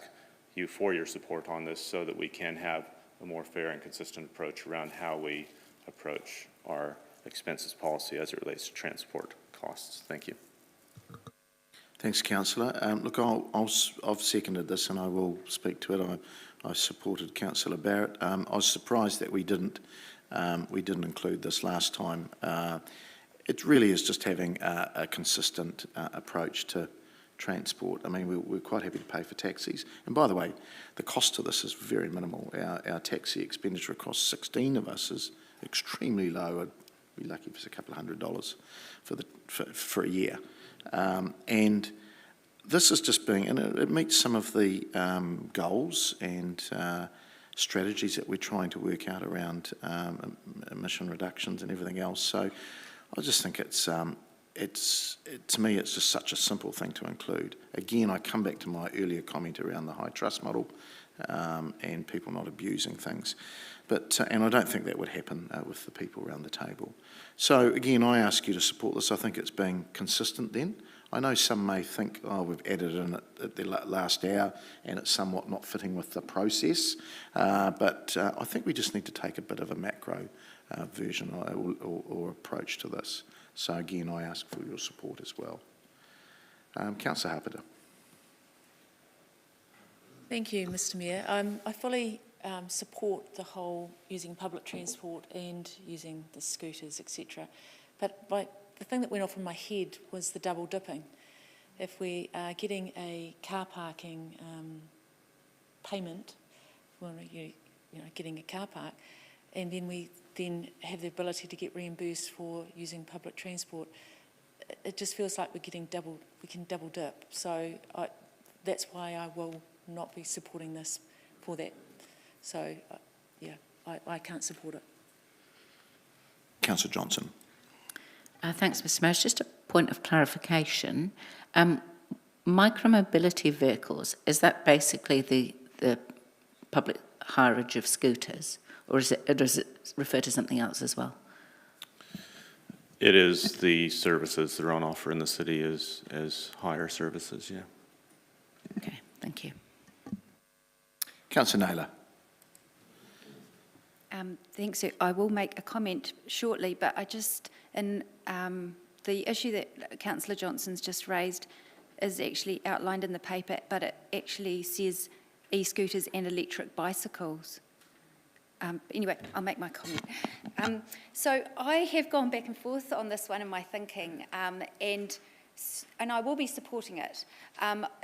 you for your support on this so that we can have a more fair and consistent approach around how we approach our expenses policy as it relates to transport costs. Thank you. Thanks, Councillor. Look, I've seconded this and I will speak to it. I supported Councillor Barrett. I was surprised that we didn't include this last time. It really is just having a consistent approach to transport. I mean, we're quite happy to pay for taxis. And by the way, the cost of this is very minimal. Our taxi expenditure across 16 of us is extremely low. I'd be lucky if it's a couple of $100 for a year. And this is just and it meets some of the goals and strategies that we're trying to work out around emission reductions and everything else. So I just think to me, it's just such a simple thing to include. Again, I come back to my earlier comment around the high trust model and people not abusing things. And I don't think that would happen with the people around the table. So again, I ask you to support this. I think it's being consistent then. I know some may think, oh, we've added in at the last hour and it's somewhat not fitting with the process. But I think we just need to take a bit of a macro version or approach to this. So again, I ask for your support as well. Councillor Harpiter. Thank you, Mr. Mayor. I fully support the whole using public transport and using the scooters, etc. But the thing that went off in my head was the double dipping. If we are getting a car parking payment, getting a car park, and then we have the ability to get reimbursed for using public transport, it just feels like we can double dip. So that's why I will not be supporting this for that. So, yeah, I can't support it. Councillor Johnson. Thanks, Mr Mayor. Just a point of clarification. Micromobility vehicles, is that basically the public hireage of scooters, or does it refer to something else as well? It is the services that are on offer in the city as hire services, yeah. Okay, thank you. Councillor Naylor. Thanks, sir. I will make a comment shortly, but I just, in the issue that Councillor Johnson's just raised is actually outlined in the paper, but it actually says e-scooters and electric bicycles. Anyway, I'll make my comment. So I have gone back and forth on this one in my thinking, and I will be supporting it.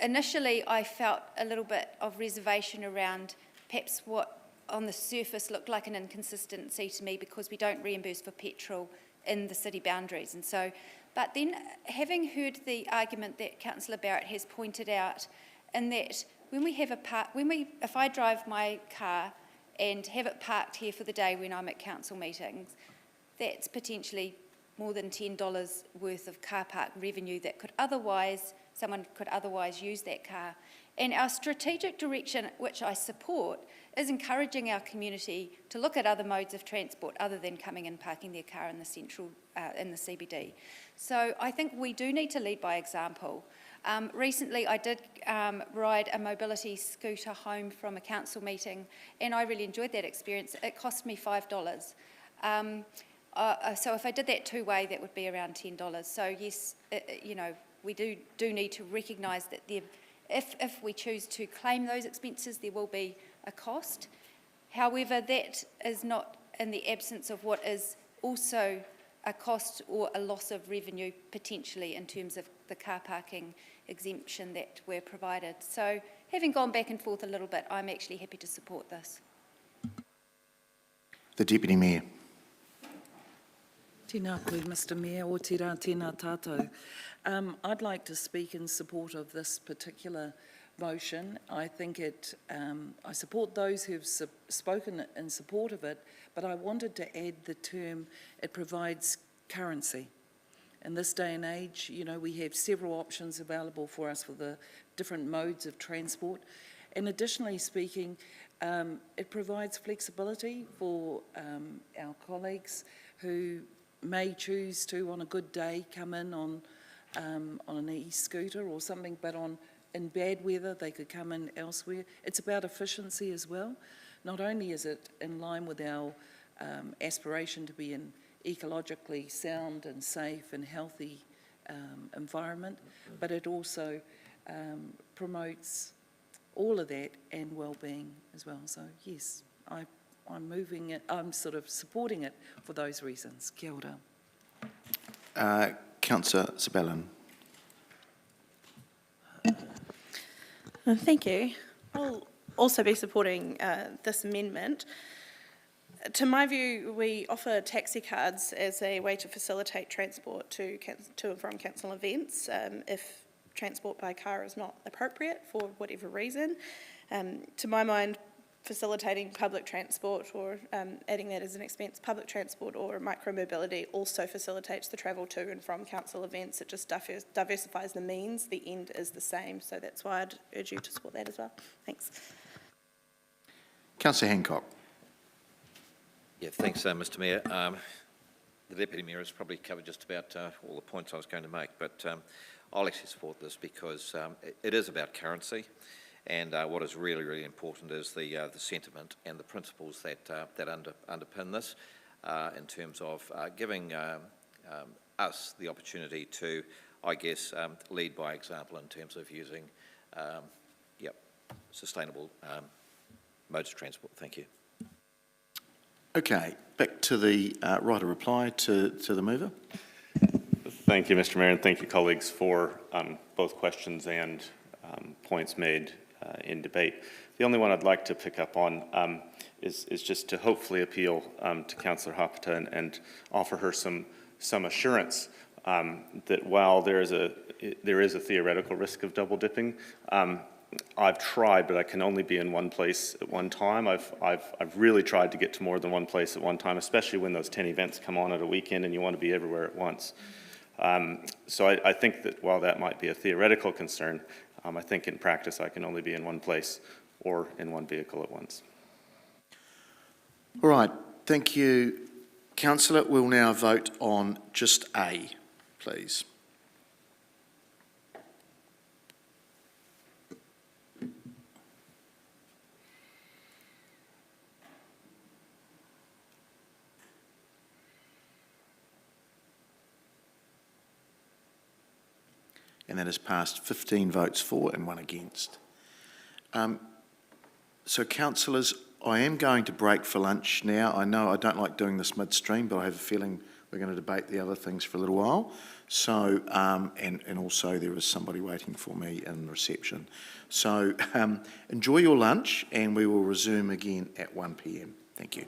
Initially, I felt a little bit of reservation around perhaps what on the surface looked like an inconsistency to me, because we don't reimburse for petrol in the city boundaries. And so, but then having heard the argument that Councillor Barrett has pointed out, in that when we have if I drive my car and have it parked here for the day when I'm at council meetings, that's potentially more than $10 worth of car park revenue that someone could otherwise use that car. And our strategic direction, which I support, is encouraging our community to look at other modes of transport other than coming and parking their car in the CBD. So I think we do need to lead by example. Recently, I did ride a mobility scooter home from a council meeting, and I really enjoyed that experience. It cost me $5. So if I did that two-way, that would be around $10. So yes, we do need to recognise that if we choose to claim those expenses, there will be a cost. However, that is not in the absence of what is also a cost or a loss of revenue potentially in terms of the car parking exemption that we're provided. So having gone back and forth a little bit, I'm actually happy to support this. The Deputy Mayor. Tēnā koe, Mr Mayor, o tērā tēnā tātou. I'd like to speak in support of this particular motion. I think I support those who've spoken in support of it, but I wanted to add the term, it provides currency. In this day and age, we have several options available for us for the different modes of transport. And additionally speaking, it provides flexibility for our colleagues who may choose to, on a good day, come in on an e-scooter or something, but in bad weather they could come in elsewhere. It's about efficiency as well. Not only is it in line with our aspiration to be an ecologically sound and safe and healthy environment, but it also promotes all of that and well-being as well. So yes, I'm moving it, I'm sort of supporting it for those reasons. Kia ora. Councillor Sabellin. Thank you. I'll also be supporting this amendment. To my view, we offer taxi cards as a way to facilitate transport to and from council events if transport by car is not appropriate for whatever reason. To my mind, facilitating public transport or adding that as an expense, public transport or micromobility also facilitates the travel to and from council events. It just diversifies the means. The end is the same. So that's why I'd urge you to support that as well. Thanks. Councillor Hancock. Yeah, thanks, Mr Mayor. The Deputy Mayor has probably covered just about all the points I was going to make, but I'll actually support this because it is about currency. And what is really, really important is the sentiment and the principles that underpin this in terms of giving us the opportunity to, I guess, lead by example in terms of using sustainable modes of transport. Thank you. Okay, back to the right of reply to the mover. Thank you, Mr Mayor, and thank you, colleagues, for both questions and points made in debate. The only one I'd like to pick up on is just to hopefully appeal to Councillor Hapeta and offer her some assurance that while there is a theoretical risk of double dipping, I've tried, but I can only be in one place at one time. I've really tried to get to more than one place at one time, especially when those 10 events come on at a weekend and you want to be everywhere at once. So I think that while that might be a theoretical concern, I think in practice I can only be in one place or in one vehicle at once. All right, thank you, Councillor. We'll now vote on just A, please. And that has passed 15 votes for and 1 against. So, councillors, I am going to break for lunch now. I know I don't like doing this midstream, but I have a feeling we're going to debate the other things for a little while. So, and also there is somebody waiting for me in reception. So, enjoy your lunch, and we will resume again at 1 p.m. Thank you.